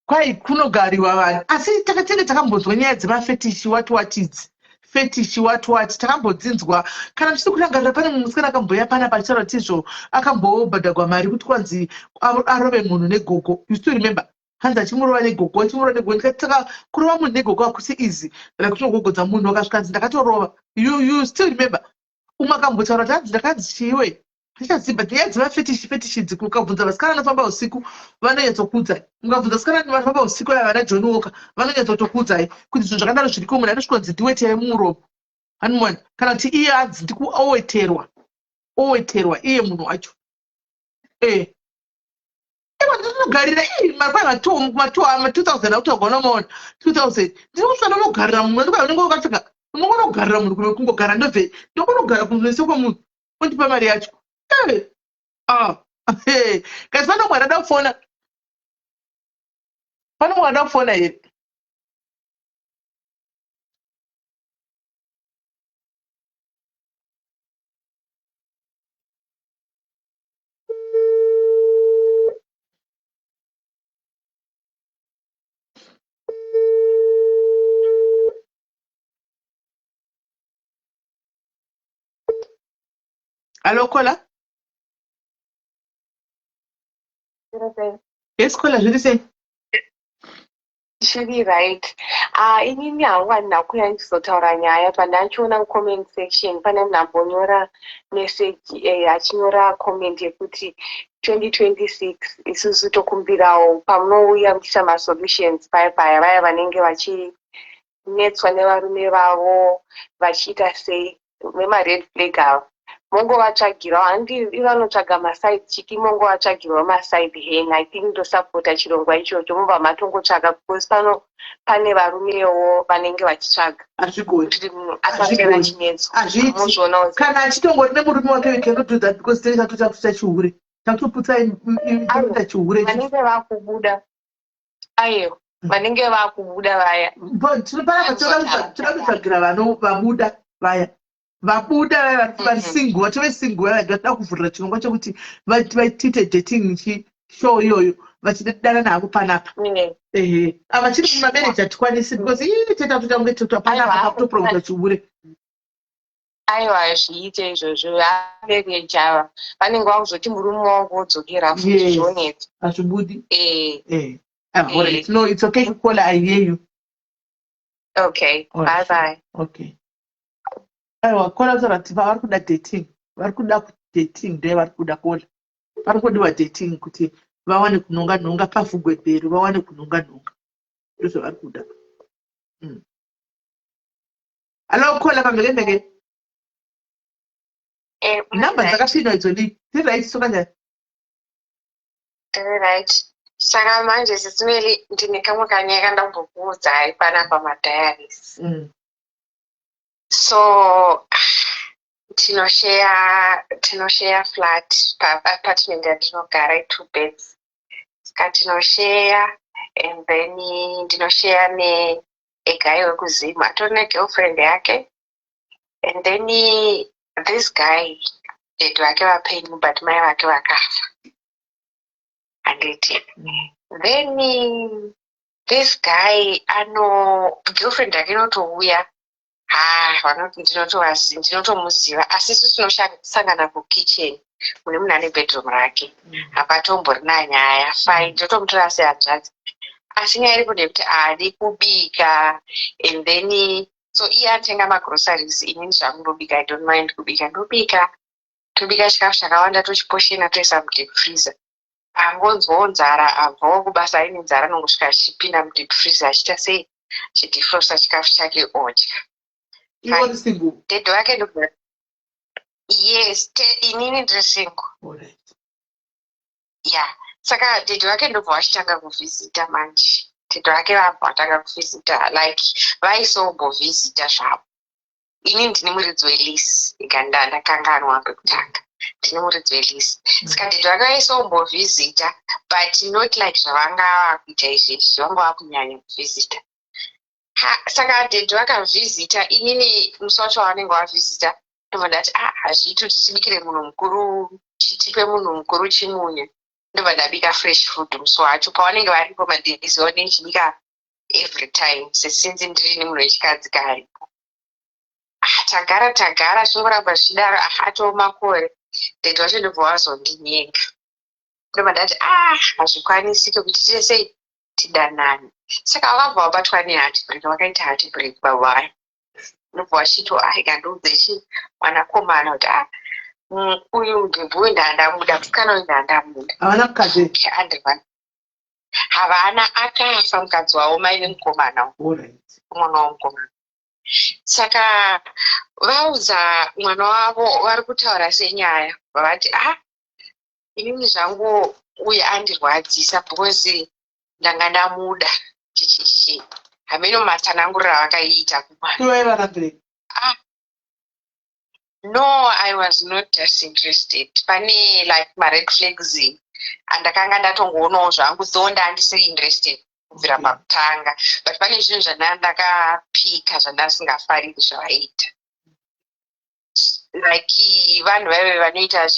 Kwai kunogariwa vanhu asi takatenge takambonzwa nyaya dzemafetishi what idzi fetishi what takambodzinzwa kana tichiri kurangarira pane musikana akamboya pana pachitaura kuti izvo akambobhadhagwa mari kuti kwanzi arove munhu negogo. You still remember hanzi achimurova negogo ndikati saka kurova munhu negogo hakusi easy kutogogodza munhu akasvika ndakatorova. You still remember umwe akambotaura kuti hanzi ndakanzi chiwe ndichaziba nyaya dzemafetishi idzi. Ukabvunza vasikana vanofamba usiku vanonyatsokudza, ukabvunza vasikana vanofamba usiku vana John Walker vanonyatsotokudzai kuti zvinhu zvakadaro zviriko munhu anosvika kunzi ndiwetei muromo hanimona kana kuti iye adzi ndikuoweterwa iye munhu wacho. Ndinogarira ma2000 autagona maona 2000 ndinokusana unogarira munhu unenge wakapfeka unogona kugarira munhu kuno kungogara ndobve ndogona kugara kunzvese kwomunhu undipa mari yacho. Kasi pane mwana ada kufona here. Hello, Kola? Yes, Kola, zviri sei? Shiri right. Inini hangwana kuya ndizotaura nyaya pandachiona comment section pane munhu ambonyora message achinyora comment yekuti 2026 isusu tokumbirawo pamunouya muchiita masolutions paya vaya vanenge vachinetswa nevarume vavo vachiita sei vemared flag ava mongovatsvagirawo handi ivanotsvaga maside chiki mongovatsvagirawo maside hen. I think ndosapota chirongwa ichocho mobva matongotsvaga because pane varumewo vanenge vachitsvaga hazvigoti asapera chinetswa mozvionawo kana achitongori nemurume wake we cannot do that because tiri tatotaputsa chihure takutoputsai chihure vanenge vakubuda aiyo vanenge vakubuda vaya tinopanapa toda kutsvagira vabuda vaya vabuda vari single vatove single vaya vatida kuvhurira chirongwa chokuti vatite dating show iyoyo vachidana navo panapa. Vachiri kumamanager tikwanisi because tetakutange panapa takutopromota chihure. Aiwa zviite izvozvo avereja vanenge vakuzoti murume wangu wodzokera futi zvonetsa hazvibudi. Alright, no, it's okay to call. I hear you. Okay, bye bye. Okay. Aiwa kola kutaura kuti vari kuda dating, vari kuda dating ndiye vari kuda kola, vari kudiwa dating kuti vawane kunonga pavhugwe bheri, vawane kunonga ndozvavari kuda. Hello kola pambekembeke namba dzakapinda idzoni tiri right soka njani? Tiri right. Saka manje sisimeli ndine kamwe kanyaya kandambokuudza hai panapa madiaries. So tinoshare flat apartment yatinogara 2 beds. Saka tinoshare and then ndinoshare neguy wekuzimu atori negirlfriend yake and then this guy dad vake vapenyu but mai vake vakafa. Then this guy girlfriend yake inotouya vanoti ndinotomuziva asi isu tinosangana kukitchen mune munhu ane bedroom rake hapatomborina nyaya fine totomutora sehanzvadzi asi nyaya iri kude kuti haadi kubika and then so iye anotenga magroceries inini zvakundobika I don't mind kubika tobika chikafu chakawanda tochiposhena toisa mudeep freezer angonzwawo nzara abvawo kubasa aine nzara anongosvika achipinda mudeep freezer achiita sei chidifrosta chikafu chake odya. Dad wake ndo yes inini ndiri single. Yeah, saka dad wake ndobva vachitanga kuvhizita manje dad wake vabva vatanga kuvhizita like vaisombovhizita zvavo. Ini ndine muridzi welisi ndakanganwa pekutanga ndine muridzi welisi saka dad wake vaisombovhizita but not like zvavanga vakuita izvezvi vanga vakunyanya kuvhizita. Saka dad vakavhizita inini musi wacho wavanenge vavhizita ndobva ndati hazviiti tichibikire munhu mukuru chitipe munhu mukuru chimunye ndobva ndabika fresh food musi wacho pavanenge varipo madhezi vanenge chibika every time sesinzi ndiri nemunhu wechikadzi karipo. Tagara zvinoramba zvichidaro atoo makore dheto wacho ndobva wazondinyenga ndobva ndati hazvikwanisi kuti tese tidanane. Saka vakabva vabatwa nehatibreki vakaita hatibreki baba ndobva vachito ikandoudzechi mwanakomana kuti uyu ndebvu ndandamuda musikana uyu ndandamuda havana mukadzi havana akafa mukadzi wavo mai vemukomana mwana womukomana. Saka vaudza mwana wavo vari kutaura senyaya vavati inini zvangu uyu andirwadzisa because ndanga ndamuda chichichi hameno matsanangurira vakaita kumwana. No, I was not just interested. Pane like my red flags andakanga ndatongoonawo zvangu zonda handisi interested kubvira pakutanga, but pane zvinhu zvandakapika zvandasingafariri zvavaita, like vanhu vaive vanoita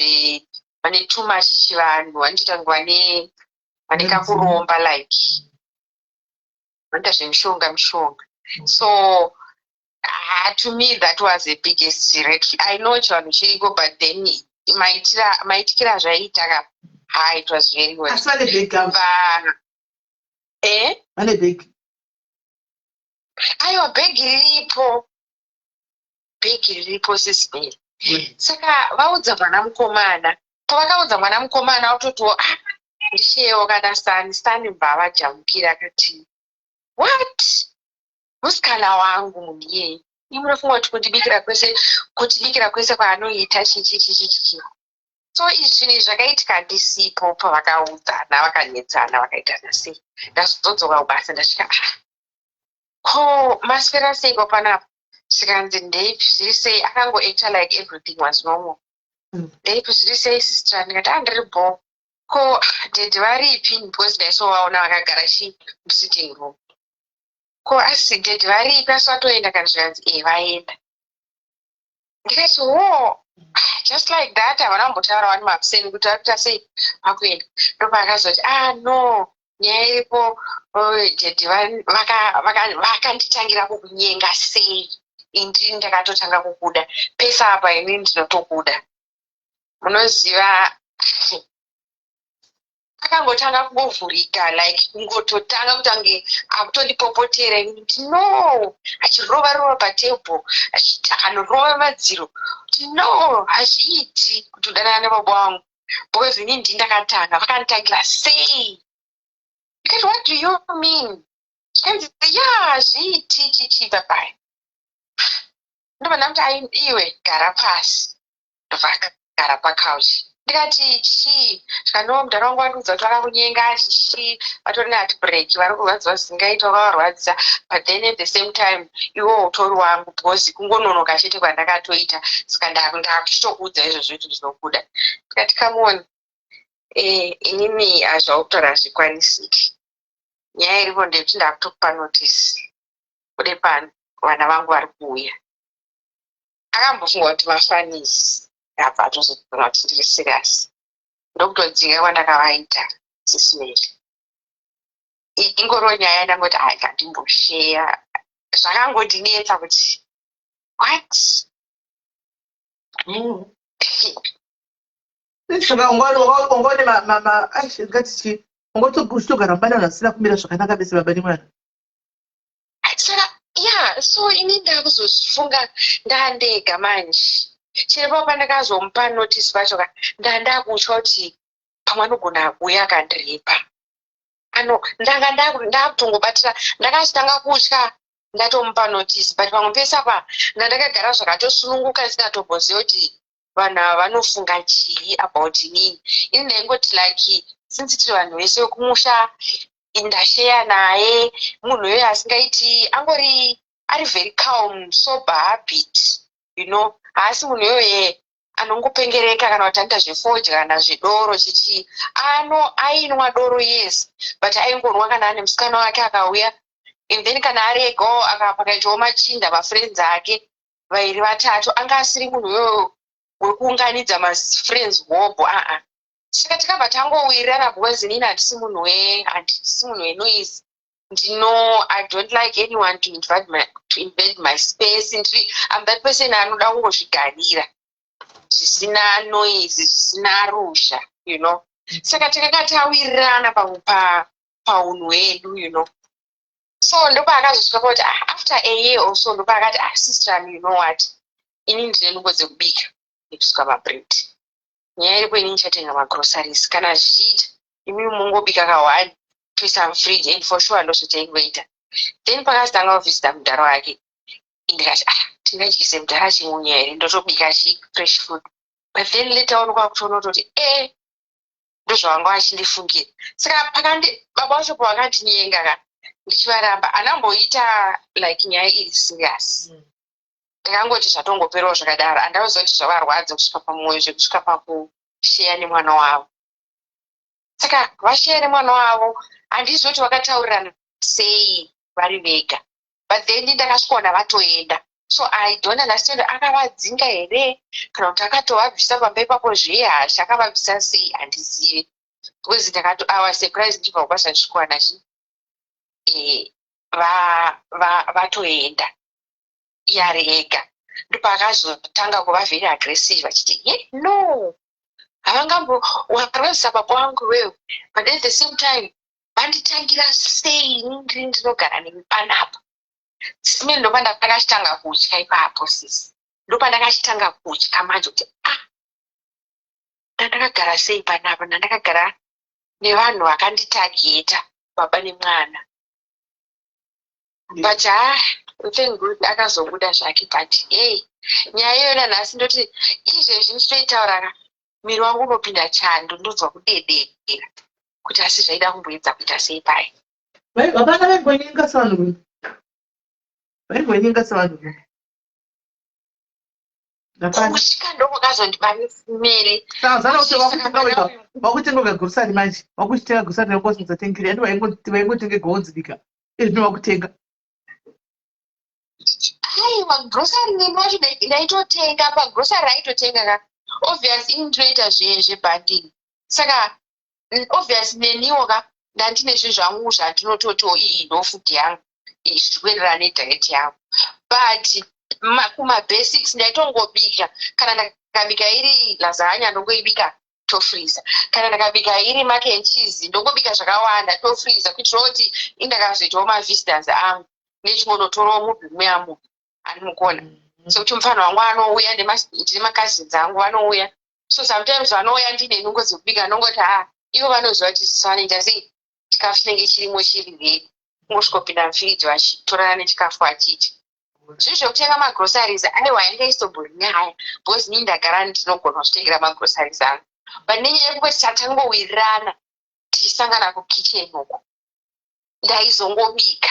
vane too much chivanhu, vanoita vane kakuromba, like vanoita zvemishonga. So to me that was the biggest red flag. I know chivanhu chiriko, but then maitikira zvaiita it was very well. Vane bhegi aiwa bhegi riripo sisibheri. Saka vaudza mwana mukomana, pavakaudza mwana mukomana autotiwo ndichewo kana stani mbava jamukira akati what musikana wangu munhu yei imunofunga kuti kutibikira kwese kwaanoita chichi. So izvi zvakaitika ndisipo pavakaudzana vakanyedzana vakaitana sei. Ndazodzoka kubasa ndasvika ko maswera seiko panapa zvikanzi ndeipi zviri sei, akangoacta like everything was normal. Ndeipi zviri sei sister, ndikati andiripo. Ko dede varipi because ndaisovaona vakagara musitting room. Ko asi dede varipi asi vatoenda kana zvikanzi vaenda. Ndikati just like that havana kumbotaura vani makuseni kuti varikuita sei vakuenda. Ndopa akazoti no nyaya iripo dede vakanditangira kukunyenga sei, indini ndakatotanga kukuda pesa apa inini ndinotokuda. Munoziva akangotanga kungovhurika like kungototanga kutange akutondipopotera kuti no, achirova patebho akanyorova madziro kuti no hazviiti kuti udanana nebaba wangu because inini ndini ndakatanga vakanditangira sei. Because what do you mean? Zvikanzi hazviiti chichi papai. Ndobva ndamuti iwe gara pasi, ndobva akagara pakauchi. Ndikati zvikanowo mudhara wangu vandiudza kuti vakakunyenga chichi vatori nehatibreki vari kurwadziwa zvisingaita vakavarwadzisa, but then at the same time iwo utori wangu because kungononoka chete kwandakatoita, saka ndakuchitokuudza izvozvo kuti ndinokuda. Ndikati kamoni inini hazvaukutaura hazvikwanisiki, nyaya iripo ndekuti ndakutokupa notisi kude pano vana vangu vari kuuya. Akambofunga kuti mafanisi apa atozogona kuti ndiri serious, ndokutodzinga kwandakavaita sisimeri. Ingoriwo nyaya ndangoti kandimbosheya zvakangondinetsa kuti what. saka ungone ngati ungotogara mubanana asina kumira zvakanaka bese baba nemwana. Saka so ini ndakuzozvifunga ndandega manje. Chiripo pandakazomupa notisi pacho ndandakutya kuti pamwe anogona kuuya akandirepa. Ndanga ndakutongobatira, ndakachitanga kutya ndatomupa notisi, but pamwe pese apa ndandakagara zvakatosununguka ndisingatomboziva kuti vanhu ava vanofunga chii about inini. Ini ndaingoti like since tiri vanhu vese vekumusha ndasheya naye, munhu uyo asingaiti ari very calm, sober habit, you know, haasi munhu uyo anongopengereka kana kuti anoita zvefodya kana zvedoro chichi. Ainwa doro yes, but aingonwa kana ane musikana wake akauya, and then kana aregawo pakaitawo machinda mafriends ake 2-3, anga asiri munhu uyo wekuunganidza mafriends hobo. saka takabva tangowirirana because inini handisi munhu wenoise. I don't like anyone to invade my space. I'm that person anoda kungozvigarira zvisina noise, zvisina rusha, you know. Saka takanga tawirirana paunhu hwedu, you know. So ndopakazosvika kuti after a year also ndopakati sister, you know what, ini ndine nungo dzekubika nekusuka mabread. Nyaya iripo ini ndichatenga magroceries kana zvichiita imi mungobika ka1 toisa mufridge and for sure ndozotengoita. Then pakazotanga kuvhizita mudhara wake ndikati tingadyise mudhara chimunya here ndotobika fresh food. But then later on kwakutoona kuti ndozvavanga vachindifungira. Saka baba vacho pavakandinyenga ka ndichivaramba anamboita like nyaya iri serious. Ndakangoti zvatongoperawo zvakadaro handauziva kuti zvavarwadza kusvika pamwoyo zvekusvika pakusheya nemwana wavo. Saka vasheya nemwana wavo handizvi kuti vakataurirana sei vari vega. But then ndakasvikaona vatoenda. So I don't understand akavadzinga here kana kuti akatovabvisa pamba ipapo zvehasha akavabvisa sei handizivi. Because I was surprised ndibva kubasa ndisvikuwana vatoenda iyari ega. Ndopakazotanga kuva very aggressive achiti no havangambowarozisa baba wangu wewe, but at the same time vanditangira sei ndiri ndinogara nemi panapa. Sime ndopa ndakachitanga kutya ipapo sisi. Ndopa ndakachitanga kutya manje kuti ndandakagara sei panapa, ndandakagara nevanhu vakanditageta baba nemwana. But thank God akazobuda zvake. But nyaya iyona nhasi ndoti izvezvi ndichitoitaura miri wangu unopinda chando, ndonzwa kudedera kuti asi zvaida kumboedza kuita sei pai. Vana vaingonyinga sevanhu vaingonyinga sevanhu kusvika ndokwakazondibane miri. zana kuti vakutenga vegrosari manje vakuchitenga grosari nekosinzatengiri andi vaingotenga goonzibika izvino vakutenga aiwa grosari nemi wacho ndaitotenga pagrosari raitotenga ka obvious ini ndinoita zvebhanding. Saka obvious neniwo ka ndandine zvinhu zvangu zvandinototiwo iyi ndofood yangu zvichienderana nediet yangu. But kumabasics ndaitongobika. Kana ndakabika iri lasagna ndongoibika tofreeza. Kana ndakabika iri mac and cheese ndongobika zvakawanda tofreeza kuitira kuti indakazoitawo mavisitors angu nechimonotorawo mubhimu yamo andinokona. So kuti mufana wangu anouya ndine makazins angu vanouya. So sometimes vanouya ndine nungo dzekubika nongoti ivo vanoziva kuti sisi vanoita sei chikafu chinenge chirimo chiri ready. Ngosvikopinda mufiriji vachitorana nechikafu vachidya. Zvinhu zvekutenga magroceries aiwa yanga isobhori nyaya because ini ndagara ndinogona kuzvitengera magroceries angu. But nenyaya yekungoti tatangowirirana tichisangana kukitchen uko ndaizongobika.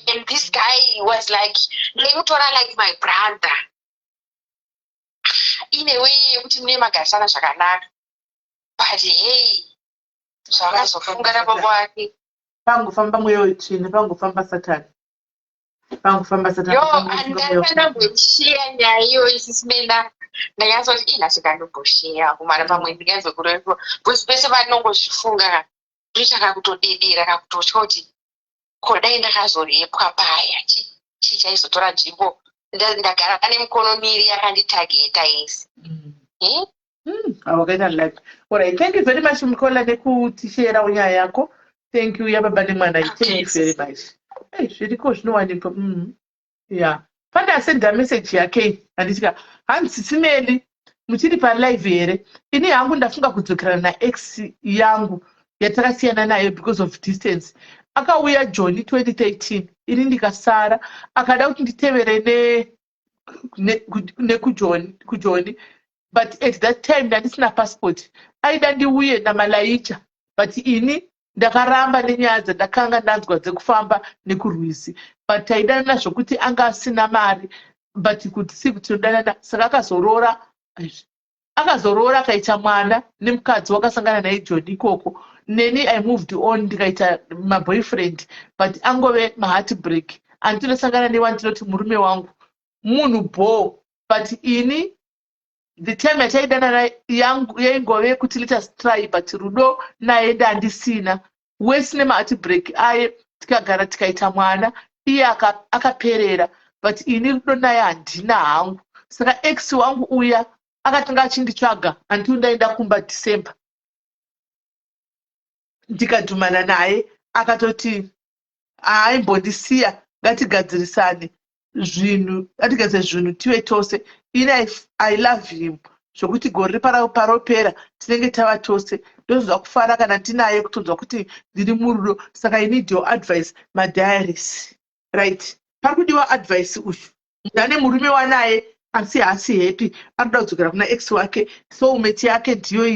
And this guy was like, ndinotora like my brother. In a way yekuti mune magarisana zvakanaka. But zvakazofungana baba wake. pangofamba mweyo wetsvene pangofamba satani. Andakandambosheya nyaya iyoyo isisimena ndanyazoti inasikandombosheya kumana pamwe ndinganzokurepo because pese vanongozvifunga ndichaka kutodedera kakutotya kuti kodai ndakazorepwa paya chii chaizotora nzvimbo ndagara nemukono miri yakanditageta yese. Wakaita like alright, thank you very much Mkola nekutishera nyaya yako. Thank you yababa nemwana. Thank you very much. Zviriko zvinowanikwa. Yeah. Pandasenda message yake andisika hansisimeli muchiri palive here. Ini hangu ndafunga kudzokera naex yangu yatakasiyana naye because of distance. Akauya Joni 2013 ini ndikasara akada kuti nditevere kujoni. But at that time ndandisina passport. Aida ndiuye namalaicha. But ini ndakaramba nenyaya dzandakanga ndanzwa dzekufamba nekurwizi. But taidana zvokuti anga asina mari. But kuti si tinodanana saka akazorora akaita mwana nemukadzi wakasangana naye Joni ikoko. Neni I moved on ndikaita my boyfriend. But angove heartbreak. Antinosangana newandinoti murume wangu munhu bo. But ini the time yataidanana yangu yaingove kuti let us try but rudo naye ndandisina wese nemaati break aye tikagara tikaita mwana iye akaperera but ini rudo naye handina hangu saka ex wangu uya akatanga achinditsvaga until ndaenda kumba December ndikadhumana naye akatoti aimbondisiya ngatigadzirisane zvinhu ngatigadzire zvinhu tive tose ini I love him zvokuti gore paropera tinenge tava tose ndozva kufara kana tinaye kutonzwa kuti ndiri murudo saka I need your advice madiaries right pari kudiwa advice uyu munhu ane murume wanaye asi haasi happy anoda kudzokera kuna ex wake soulmate yake ndiyo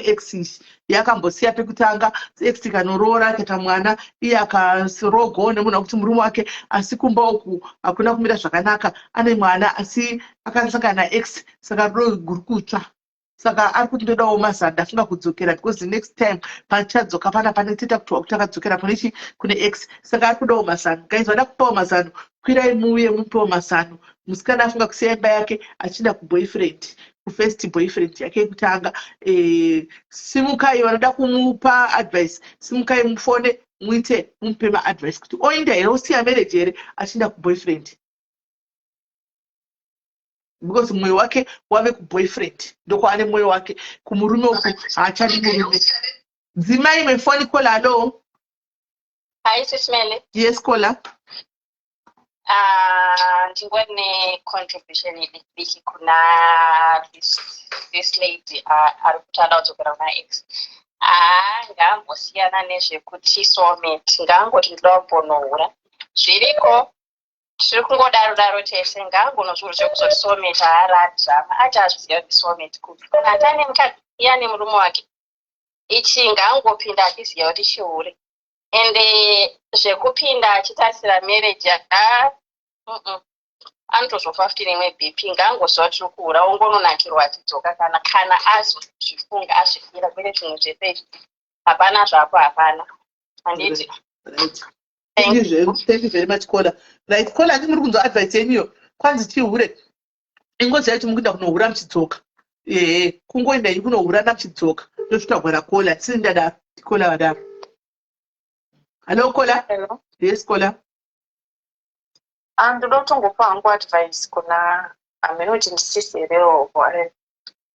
ex yakambosiya pekutanga ex ikanoroora kaita mwana iye akarogo nemunhu wekuti murume wake asi kumba uku hakuna kumira zvakanaka ane mwana asi akasangana naex saka rudo guru kutsva saka ari kuti ndodawo mazana ndafunga kudzokera because the next time pachadzoka pana paneteta kuti wakuti akadzokera kune ex saka ari kudawo mazano guys vada kupawo mazano kwirai muuye mupewo mazano musikana afunga kusiya imba yake achienda kuboyfriend kufirst boyfriend yake yekutanga simukai vanoda kumupa advice simukai mufone muite mumupe maadvice kuti oenda here osiya marriage here achienda kuboyfriend because mwoyo wake wave kuboyfriend ndokwaane mwoyo wake kumurume uku haachadi murume dzimai mefoni kola alo Hi, Sismele. yes kola Ndingori ne-contribution idiki kuna this lady ari kutanda kudzokera kuna ex. Ngambosiyana nezvekuti soulmate ngangoti ndinoda kumbonohura zviriko tiri kungodaro tese ngangonozvuru zvekuzoti soulmate haarati zvama ati azviziva kuti soulmate kupi atane mukadzi iyane murume wake ichi ngangopinda achiziva kuti chihure ende zvekupinda achitarisira marriage anotozofa futi nemwe bp ngangoziva tiri kuhura ongononakirwa achidzoka kana azozvifunga azvifira kwete zvimwe zvepedyo hapana zvapo hapana handiti Thank you very much kola right kola ndi muri kunzwa advice yenyuyo kwanzi chihure ingoziva kuti mukuenda kunohura muchidzoka kungoenda iyi kunohura namuchidzoka ndosvitagwara kola tisini ndadaro kola vadaro hello kola Hello. yes kola Ndoda kutongopa hangu advice kuna amenoti ndisiserewo whatever.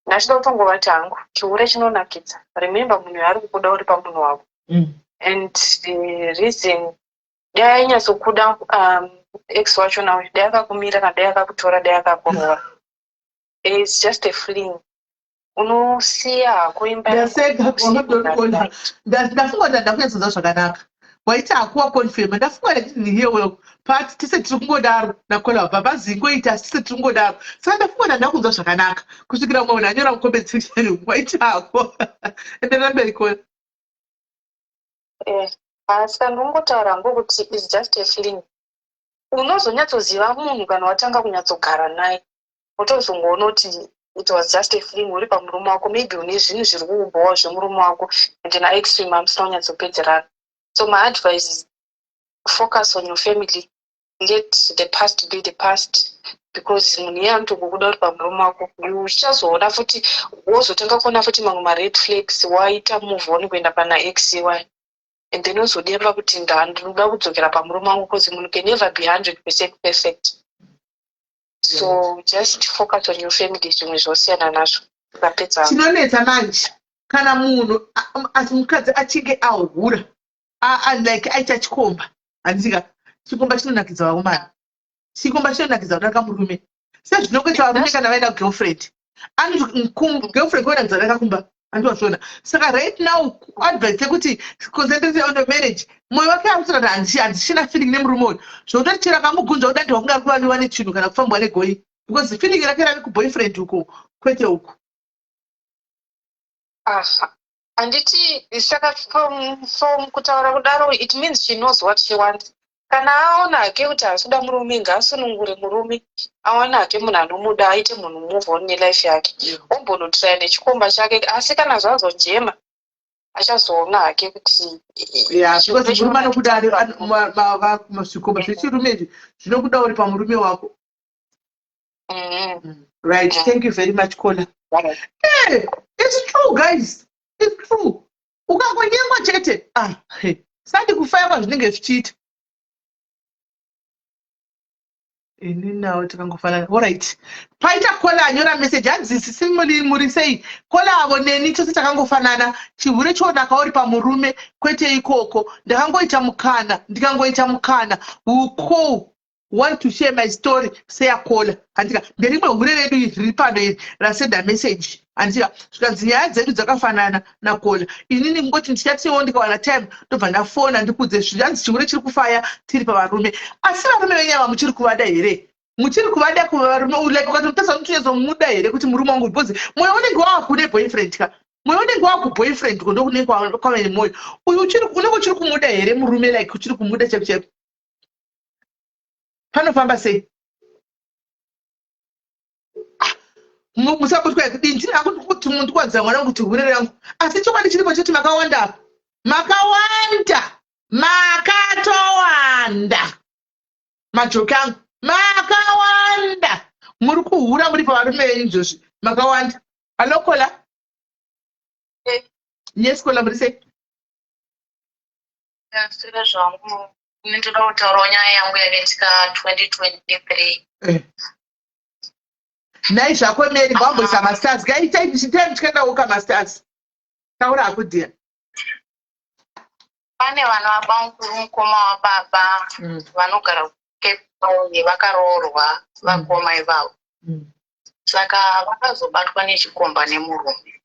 Ndachida kutongovati hangu chihure chinonakidza. Remember munhu ari kukuda uri pamunhu wako. And the reason dai anyatsokuda ex wacho nawo dai akakumira kana dai akakutora dai akakuroora. It's just a fling. Unosiya hako imba ndaseka kola ndafunga kuti ndakunyatsodzwa zvakanaka waiti hakuwa confirm ndafunga kuti ni here well but tise tiri kungodaro nakola baba zingoita asi tise tiri kungodaro saka ndafunga kuti ndakunzwa zvakanaka kusvikira mumwe munhu anyora mucomment section waiti hako enderera mberi kola asi kandongotaura ngokuti is just a feeling. Unozonyatsoziva munhu kana watanga kunyatsogara naye utozongoona kuti it was just a feeling uri pamurume wako maybe une zvinhu zviri kuumbawo zvemurume wako ende naextreme hamusina kunyatsopedzerana. So my advice is focus on your family, let the past be the past, because munhu iye anotongokuda uri pamurume wako uchazoona futi wozotanga kuona futi mamwe mared flags waita move on kuenda pana ex iwayo and then uzodemba kuti ndinoda kudzokera pamurume wangu because munhu can never be 100% perfect. So just focus on your family zvimwe zvosiyana nazvo ukapedza chinonetsa manje kana munhu asi mukadzi achinge ahura like aita chikomba handika chikomba chinonakidza vakomana chikomba chinonakidza kudaka murume sezvinokuita varume kana vaenda kugirlfriend anoti girlfriend kwainakidza kudaka kumba andiwazvona saka right now advice yekuti concentrate on the marriage mwoyo wake akutora kuti handishina feeling nemurume uyu zvokutoti chero akamugunzva kuti andiwa kunga kuvaniwa nechinhu kana kufambwa negoi because feeling rake rave kuboyfriend uko kwete uko handiti saka from kutaura kudaro it means she knows what she wants. Kana aona hake kuti asida murume ngaasunungure murume awana hake munhu anomuda aite munhu move on nelife yake ombonotira nechikomba chake asi kana zvazojema achazoona hake kuti because murume anokuda zvikomba zvechirume izvi zvinokuda uri pamurume wako Right. Thank you very much, Kola. Hey, it's true, guys. It's true. Ukangonyengwa chete. Hey. Sandi kufaya zvinenge zvichiita. Ininawo tikangofanana. All right. Paita Kola anyora message adzisi muri sei. Kola avo neni chose takangofanana. Chihure chona kauri pamurume kwete ikoko. Ndakangoita mukana. Uko want to share my story. Say a Kola. Andika nderimwe hure redu iri pano rasenda message. Andika zvikanzi nyaya dzedu dzakafanana na Kola. Inini ngoti ndichatiwo ndikawana time ndobva ndafona ndikudze zvikanzi chihure chiri kufaya tiri pavarume. Asi varume venyama muchiri kuvada here? Muchiri kuvada kuvarume like ukati mutasa muchizomuda here kuti murume wangu bhozi moyo unenge wakune boyfriend ka. Moyo unenge wakuboyfriend ndokune kwamene moyo. Uyu unenge uchiri kumuda here murume like uchiri kumuda chep. Panofamba sei? Musakutwa ndini akuti kuti muntu kwanza mwana kuti hure rangu. Asi chokwadi chiripo choti makawanda. Makatowanda. Majoke angu. Makawanda. Muri kuhura muri pavarume venyu izvozvi. Makawanda. Hello, Kola? Yes, Kola, muri sei? Sira zvangu ndinoda kutaurawo nyaya yangu yakaitika 2023. Nai zvako Mary wamboisa masters. Time chikaenda woka masters. Taura akudhiya. Pane vana vabangu mukoma wababa vanogara Cape Town vakaroorwa vakoma ivavo. Saka vakazobatwa nechikomba nemurume.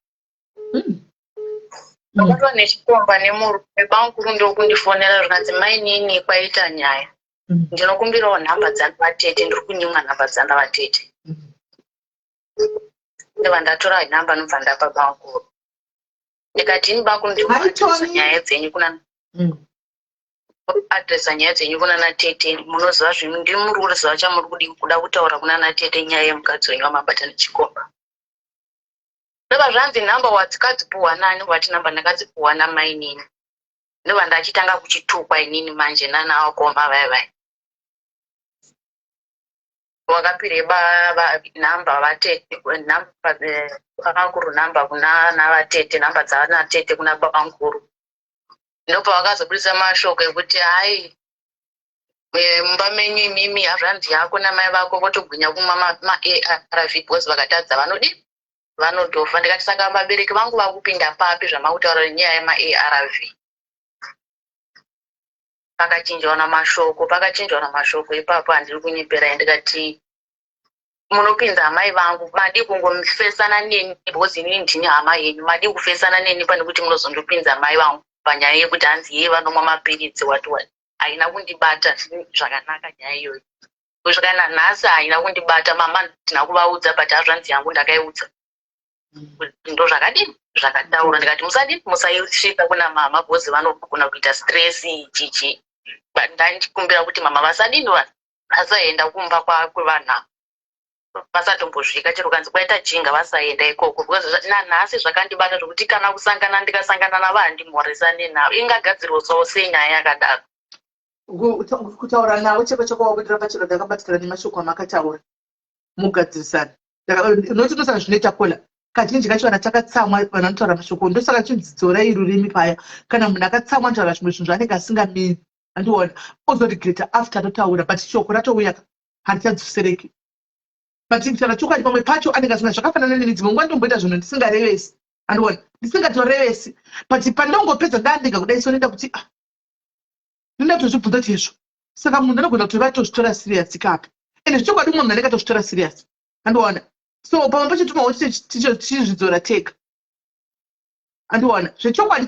Vakabatwa nechikomba nemurume. Bankuru ndokundifonera zvikanzi mainini kwaita nyaya. Ndinokumbirawo nhamba dzana vatete, ndiri kunyimwa nhamba dzana vatete. Ndibva ndatora nhamba nobva ndapa bankuru. Ndikati ini bankuru ndinoadresa nyaya dzenyu kuna adresa nyaya dzenyu kuna natete. Munoziva zvinhu ndiri muri kuziva chamuri kuda kutaura kuna natete nyaya yemukadzi wenyu wamabata nechikomba. Ndobva zvanzi nhamba wadzikadzipuhwa nani wati nhamba ndakadzipuhwa namainini. Ndobva ndachitanga kuchitukwa inini manje nanawakoma vai. Wakapire namba vatete namba vakakuru namba kuna navatete namba dzavanatete kuna babankuru. Ndobva vakazobudisa mashoko ekuti hai mumba menyu imimi hazvanzi yako namai vako votogwinya kumwa ma-ARV because vakatadza vanodii vanotofa. Ndikati saka vabereki vangu vakupinda papi zvamakutaura nyaya yema-ARV. Pakachinjwa na mashoko ipapo handiri kunyepera. Ndikati munopinza amai vangu madi kungomufesana neni because inini ndini hama yenyu. Madi kufesana neni pane kuti munozondopinza amai vangu panyaya yekuti hanzi iye vanomwa mapiritsi wati haina kundibata zvakanaka nyaya iyoyo. Kusvika nanhasi haina kundibata. Mama ndina kuvaudza but hazvanzi yangu ndakaiudza. Ndo zvakadini zvakataura. Ndikati musaisvika kuna mama because vanogona kuita stress ichichi. Ndandikumbira kuti mama vasadini vasaenda kumba kwevanhu vasatombosvika chero kanzi kwaita jinga vasaenda ikoko because nanhasi zvakandibata zvokuti kana ndikasangana navo handimhoresane navo. Ingagadzirwawo sei nyaya yakadaro. Kutaura navo cheko chakawabudira pachero ndakabatikira nemashoko amakataura mugadzirisana. Notonosa zvinoita Kola. Kazhinji kacho kana takatsamwa vanotaura mashoko ndosaka chinzidzora irurimi paya. Kana munhu akatsamwa anotaura zvimwe zvinhu zvaanenge asingamiri andiona ozoregreta after atotaura but shoko ratouya harichadzosereki. But kana chokwadi pamwe pacho anenge asinga zvakafanana neni dzimwe nguva ndomboita zvinhu ndisingarevesi andiona ndisingatorevesi but pandongopedza ndandinga kudai so nenda kuti ndoda kutozvibvunza kuti izvo saka munhu anogona kuti vatozvitora serious kapi ende zvichokwadi munhu anenge atozvitora serious andiona. So pamwe pacho tumawo tichizvidzora tega andiona zvechokwadi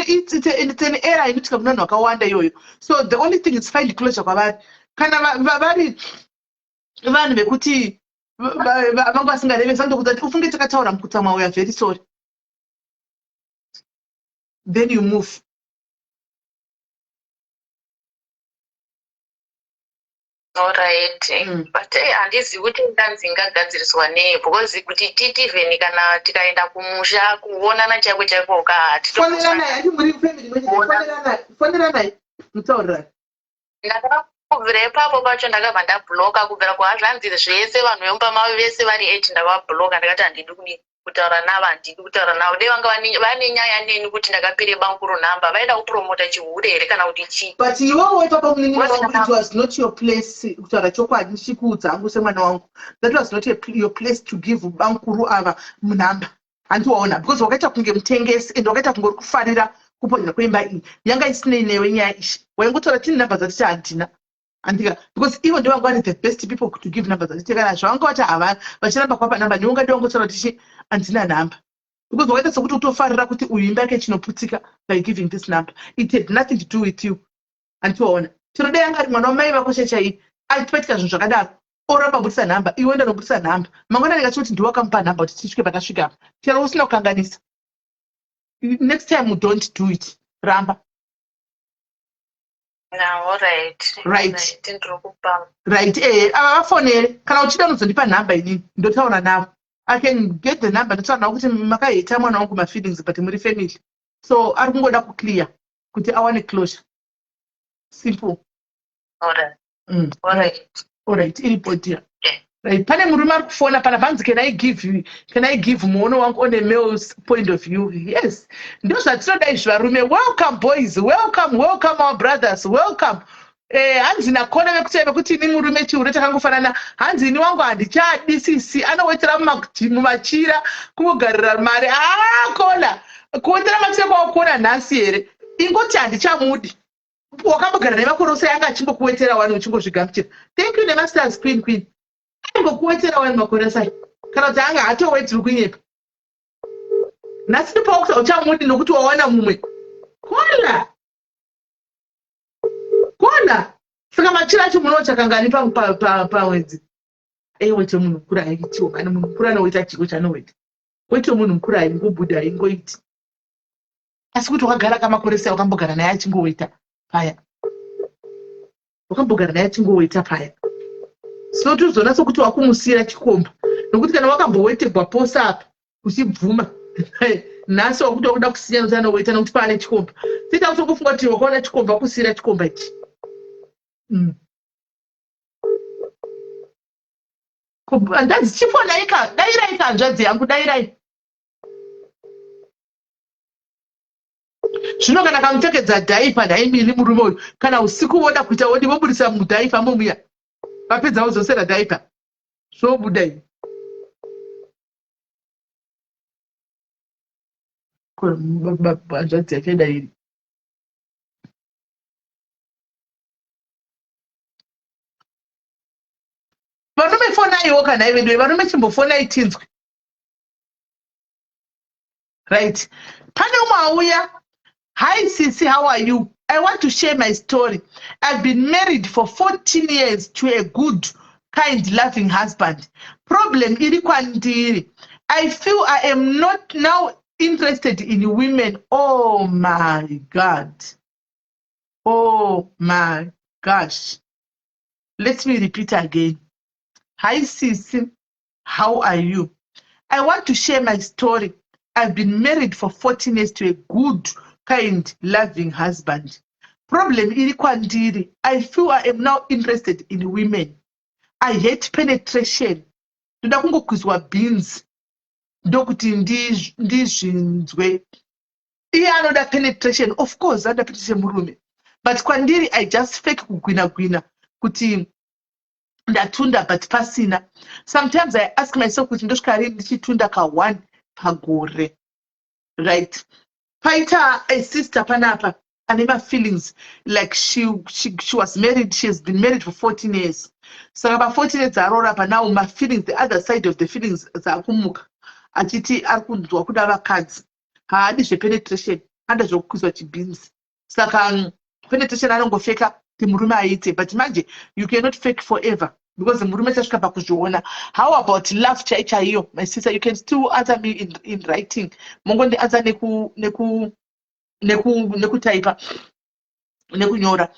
it's an era inoitika kuna vanhu vakawanda iyoyo. So the only thing is find closure kwavari. Kana vari vanhu vekuti vanga vasingarevesi vandokuti ufunge takataura mukutsamwa we are very sorry then you move. Alright. But handizivi kuti ndanzi ingagadziriswa nei because kuti titivheni kana tikaenda kumusha kuonana chaiko chaiko Fonera naye ati muri family mwenye fonera naye mutaurira. kubvira ipapo pacho ndakabva ndabhuloka kubvira kwazvanzi zvese vanhu vemumba mavo vese vari 8 ndakavabhuloka ndakati handidi kutaura navo handidi kutaura navo dei vanga vane nyaya neni kuti ndakapire bankuru nhamba vaida kupromota chihure here kana kuti chii but iwewo ipapa munin'ina wangu it was not your place kutaura chokwadi ndichikuudza hangu semwana wangu that was not your place to give bankuru ava munhamba handiwaona because wakaita kunge mutengesi and wakaita kunge uri kufarira kuponyera kwemba iyi yanga isinei newe nyaya ishi waingotora tini nhamba dzatiti handina andika because ivo ndivo vanga vari the best people to give number dzatiti kana zvavanga vati havana vachiramba kwapa namba niwo ngadi wangotora tichi handina nhamba because wakaita sekuti utofarira kuti uyu imba yake chinoputika by giving this number it had nothing to do with you handiwaona chero dei anga ari mwana wamai vako chechai aipatika zvinhu zvakadaro oramba budisa nhamba iwe ndanobudisa nhamba mangwanani kachoti ndiwe wakamupa nhamba kuti tisvike patasvika apa chero usina kukanganisa next time don't do it ramba right avafonere kana uchida unozondipa nhamba inini ndotaura navo I can get the number ndotaura navo kuti makaheta mwana wangu mafeelings but muri family so ari kungoda kuclear kuti awane closure simple alright iripo dear right pane murume ari kufona pana panzi can I give muono wangu on a male's point of view yes ndo zvatinoda izvi varume welcome boys welcome our brothers welcome hanzi nakona vekuti ini murume chihure chakangofanana hanzi ini wangu handichadisisi anowetera mumachira kungogarira mari kona kuwetera machira kwawakona nhasi here ingoti handichamudi wakambogara nemakore ose yanga achimbokuwetera wani uchingozvigamuchira thank you nemasters queen aingokuwetera wani makore sai kana kuti anga hatowetiri kunyepa nhasi ndipakuta uchamudi nokuti wawana mumwe kona saka machira acho munocha kangani pamwedzi wete munhu mukuru aitiwo kana munhu mukuru anoita chiko chanoweta wete munhu mukuru aingobuda aingoiti asi kuti wakagara kamakore sai wakambogara naye achingoweta paya sinotizoona sokuti wakumusiira chikomba nokuti kana wakambowetegwa posa apa uchibvuma nhasi wakuti wakuda kusinya kuti anoweta nokuti paane chikomba tiita kutokufunga kuti wakaona chikomba wakusiira chikomba ichi ndanzi chifonaika dairai kanzvadzi yangu dairai zvino kana kamupfekedza dhaipa ndaimili murume uyu kana usiku voda kuita wodi vobudisa mudhaipa momuya vapedza vozosera dhaipa zvobudai hanzvadzi yake dairi varume fonaiwo kana ivedu varume chimbofonai tinzwi right pane umwe auya hi sisi how are you I want to share my story. I've been married for 14 years to a good kind loving husband. Problem iri kwandiri. I feel I am not now interested in women. Oh my God. Oh my gosh. Let me repeat again. Hi Sisi, how are you? I want to share my story. I've been married for 14 years to a good kind loving husband. Problem iri kwandiri. I feel I am now interested in women. I hate penetration. Ndoda kungokwizwa beans. Ndokuti ndizvinzwe. Iye anoda penetration. Of course, anoda penetration murume. But kwandiri I just fake kugwina kuti ndatunda but pasina. Sometimes I ask myself kuti ndosvika rini ndichitunda ka1 pagore. Right. Paita a sister panapa anema feelings like she was married, she has been married for 14 years. So about 14 years arora pa now my feelings, the other side of the feelings zakumuka. Achiti arikundwa kuda vakadzi. Haadi penetration, hada zvokuzwa chibinzi. Saka penetration anongofeka murume aite, but imagine you cannot fake forever because murume chasvika pakuzviona. How about love chaiyo? My sister, you can still answer me in writing. Mongondi answer nekutaipa nekunyora.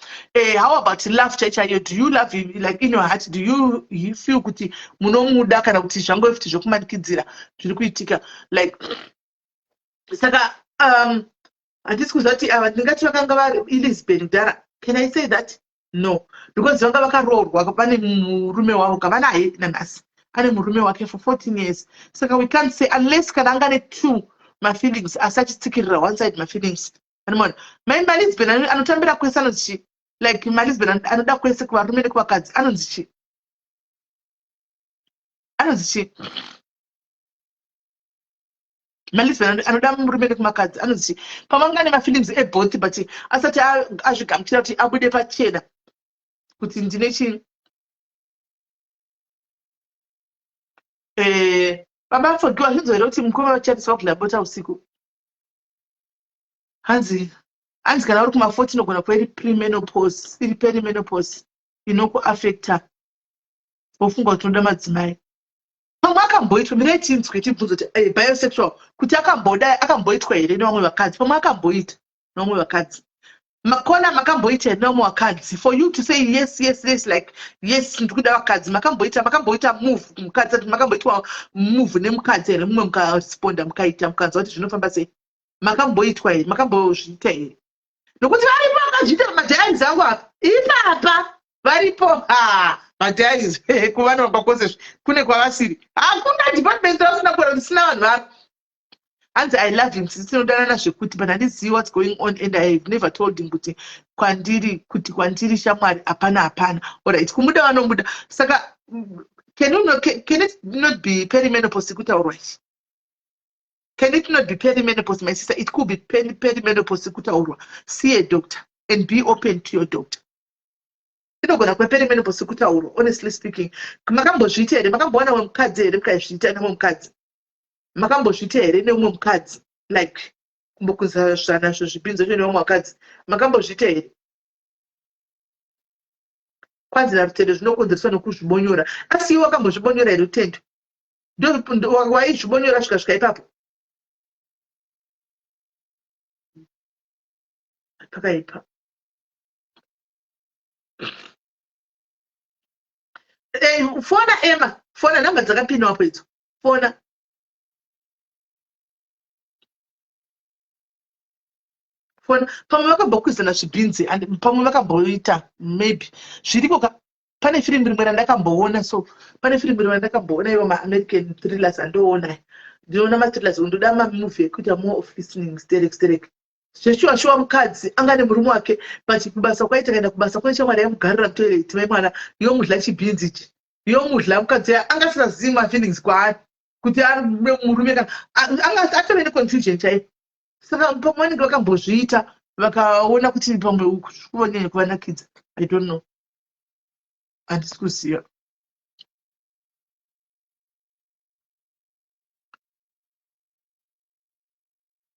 How about love chaiyo? Do you love him like in your heart? Do you feel kuti munomuda kana kuti zvango ifiti zvokumanikidzira zviri kuitika like saka handisi kuzati ava ndingati vakanga vari Elizabeth Dara. Can I say that? no, because vanga vakaroorwa pane murume wavo kavanaye nanhasi ane murume wake for 14 years. Saka we can't say unless kana anga ne two mafeelings asachitsikirira one side mafeelings. Anamona mai Malisbon anotambira kwese anonzi like Malisbon anoda kwese kuvarume nekuvakadzi anonzi Malisbon anoda murume nekumakadzi anonzi pamanga ne mafeelings both but asati azvigamuchira kuti abude pachena kuti ndine chi baba fogiwa zvinzwere kuti mukoma vachatiswa kulabota usiku hanzi kana uri kuma-40 inogona kuva iri premenopause iri perimenopause inokuafecta wofunga kuti unoda madzimai. Pamwe akamboitwa mirai tinzwe chibvunzo kuti biosexual kuti akamboitwa here nevamwe vakadzi. Pamwe akamboita nevamwe vakadzi makona makamboita here nevamwe vakadzi. For you to say yes like yes ndikuda vakadzi makamboita move mukadzi ati makamboitwa move nemukadzi here mumwe mukaresponda mukaita mukanzwa kuti zvinofamba sei. Makamboitwa here makambozviita here nokuti varipo vakazviita madhayaizi angu apa ipapa varipo madhayaizi kuvana vakakose kune kwavasiri hakuna department rasina kuona kuti sina vanhu vari hanzi I love him sinodanana zvekuti but handizivi what's going on and I have never told him kuti kwandiri shamwari hapana alright kumuda vanomuda. Saka can it not be perimenopause kutaurwa ichi? Can it not be perimenopause, my sister? It could be perimenopause kutaurwa. See a doctor and be open to your doctor. Inogona kuva perimenopause kutaurwa, honestly speaking. Makambozviita here, makamboona umwe mukadzi here mukazviita nemumwe mukadzi. Makambozviita here nemumwe mukadzi, like kumbokuzana zvibinzo nemumwe mukadzi. Makambozviita here. Kwanzira rutendo zvinokonzereswa nokuzvibonyora. Asi iwe wakambozvibonyora here rutendo? Ndio waizvibonyora svikasvika ipapo. Pakaipa. Fona Emma, fona namba dzakapinwa hapo idzo. Fona. Pamwe vakambokwizana zvibhinzi and pamwe vakamboita maybe zviripo pane firimbi rimwe randakamboona so pane firimbi rimwe randakamboona ivo ma-American thrillers andoona ndinoona ma-thrillers ndoda mamovie ekuita more of listening sterek zveshuwa mukadzi angane murume wake but kubasa kwaita kaenda kubasa kune shamwari yamugarira mutoilet maimwana yomudla chibhinzi ichi yomudla mukadzi angasazivi mafeelings kwaari kuti ari murume kana atove neconfusion chaipo. Saka pamwe vanenge vakambozviita vakaona kuti pamwe kuonei kuvanakidza I don't know handisi kuziva.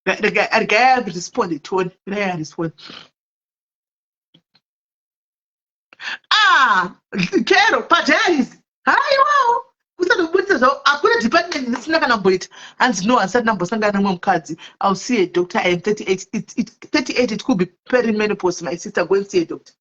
Regai responde Tony regai responde kero padhayaizi haiwawo kusanobudisa zvavo hakuna department ndisina kana mboita hanzi no handisati ndambosangana nemumwe mukadzi I'll see a doctor. I am 38. 38 it could be perimenopause, my sister. Go and see a doctor.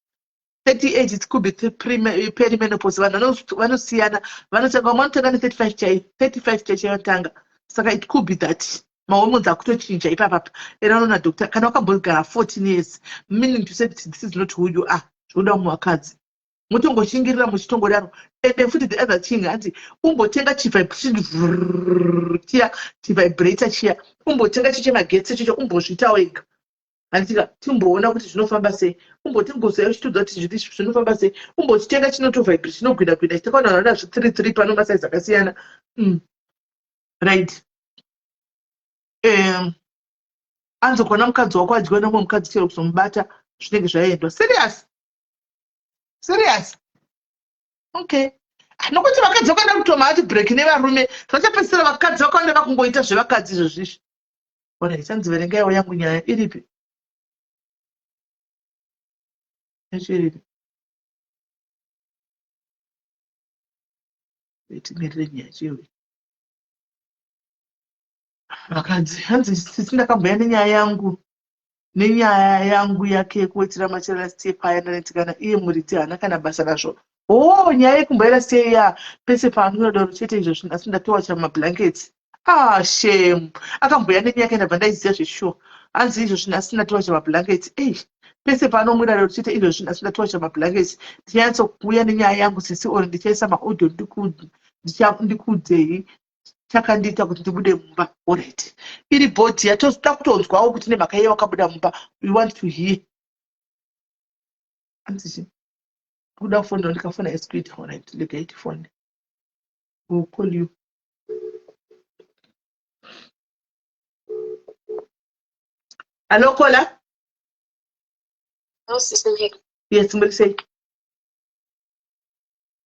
38 it could be perimenopause. Vanosiyana vanotanga vanotanga 35 chai 35 chai chavotanga. Saka it could be that mahormones akutochinja ipapapa era unoona doctor kana wakambogara 14 years meaning to say this is not who you are. Zvoda mumwe wakadzi mutongoshingirira muchitongodaro ende futi the other thing hanzi umbotenga chivibrator chiya umbotenga chichemagetsi chicho umbozviita wega handika timboona kuti zvinofamba sei umbotingozoya uchitudza kuti zviti zvinofamba sei umbochitenga chinotovibrate chinogwinagwina chitakaona vana zvi33 pano masaizi akasiyana right. Anzokona mukadzi wako adyiwa nemumwe mukadzi chero kuzomubata zvinenge zvaendwa serious okay. Nokuti vakadzi vakaenda kutoma ati break nevarume zvachapedzisira vakadzi vakaenda vakungoita zvevakadzi izvozvizvi. Alright, chanziverengai yangu nyaya iripi echiripi etimirire nyaya chiwe vakadzi hanzi sindakamboya nenyaya yangu yake yekuwetera machera step ayananetikana iye muriti hana kana basa razvo. Nyaya yekumboera seya pese paanoda ruchete izvo asi ndatowa chamablankets. Shame akamboya nenyaya yake ndabva ndaiziva zveshuwa hanzi izvo zvino asi ndatowa chamablankets. pese panomwira lero tiite izvozvi ndasvika tosha mablanketi ndichanyatsokuuya nenyaya yangu sisi ori ndichaisa maaudio ndikudzei chakandiita kuti ndibude mumba. Alright, iri bhodhi yatoda kutonzwawo kuti nemhaka iye wakabuda mumba, we want to hear. Anzichi kuda kufonera ndikafona esquid. Alright, legaiti phone, we'll call you. Hello, caller. No, sister. Yes, somebody say.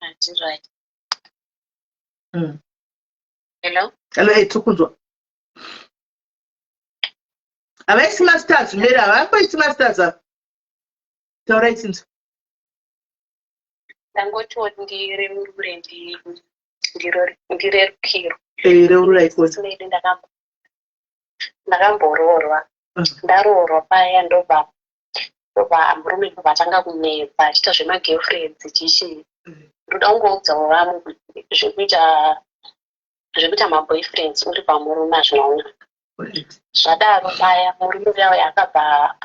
That's right. Mm. Hello? Hello, it's Okunzwa. Am I smart stars? Mera, am I smart stars? All right, since. Ndangoti woti ndiremurure ndirerukiro. Right, what? Ndakamboroorwa. Ndaroorwa paya ndobva murume vatanga kunyepa achiita zvemagirlfriends chichi. Ndoda kungoudzawo vamwe zvekuita maboyfriends uri pamurume azvinaona. Zvadaro paya murume uya akabva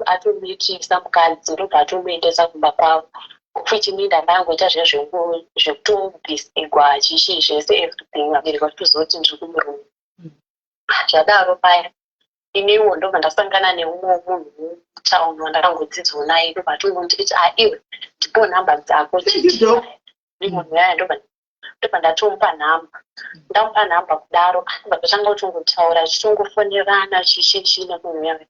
atomitisa mukadzi ndobva atomuendesa kumba kwavo. Kuchini ndangoita zvekutobhisigwa chichi zvese everything vabereki vachizoti ndiri kumurume. Zvadaro paya inewo ndobva ndasangana neumwe munhu mutaundi wandakangodzidzawo naye ndobva tongonditi iwe ndipo nhamba dzako munhu yaya ndobva ndatomupa nhamba. Ndamupa nhamba kudaro ndobva tatanga kutongotaura tichitongofonerana chichichi nemunhu yaya.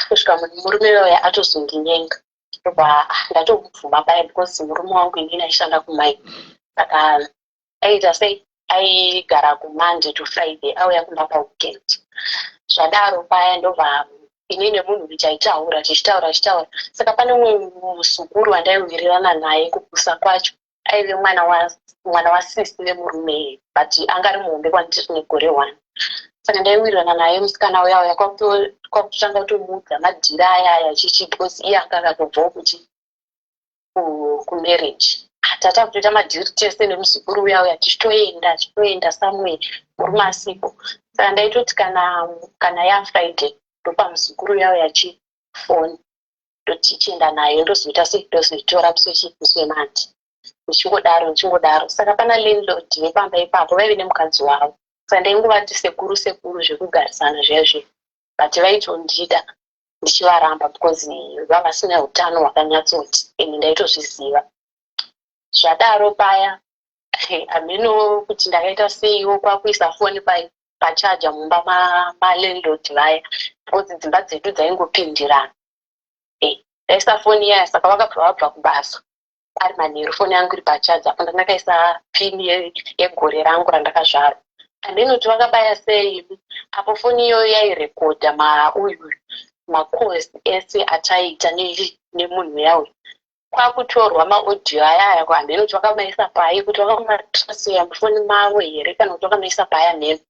Kusvika murume waya atozondinyenga ndobva ndatomubvuma paya because murume wangu inini aishanda kumai. Saka aita sei aigara kuMonday to Friday auya kumba paweekend. Zvadaro paya ndobva inini munhu tichitaura. Saka pane umwe musukuru wandaiwirirana naye kupusa kwacho aive mwana wasisi vemurume but anga ari muhombe kwandiri negore 1. Saka ndaiwirirana naye musikana uya kwakutotanga kutomuudza madhiri aya chichi because iye anga akatobvawo kumarriage. Tata kutoita madhiri tese nemusukuru uya tichitoenda somewhere murume asipo. Saka ndaitoti kana yaFriday ndopa musukuru uya chifoni ndotichienda naye ndozoita seitotora musi weMonday. Nichingodaro. Saka pana landlord vepamba ipapo vaive nemukadzi wavo. Saka ndaingovati sekuru zvekugarisana zvezvi but vaitondida ndichivaramba because vavasina utano hwakanyatsoti ende ndaitozviziva. Zvadaro paya hameno kuti ndakaita seiwo kwakuisa foni pachaja mumba malandlord vaya because dzimba dzedu dzaingopindirana. Ndaisa foni yaya saka vakabva vabva kubasa ari manheru foni yangu iri pachaja apo ndandakaisa pini yegore rangu randakazvarwa. Handinoti vakabaya sei apo foni iyoyo yairekodha macalls ese achaita nemunhu yawo. Kwakutorwa maaudio ayaya handinoti vakamaisa pai kuti vakamatrasiya mufoni mavo here kana kuti vakamaisa paya nhenhu.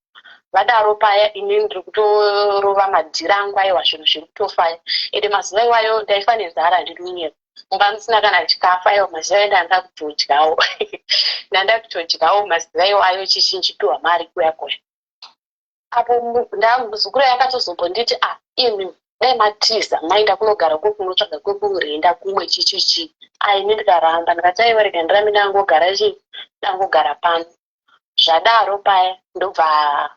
Vadaro paya inini ndiri kutorova madhiri angu aiwa zvinhu zviri kutofaya ende mazuva iwayo ndaifa nenzara handiri kunyepa. Mumba musina kana chikafu aiwa mazuva ndanda kutodyawo mazuva iwayo chichinjipiwa mari kuya. Apo muzukuru yakatozombonditi imi dai matiza maenda kunogara kokunotsvaga kwekurenda kumwe chichichi. Ini ndikaramba ndikati aiwa rega ndirame ndangogara pano. Zvadaro paya ndobva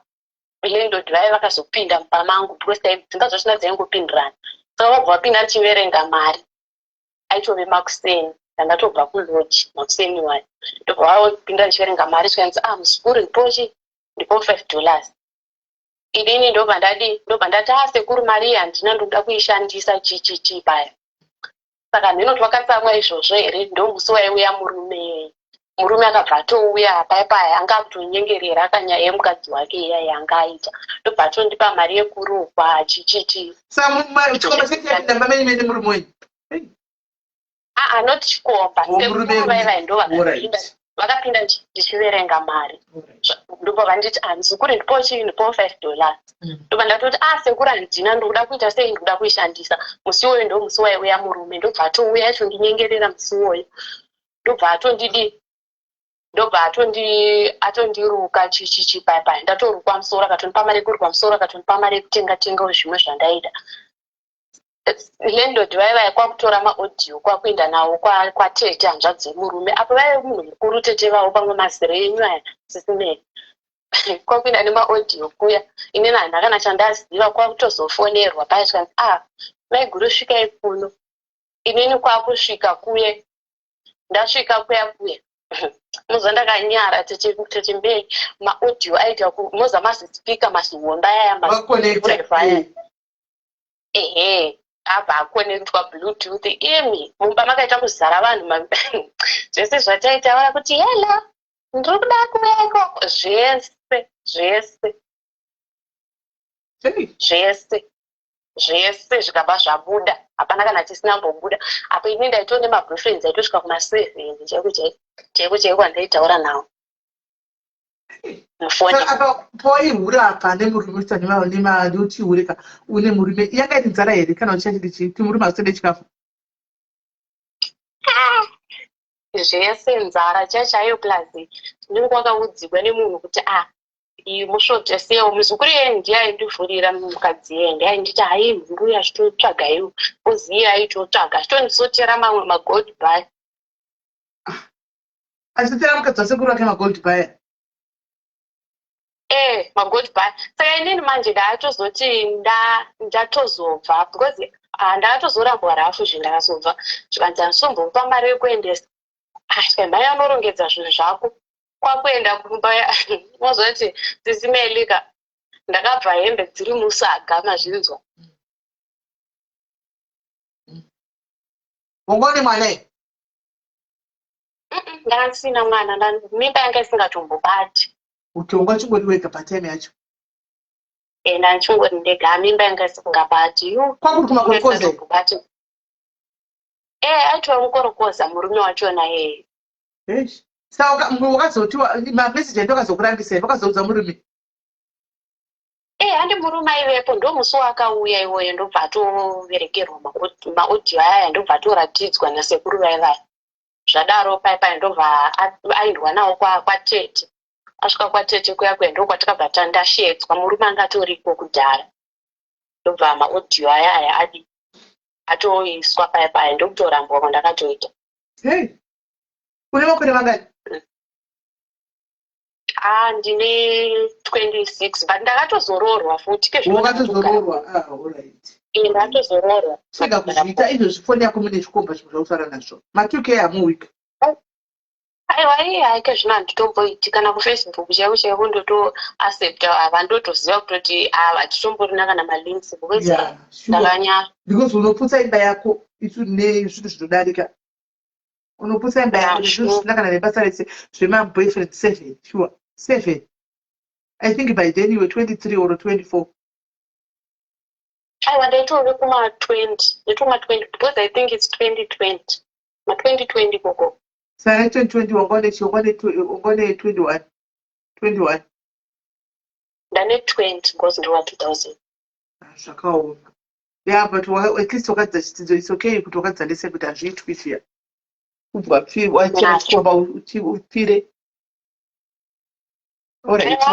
landlord vaya vakazopinda mumba mangu because dzimba zvachina dzaingopindirana. Saka vabva vapinda ndichiverenga mari aitove makuseni ndandatobva kuloji makuseni wayo ndobva vapinda ndichiverenga mari zvikanzi musukuru ndipo $5. Inini ndobva ndati sekuru mari iyi handina ndoda kuishandisa chichichi paya. Saka ndinoti vakatsamwa izvozvo here ndomusi waiuya murume akabva atouya paya anga kutonyengerera kanyaya yemukadzi wake iya yanga aita ndobva atondipa mari yekurukwa chichichi. Not chikomba sekuru vaiva ndovakapinda vakapinda ndichiverenga mari ndobva vanditi sekuru ndipo $5 ndobva ndatoti sekuru handina ndokuda kuita sei ndokuda kuishandisa. Musi iwoyo ndo musi waiuya murume ndobva atouya achondinyengerera musi iwoyo ndobva atondiruka chichichi paya ndatorukwa musoro akatondipa mari yekurukwa musoro akatondipa mari yekutenga zvimwe zvandaida. landlord vaiva kwakutora maaudio kwakuenda nawo kwatete hanzvadzi yemurume apo vaive munhu mukuru tete vavo pamwe mazire enyu aya sisimeni kwakuenda nemaaudio kuya inini handakana chandaziva kwakutozofonerwa paya tikanzi maiguru svikai kuno inini kwakusvika kuye ndasvika kuya muza ndakanyara tete mbei maaudio aita muza mazispika mazihomba yaya mazivaya ehe abva akonekitwa bluetooth imi mumba makaita kuzara vanhu zvese zvataita vara kuti helo ndiri kuda kuuya ikoko zvese zvikabva zvabuda hapana kana tisina mbobuda apo ini ndaitoo nemaboyfriends aitosvika kuma7 chaiko kwandaitaura nawo apa poihura apa nemurume uchiurika une murume yangaiti nzara here kana uchachiti murume akusende chikafu zvese nzara chachaiyo plus ndinenge kwakaudzigwa nemunhu kuti iyi musvote sewo muzukuru yeye ndiye aindivhurira mukadzi yeye ndiye ainditi hai mhuru achitotsvaga iwo uziye aitotsvaga achitondisotera mamwe magold buy achitotera mukadzi wasekuru wake magold buy magold buy saka inini manje ndaatozoti ndatozobva because ndaatozorambwa rafu zvindakazobva zvikanzi handisombopa mari yekuendesa mhai anorongedza zvinhu zvako kwakuenda kumba mozoti tisimelika ndakabva hembe dziri musaga mazvinzwa ungone mwana ndasina mwana mimba yanga isingatombobati utonga chingori wega patime yacho ndachingori ndega mimba yanga isingabati kwakuri kumakorokoza aitwa mukorokoza murume wachona yeye saka wakazotiwa mameseji andi wakazokurambisai wakazoudza murume handi murume aivepo ndo musi wakauya iwoyo ndobva atoverekerwa maaudio aya ndobva atoratidzwa nasekuru vaivaya zvadaro paipai ndobva aindwa nawo kwatete asvika kwatete kuya ndo kwatakabva tandashedzwa murume anga atoriko kudhara ndobva maaudio aya adi atoiswa paipai ndokutorambwa kwandakatoita une makore mangani ndine 26 but ndakatozororwa futi wakatozororwa ndatozororwa saka kuzviita izvozvi foni yako mune zvikomba zvimwe zvausara nazvo ma2k hamuwika aiwa kezvino handitomboiti kana kufacebook chaiko kundotoaccepta havandotoziva kutoti hatitomborina kana malinks because ndakanyara because unoputsa imba yako isu nezvinhu zvinodarika unoputsa imba yako nezvinhu zvisina kana nebasa rese zvemaboyfriend 7 sure 7 I think by then you were 23 or 24 aiwa ndaitove kuma20 because I think it's 2020 ma2020 koko sare 2020 ungone 21 ndane 20 because ndiwa 2000 zvakaoma but at least wakadza chidzidzo is okay kuti wakadza ndese kuti hazviitwi zviya kubva wachikomba upfire alright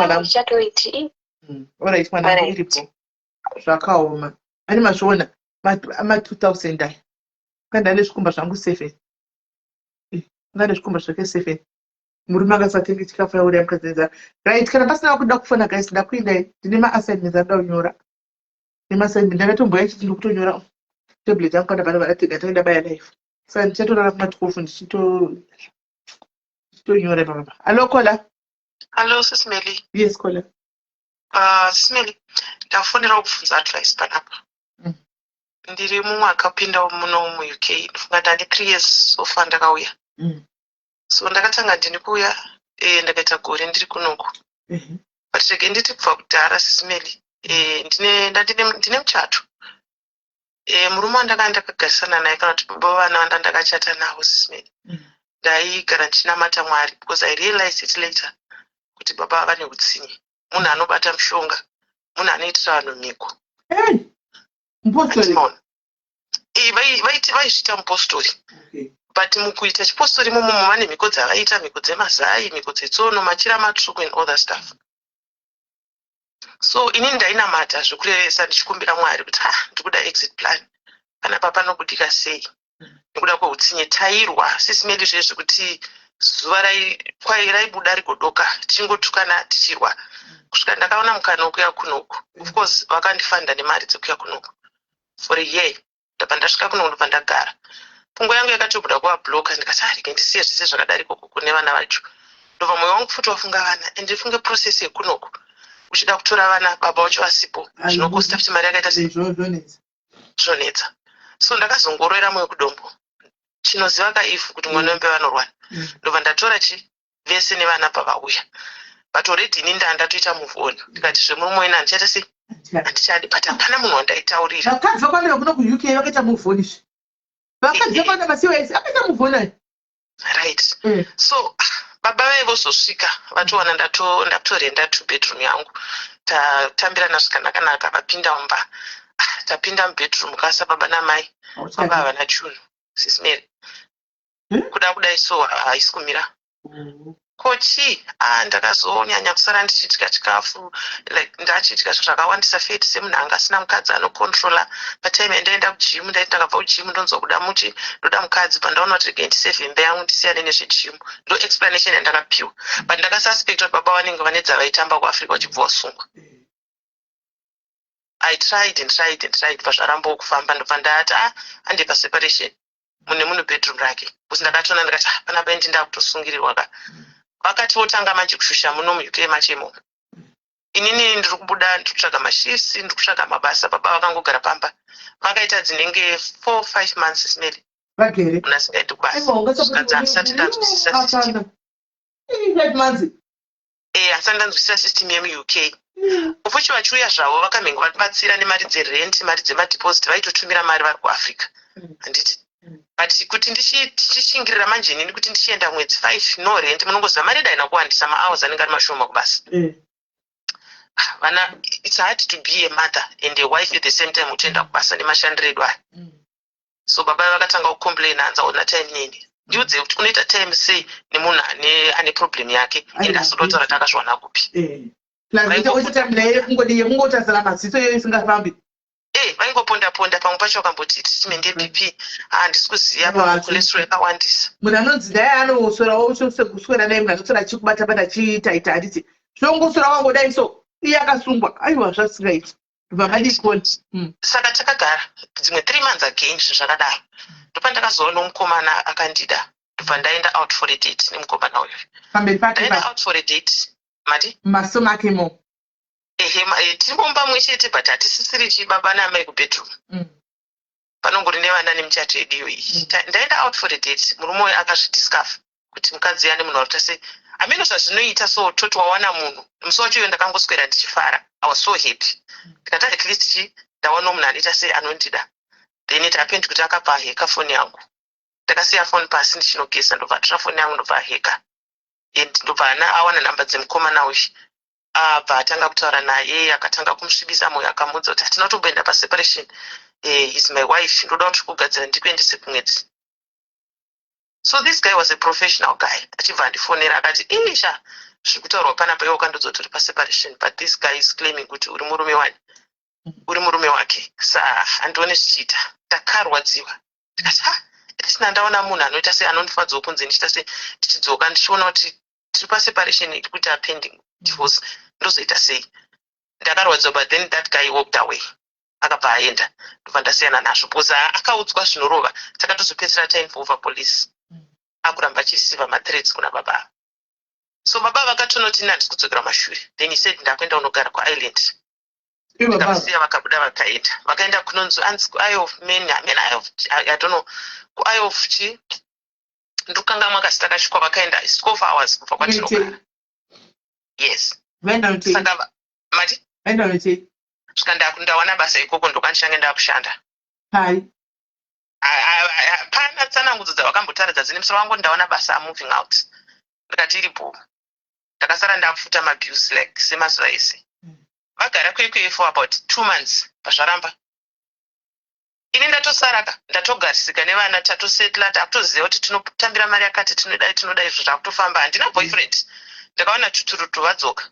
mwanangu iripo zvakaoma ani mazviona ma2000 aya kanda nezvikomba zvangu 7 ngane zvikomba zvake 7 murume akasatengi chikafu yauraya mukadzenzara right kana pasina kuda kufona guys ndakuindai ndine maassignments anoda kunyora nemaassignment ndakatomboya chiti ndiri kutonyora tablet yangu kana vanhu varatega taenda baya life saka ndichatorara kuma12 ndichitonyora papa alo kola Hello, Sisimeli. yes kola Sisimeli, ndafonera kubvunza advice panapa. Ndiri mumwe akapinda muno mu-UK, ndofunga ndane 3 years so far ndakauya. So ndakatanga ndini kuuya, ndakaita gore ndiri kunoku. But chege nditi kubva kudhara Sisimeli, ndine muchato. Murume wandakagarisana naye kana kuti baba vana vanda ndakachata nawo Sisimeli. Ndaigara ndichinamata Mwari because I realized it later kuti baba vane utsinye. Munhu anobata mushonga, munhu anoitira vanhu miko. Vaizviita mupostori. But mukuita chipostori momo vane miko dzavaita, miko dzemazai, miko dzetsono, machira matsvuku and all that stuff. So inini ndainamata zvokurevesa ndichikumbira Mwari kuti ndikuda exit plan. panapa panobutika sei nekuda kweutsinye tairwa sisimeli zvezvi kuti zuva raibuda rigodoka tichingotukana tichirwa kusvika ndakaona mukana wekuya kunoku. Of course vakandifanda nemari dzekuya kunoku for a year. Ndabva ndasvika kunoku ndobva ndagara. Pfungwa yangu yakatobuda kuvabloka ndikati rege ndisiye zvese zvakadari ikoko kune vana vacho. Ndobva mwoyo wangu futi wafunga vana and ndifunge process yekunoku uchida kutora vana baba vacho asipo zvinokosta kuti mari yakaita zvonetsa. So ndakazongororera mwoyo kudombo chinoziva kaifu kuti mwana wembe vanorwana. Ndobva ndatora vese nevana pavauya but already ini ndatoita move on ndikati zvemurumwe ina ndichaita sei handichadi but hapana munhu wandaitaurira. Vakadzi vakwandira kuna kuuk vakaita move on izvi vakadzi vakwanda masiwese akaita move on right. So baba vaivozosvika vatowana ndatorenda 2 bedroom yangu tatambirana zvakanaka vapinda mumba tapinda mubedroom kasa baba namai baba havana chunhu sisimeri kuda kudai so haisi kumira kochi ndakazonyanya kusara ndichidya chikafu like ndachidya zvakawandisa feti semunhu anga asina mukadzi anokontrola patime endaenda kujimu ndaiti ndakabva kujimu ndonzwa kuda muti ndoda mukadzi pandaona kuti rege ndisevhe imba yangu ndisiyane nezvejimu ndo explanation yandakapiwa but ndakasuspecta kuti baba vanenge vanedza vaitamba kuafrica vachibva vasungwa. I tried pazvarambo kufamba ndobva ndati handipa separation mune munhu bedroom rake kusi ndakatona ndikati panapa ndi ndakutosungirirwa ka vakati votanga manje kushusha muno mu UK machemo inini ndiri kubuda ndiri kutsvaga mashifts ndiri kutsvaga mabasa baba vakangogara pamba vakaita dzinenge 4-5 months smeli vagere unasingaiti kubasa handisati ndanzwisisa system handisati ndanzwisisa system yemu UK ufuchi vachiuya zvavo vakamenga vabatsira nemari dzerent mari dzemadeposit vaitotumira mari vari kuafrica handiti but kuti ndichishingirira manje inini kuti ndichienda mwedzi 5 no rent munongoziva mari daina kuwandisa mahours anenge ari mashoma kubasa vana it's hard to be a mother and a wife at the same time uchienda kubasa nemashandiro edu aya so baba vakatanga kucomplain hanzaona time nini ndiudze kuti kunoita time sei nemunhu ane problem yake and asindotaura kuti akazviwana kupi kungotasana maziso iyo isingafambi vaingoponda pamwe pacho vakamboti treatment yeBP handisi kuziva cholesterol yakawandisa munhu anonzi dai anoswerawo kuswera dai munhu anoswera achikubata chiitaita handiti zvongoswera wangodai so iye akasungwa aiwa zvasingaiti ndobva madikoni saka takagara dzimwe 3 months again zvinhu zvakadaro ndopa ndakazoona nomukomana akandida ndobva ndaenda out for a date nemukomana uyu pamberi pake ndaenda out for a date mati maso makemo tiri mumba mumwe chete but hatisisiri chibaba namai kubedroom panongori nevana nemuchato yedu iyo iyi ndaenda out for a date murume uyu akazvidiscover kuti mukadzi ane munhu waruta sei hameno zvazvinoita so toti wawana munhu musi wacho iyo ndakangoswera ndichifara I was so happy ndikati at least ndawana munhu anoita sei anondida then it happened kuti akabva aheka foni yangu ndakasiya foni pasi ndichinogesa ndobva atora foni yangu ndobva aheka and ndobva awana nhamba dzemukomana uyu abva atanga kutaura naye akatanga kumusvibisa mwoyo akamudza kuti hatina kutomboenda paseparation is my wife ndoda kuti kugadzira ndikuendese kumwedzi. So this guy was a professional guy achibva andifonera akati isha zviri kutaurwa panapa iwe wakandodzoti uri paseparation but this guy is claiming kuti uri murume wake handione zvichiita ndakarwadziwa ndikati atisina ndaona munhu anoita sei anondifadzawo kunze ndichita sei tichidzoka ndichiona kuti tiri paseparation iri kuita pending divorce ndozoita sei ndakarwadziwa but then that guy walked away akabva aenda ndobva ndasiyana nazvo because akaudzwa zvinorova saka tozopedzisira tainfova over police akuramba achisiva mathreats kuna baba. So baba vakatonoti handisi kudzokera mashure then he said ndakuenda unogara kuisland ndikavasiya vakabuda vakaenda kunonzi anzi kueye of men I don't know kueye of chi ndokanga makasi takasvikwa vakaenda 12 hours kubva kwatinogara. Yes saka mati svika ndawana basa ikoko ndokandichange ndakushanda pana tsanangudzo dzavakambotaridza dzine musoro wangu ndaona basa amoving out ndikati iripo ndakasara ndakufuta mabuse like semazuva ese vagara kwekwe for about 2 months pazvaramba ini ndatosaraka ndatogarisika nevana tatosetla takutoziva kuti tinotambira mari yakati tinoda izvo zvakutofamba handina boyfriend ndakaona tuturutu vadzoka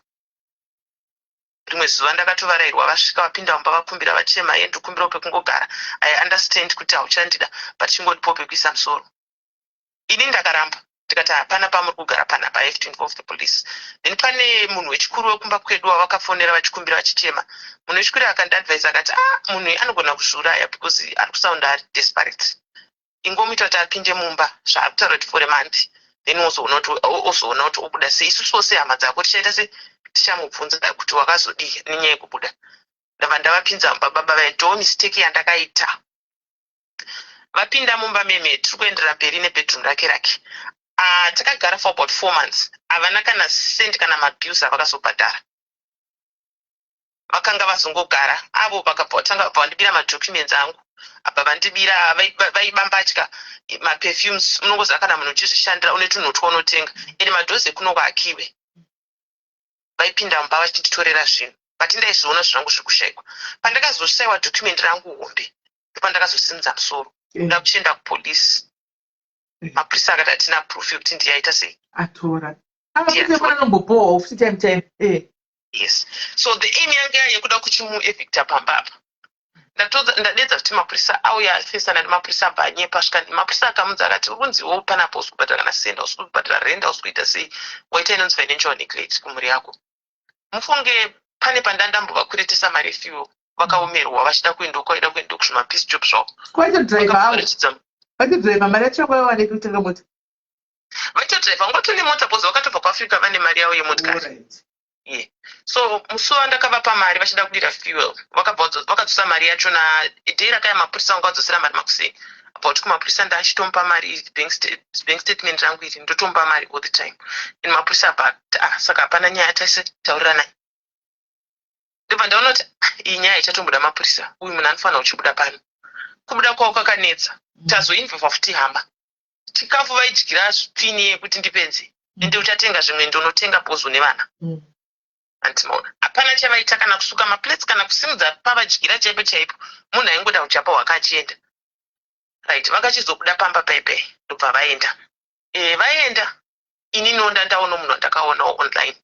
rimwe zuva ndakatovarayirwa vasvika vapinda mumba vakumbira vachema ndikumbirawo pekungogara. I understand kuti hauchandida but chingondipawo pekuisa musoro. Ini ndakaramba ndikati hapana pamuri kugara panapa, I have to involve the police. Then pane munhu wechikuru wekumba kwedu wavakafonera vachikumbira vachichema. Munhu wechikuru akandiadvise akati munhu anogona kuzviuraya because ari kusaunda ari desperate. Ingomuita kuti apinde mumba zvaari kutaura kuti for a month. Then ozoona kuti obuda sei. Isusu wose hama dzako tichaita se tichamubvunza kuti wakazodii nenyaya yekubuda. Ndabva ndavapinza mumba baba vaitawo mistake yandakaita. Vapinda mumba meme tiri kuenderera mberi nebedroom rake. Takagara for about 4 months. Havana kana send kana mabuse avakazobhadhara. Vakanga vazongogara avo vakatanga vandibira madocuments angu. Apa vandibira vaibambatya maperfumes unongoziva kana munhu uchizvishandira une tunhu twaunotenga ende madhozi ekunongo akiwe. Vaipinda mumba vachinditorera zvinhu but ndaizviona zvangu zviri kushayikwa. Pandakazoshayiwa document rangu hombe ndopandakazosimudza musoro ndoda kuchienda kupolisi. Mapurisa akati hatina proof yokuti ndiyaita sei. Atora. Avanombopowa futi time. Yes. So the aim yanga yekuda kuchimuevicta pamba apa. Ndadedza kuti mapurisa auya afesana nemapurisa banyepa svika mapurisa akamudza akati urunziwo panapo usi kubhadhara kana senda, usi kubhadhara renda, usi kuita sei, waita inonzi financial neglect kumhuri yako. Mufunge pane pandandambova kuretesa mari fuel vakaomerwa vachida kuendoko kuzvimapeace job zvavo. Kwaita driver avo. Vaiti driver mari yacho kwaiwane kutenga mota. Vaita driver ngotone mota bozi vakatobva kuAfrica vane mari yavo yemotikari. Yeah. So musi wandakavapa mari vachida kudira fuel vakadzosa mari yacho na dhei rakaya mapurisa vangadzosera mari makuseni. About kumapurisa ndachitomupa mari bank statement rangu iri ndotomupa mari all the time. And mapurisa saka hapana nyaya taurirana. Ndobva ndaona kuti iyi nyaya ichatomboda mapurisa. Uyu munhu anofanira kuchibuda pano. Kubuda kwawo kwakanetsa. Tazoinveva futi hamba. Chikafu vaidyira pini yekuti ndipenze. Ende uchatenga zvimwe ndonotenga bozo nevana. Antimaona. Hapana chavaita kana kusuka maplates kana kusimudza pavadyira chaipo chaipo. Munhu aingoda kuchapa wakachienda. Right, vakachizobuda pamba paipai. Ndobva vaenda. Vaenda. Ini nonda ndaona munhu wandakaonawo online.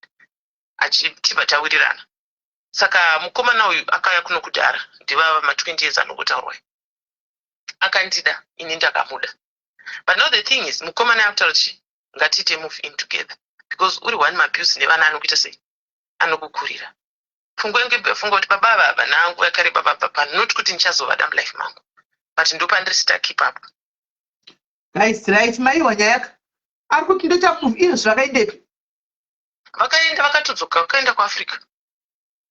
Achitibva tawirirana. Saka mukomana uyu akauya kuno kudhara. Ndiva ma20 years anogotaurwa. Akandida. Ini ndakamuda. But now the thing is, mukomana akutaura kuti ngatite move in together. Because uri one mabuse nevana anokuita sei. Anokukurira. Fungo yangu ibefunga kuti baba nangu yakareba baba not kuti ndichazovada mulife mangu. But ndopa ndisita keep up. Guys, right, mai wanyaka. Ari kuti ndocha move in zvakaendepi? Vakaenda vakatodzoka vakaenda kuAfrica.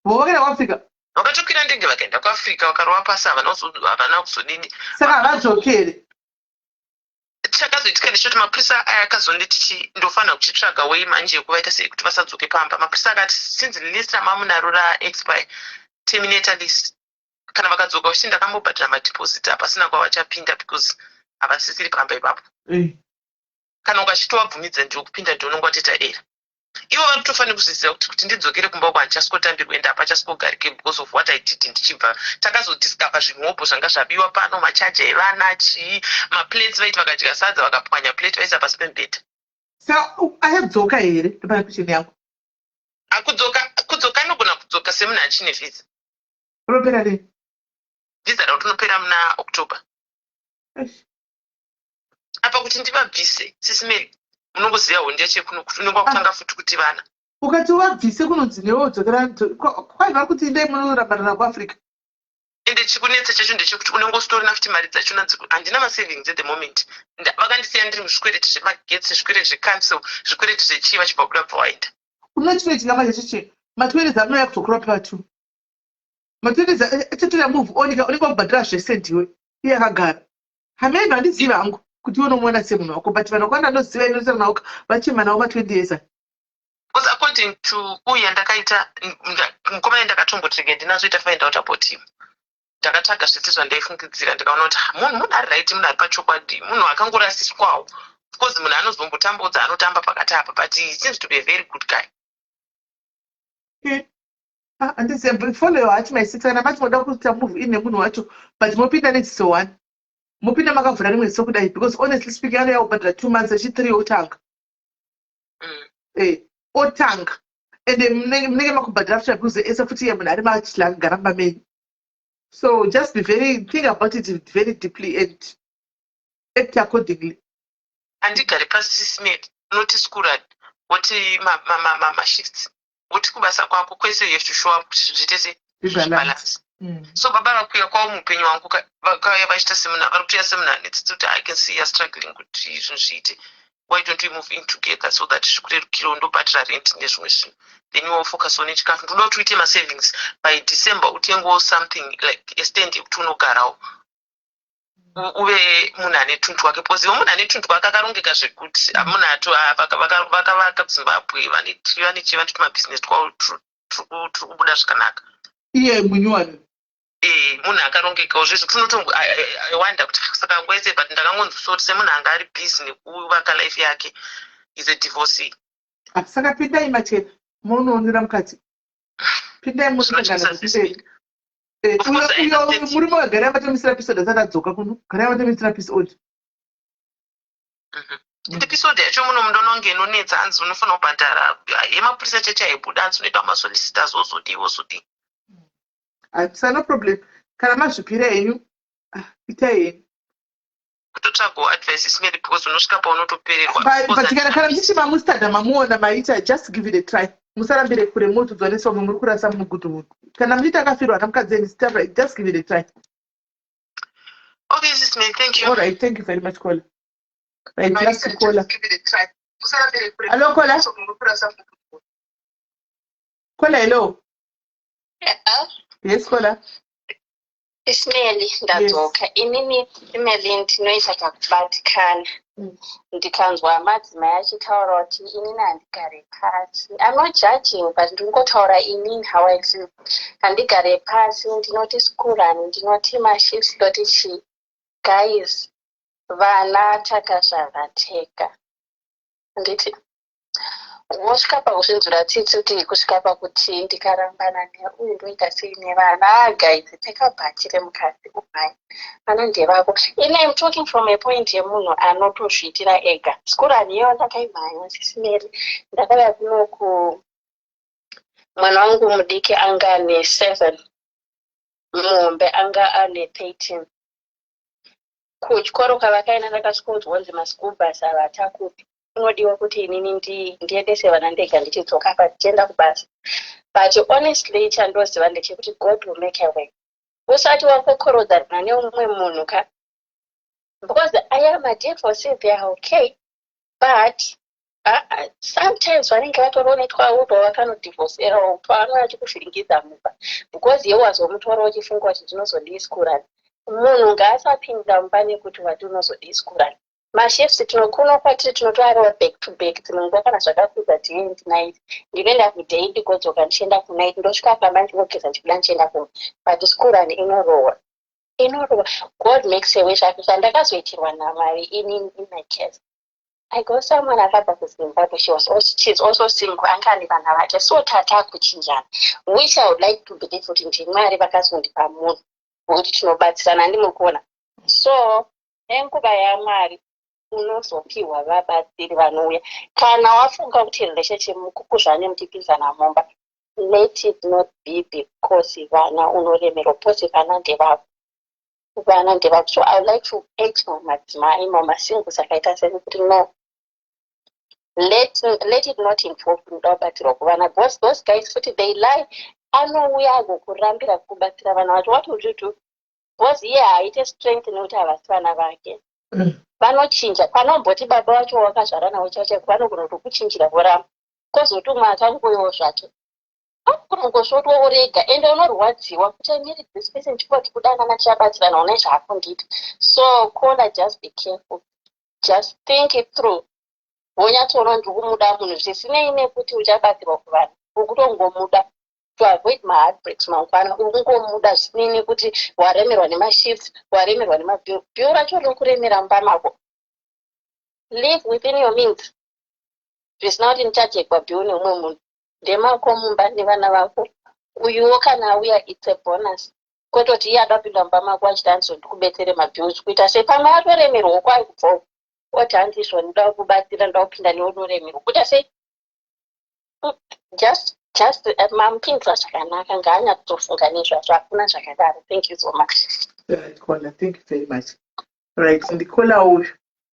Vakaenda kuAfrica? Vakatokwira ndege vakaenda kuAfrica vakarova pasi havana kuzodini. Saka havadzokere. Chakazoitika ndechoti mapurisa aya akazonditi ndofanira kuchitsvaga way manje yekuvaita sei kuti vasadzoke pamba. Mapurisa akati since list ramamunaro raexpire terminator list. Kana vakadzoka uchi ndakambobhadhira madeposit hapasina kwavachapinda because havasisiri pamba ipapo. Kana ukachitowabvumidza ndokupinda ndononga wateta era. Ivo vanotofanira kuzviziva kuti ndidzokere kumba uko handichasikotambirwa ende hapachasikogarike because of what I did ndichibva. Takazodiscover zvimhopo zvanga zvabiwa pano, machaja evana, chii, maplates vaiti vakadya sadza vakapwanya plate vaisa pasi pemubhedha. Saka ayadzoka here ndopana kucheni yangu. Kudzoka anogona kudzoka semunhu achine visa. Ropera rini? Visa rao rinopera muna October. Apa kuti ndivabvise sisimeri. Munongoziva hondi yachekuno kuti unenge wakutanga futi kuti vana. Ukati wabvise kunonzi newo dzokera kwaiva kuti ndai munorambana kuAfrica. Ende chikunetsa chacho ndechekuti unenge usitorina futi mari dzachona handina masavings at the moment. Vakandisiya ndiri muzvikwereti zvemagetsi, zvikwereti zvecancel, zvikwereti zvechii vachibva kuda bva waenda. Unoti chingamba chachichi ma20 anouya kuzokura pa2. Ma20 achatora move oneka kubhadhira zvese ndiwe. Iye akagara. Hamene handiziva hangu. Kuti unomona semunhu wako but vanokwanda ndoziva inotaura nawo vachima nawo ma20 years. Because according to uya ndakaita mukomana ndakatombotrega ndinazoita find out about him. Ndakataga zvese zvandaifungidzira ndikaona kuti munhu ari right, munhu ari pachokwadi, munhu akangorasiswawo. Of course munhu anozombotambudza anotamba pakati apa but he seems to be a very good guy. Andiziva follow wacho my sister kana machimoda kuita move in nemunhu wacho but mopinda nedziso 1. Mupinda makavhura rimwe ziso kudai because honestly speaking anoya kubhadhira 2 months achi 3 otanga. Otanga. ende munenge makubhadhira futa kuze ese futi munhu ari machilanga menyu. So just be think about it very deeply and act accordingly. Andigari pasi smith noti schoolad woti mashifts woti kubasa kwako kwese you have to show up kuti zvitese balance. So baba vakuya kwavo muupenyu wangu vakauya vachiita semuna vari kutoya semuna netsituti I can see you're struggling kuti izvi zviite. Why don't we move in together so that zvikurerukire undobhatira rent nezvimwe zvinhu, then you will focus on chikafu. Ndoda kuti uite savings by December utengewo something like a stand yekuti unogarawo uve munhu ane tuntu wake because ivo munhu ane tuntu wake akarongeka zvekuti munhu ato vakavaka Zimbabwe vane tumabhizinesi twavo turi kubuda zvakanaka. Iye munyuwani munhu akarongekawo zvezvo tunotowanda kuti saka ngwese but ndakangonzwisoti semunhu anga ari busy nekuvaka life yake is a divorcee. Saka pindai machena munoonera mukati pindai musangana muri mugara yamatemisira episode asati adzoka kuno gara yamatemisira episode episode yacho muno mundono ngenonetsa hanzi unofanira kubhadhara yemapurisa chacho aibuda hanzi unoita masolicitors ozodii. No problem. Kana mazvipira henyu itai henyu kutotsvaga advice ismeri because unosvika paunotopererwa. But kana muchichi mamusitadha mamuona maita just give it a try. Musarambire kure motodzvaniswa muri kurasa mugudhumudu. Kana muchiti akafirwa namukadzi enyu just give it a try. Okay, Sismeri, thank you. All right, thank you very much, Kola. Right, just Kola. Hello, Kola. Kola, hello. Hello? Yes, Kola. Ismaili ndadzoka. Inini email ndinoita kakubatikana. Ndikanzwa madzimai achitaura kuti inini handigare pasi. I'm not judging, but ndingotaura inini how I feel. Handigare pasi, ndinoti skurani, ndinoti mashifts, ndoti chi. Guys, vana takazvavateka. Nditi wosvika pakuzvinzwira tsitsi kuti kusvika pakuti ndikarambana neuyu ndoita sei nevana guys pfeka bhachi remukadzi umai vana ndevako. I'm talking from a point yemunhu anotozviitira ega. Skuraniyo ndakaimhanya Sismeri ndakauya kunoku mwana wangu mudiki anga ane 7 muhombe anga ane 13. Kuchikoro kwavakaenda ndakasvikonzwa kunzi maschool bus havatakupi unodiwa kuti inini ndiendese vana ndega ndichidzoka patichienda kubasa. But honestly chandoziva ndechekuti God will make a way. Usati wakokorodzana neumwe munhu ka because I am a divorcee, they are okay, but sometimes vanenge vatoronetwa uto vakanodivorcerawo pano achikuvhiringidza mumba because iye wazomutora uchifunga kuti ndinozodiskurani. Munhu ngaasapinda mumba nekuti wati unozodiskurani. Mashifts tinokuna kwatiri tinotoarawo back to back tinonguva kana zvakakudza tiend night ndinoenda kudai ndigodzoka ndichienda kunight ndosvika pamba ndinogeza ndichibuda ndichienda kuno but skurani inorohwa. God makes a way zvake zvandakazoitirwa namari in my case. I got someone akabva kuZimbabwe. She's also single. Anga ane vana vake. So tata kuchinjana. Which I would like to believe kuti ndimwari vakazondipa munhu wekuti tinobatsirana ndimukona. So nenguva yaMwari unozopiwa vabatsiri vanouya. Kana wafunga kuti relationship mukukuzvane mutipinzana mumba, let it not be because vana unoremerwa because vana ndevako. Vana ndevako. So I would like to urge madzimai mamasingles akaita sekuti no. Let it not involve kubatsirwa kuvana because those guys futi they lie. Anouya agokurambira kubatsira vana vacho. What would you do? Because iye haite strength nekuti havasi vana vake. Vanochinja. Panomboti baba vacho wakazvara nawo chacho vanogona kutokuchinjira voramba. Kozoti umwe akangoiwo zvacho. Akungosvotwa urega ende unorwadziwa kuti I need this person chikoti kudanana tichabatsirana une zvaakundita. So Kola, just be careful. Just think it through. Wonyatsoona ndikumuda munhu zvisinei nekuti uchabatsirwa kuvanhu. Ukutongomuda to avoid my heartbreaks mangwana. Ungomuda zvisinei nekuti waremerwa nemashifts, waremerwa nemabhill. Bhill racho rokuremera mumba mako. Live within your means. Zvisina kuti ndichajekwa bhill neumwe munhu. Ndemako mumba nevana vako. Uyuwo kana auya it's a bonus. Kototi iye adapinda mumba mako achiti andizondikubetsere mabhills kuita sepamwe atoremerwa kwari kubvawo. Oti handizvo ndoda kubatsira ndoda kupinda neunoremerwa. Kuita sei? just mampinzwa zvakanaka ngaanyatsofunganiswa zvakuna zvakadaro. Thank you so much. Right, Kola, thank you very much. Right, ndikola uyu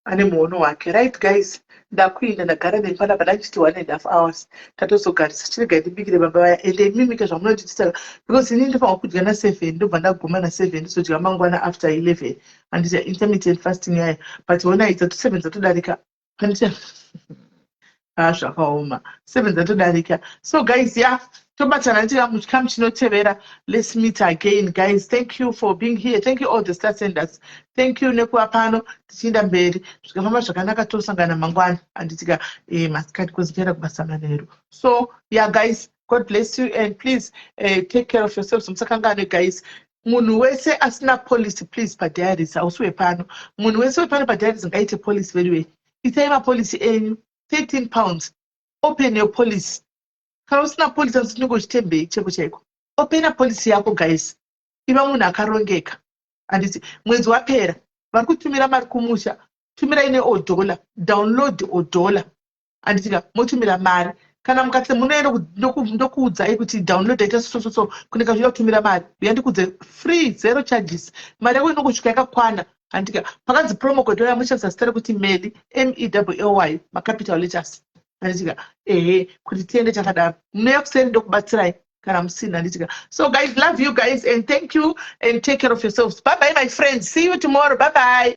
ane muono wake. Right guys, ndakuinda ndagara nepana padachiti 1.5 hours tatozogarisa chirega ndibikire baba vaya ende imimike zvamunonditisa because ini ndofanwa kudya na 7 ndobva ndaguma na 7 ndizodya mangwana after 11 handita intermittent fasting yayo but ona ita 7 dzatodarika handita zvakaoma 7 dzatodarika. So guys, yeah, tobatana chikamu chinotevera. Let's meet again guys. Thank you for being here. Thank you all the star senders. Thank you nekuva pano tichienda mberi zvikafamba zvakanaka tosangana mangwana handitika masikati kozipera kubasa manheru. So yeah guys, God bless you and please take care of yourselves. Musakangane guys. Munhu wese asina policy please padiaries hausiwe pano. Munhu wese wepano padiaries ngaite policy very well. Itai mapolicy enyu 13 pounds. Open your policy. Kana usina policy asinongo chitembei cheko chaiko. Open a policy yako guys. Iva munhu akarongeka. Anditi mwezi wapera vari kutumira mari kumusha tumira ine $1 download $1 anditika motumira mari kana mukati munoenda ndokuudzai kuti download ita so kuneka zvida kutumira mari yandikudze free zero charges mari yako inongosvika yakakwana anditika pakanzi promo code yamushandisa zita rekuti MELY MELY macapital letters anditika kuti tiende chakadaro munouya kuseri ndokubatsirai kana musina anditika. So guys, love you guys and thank you and take care of yourselves. Bye bye my friends, see you tomorrow. Bye bye.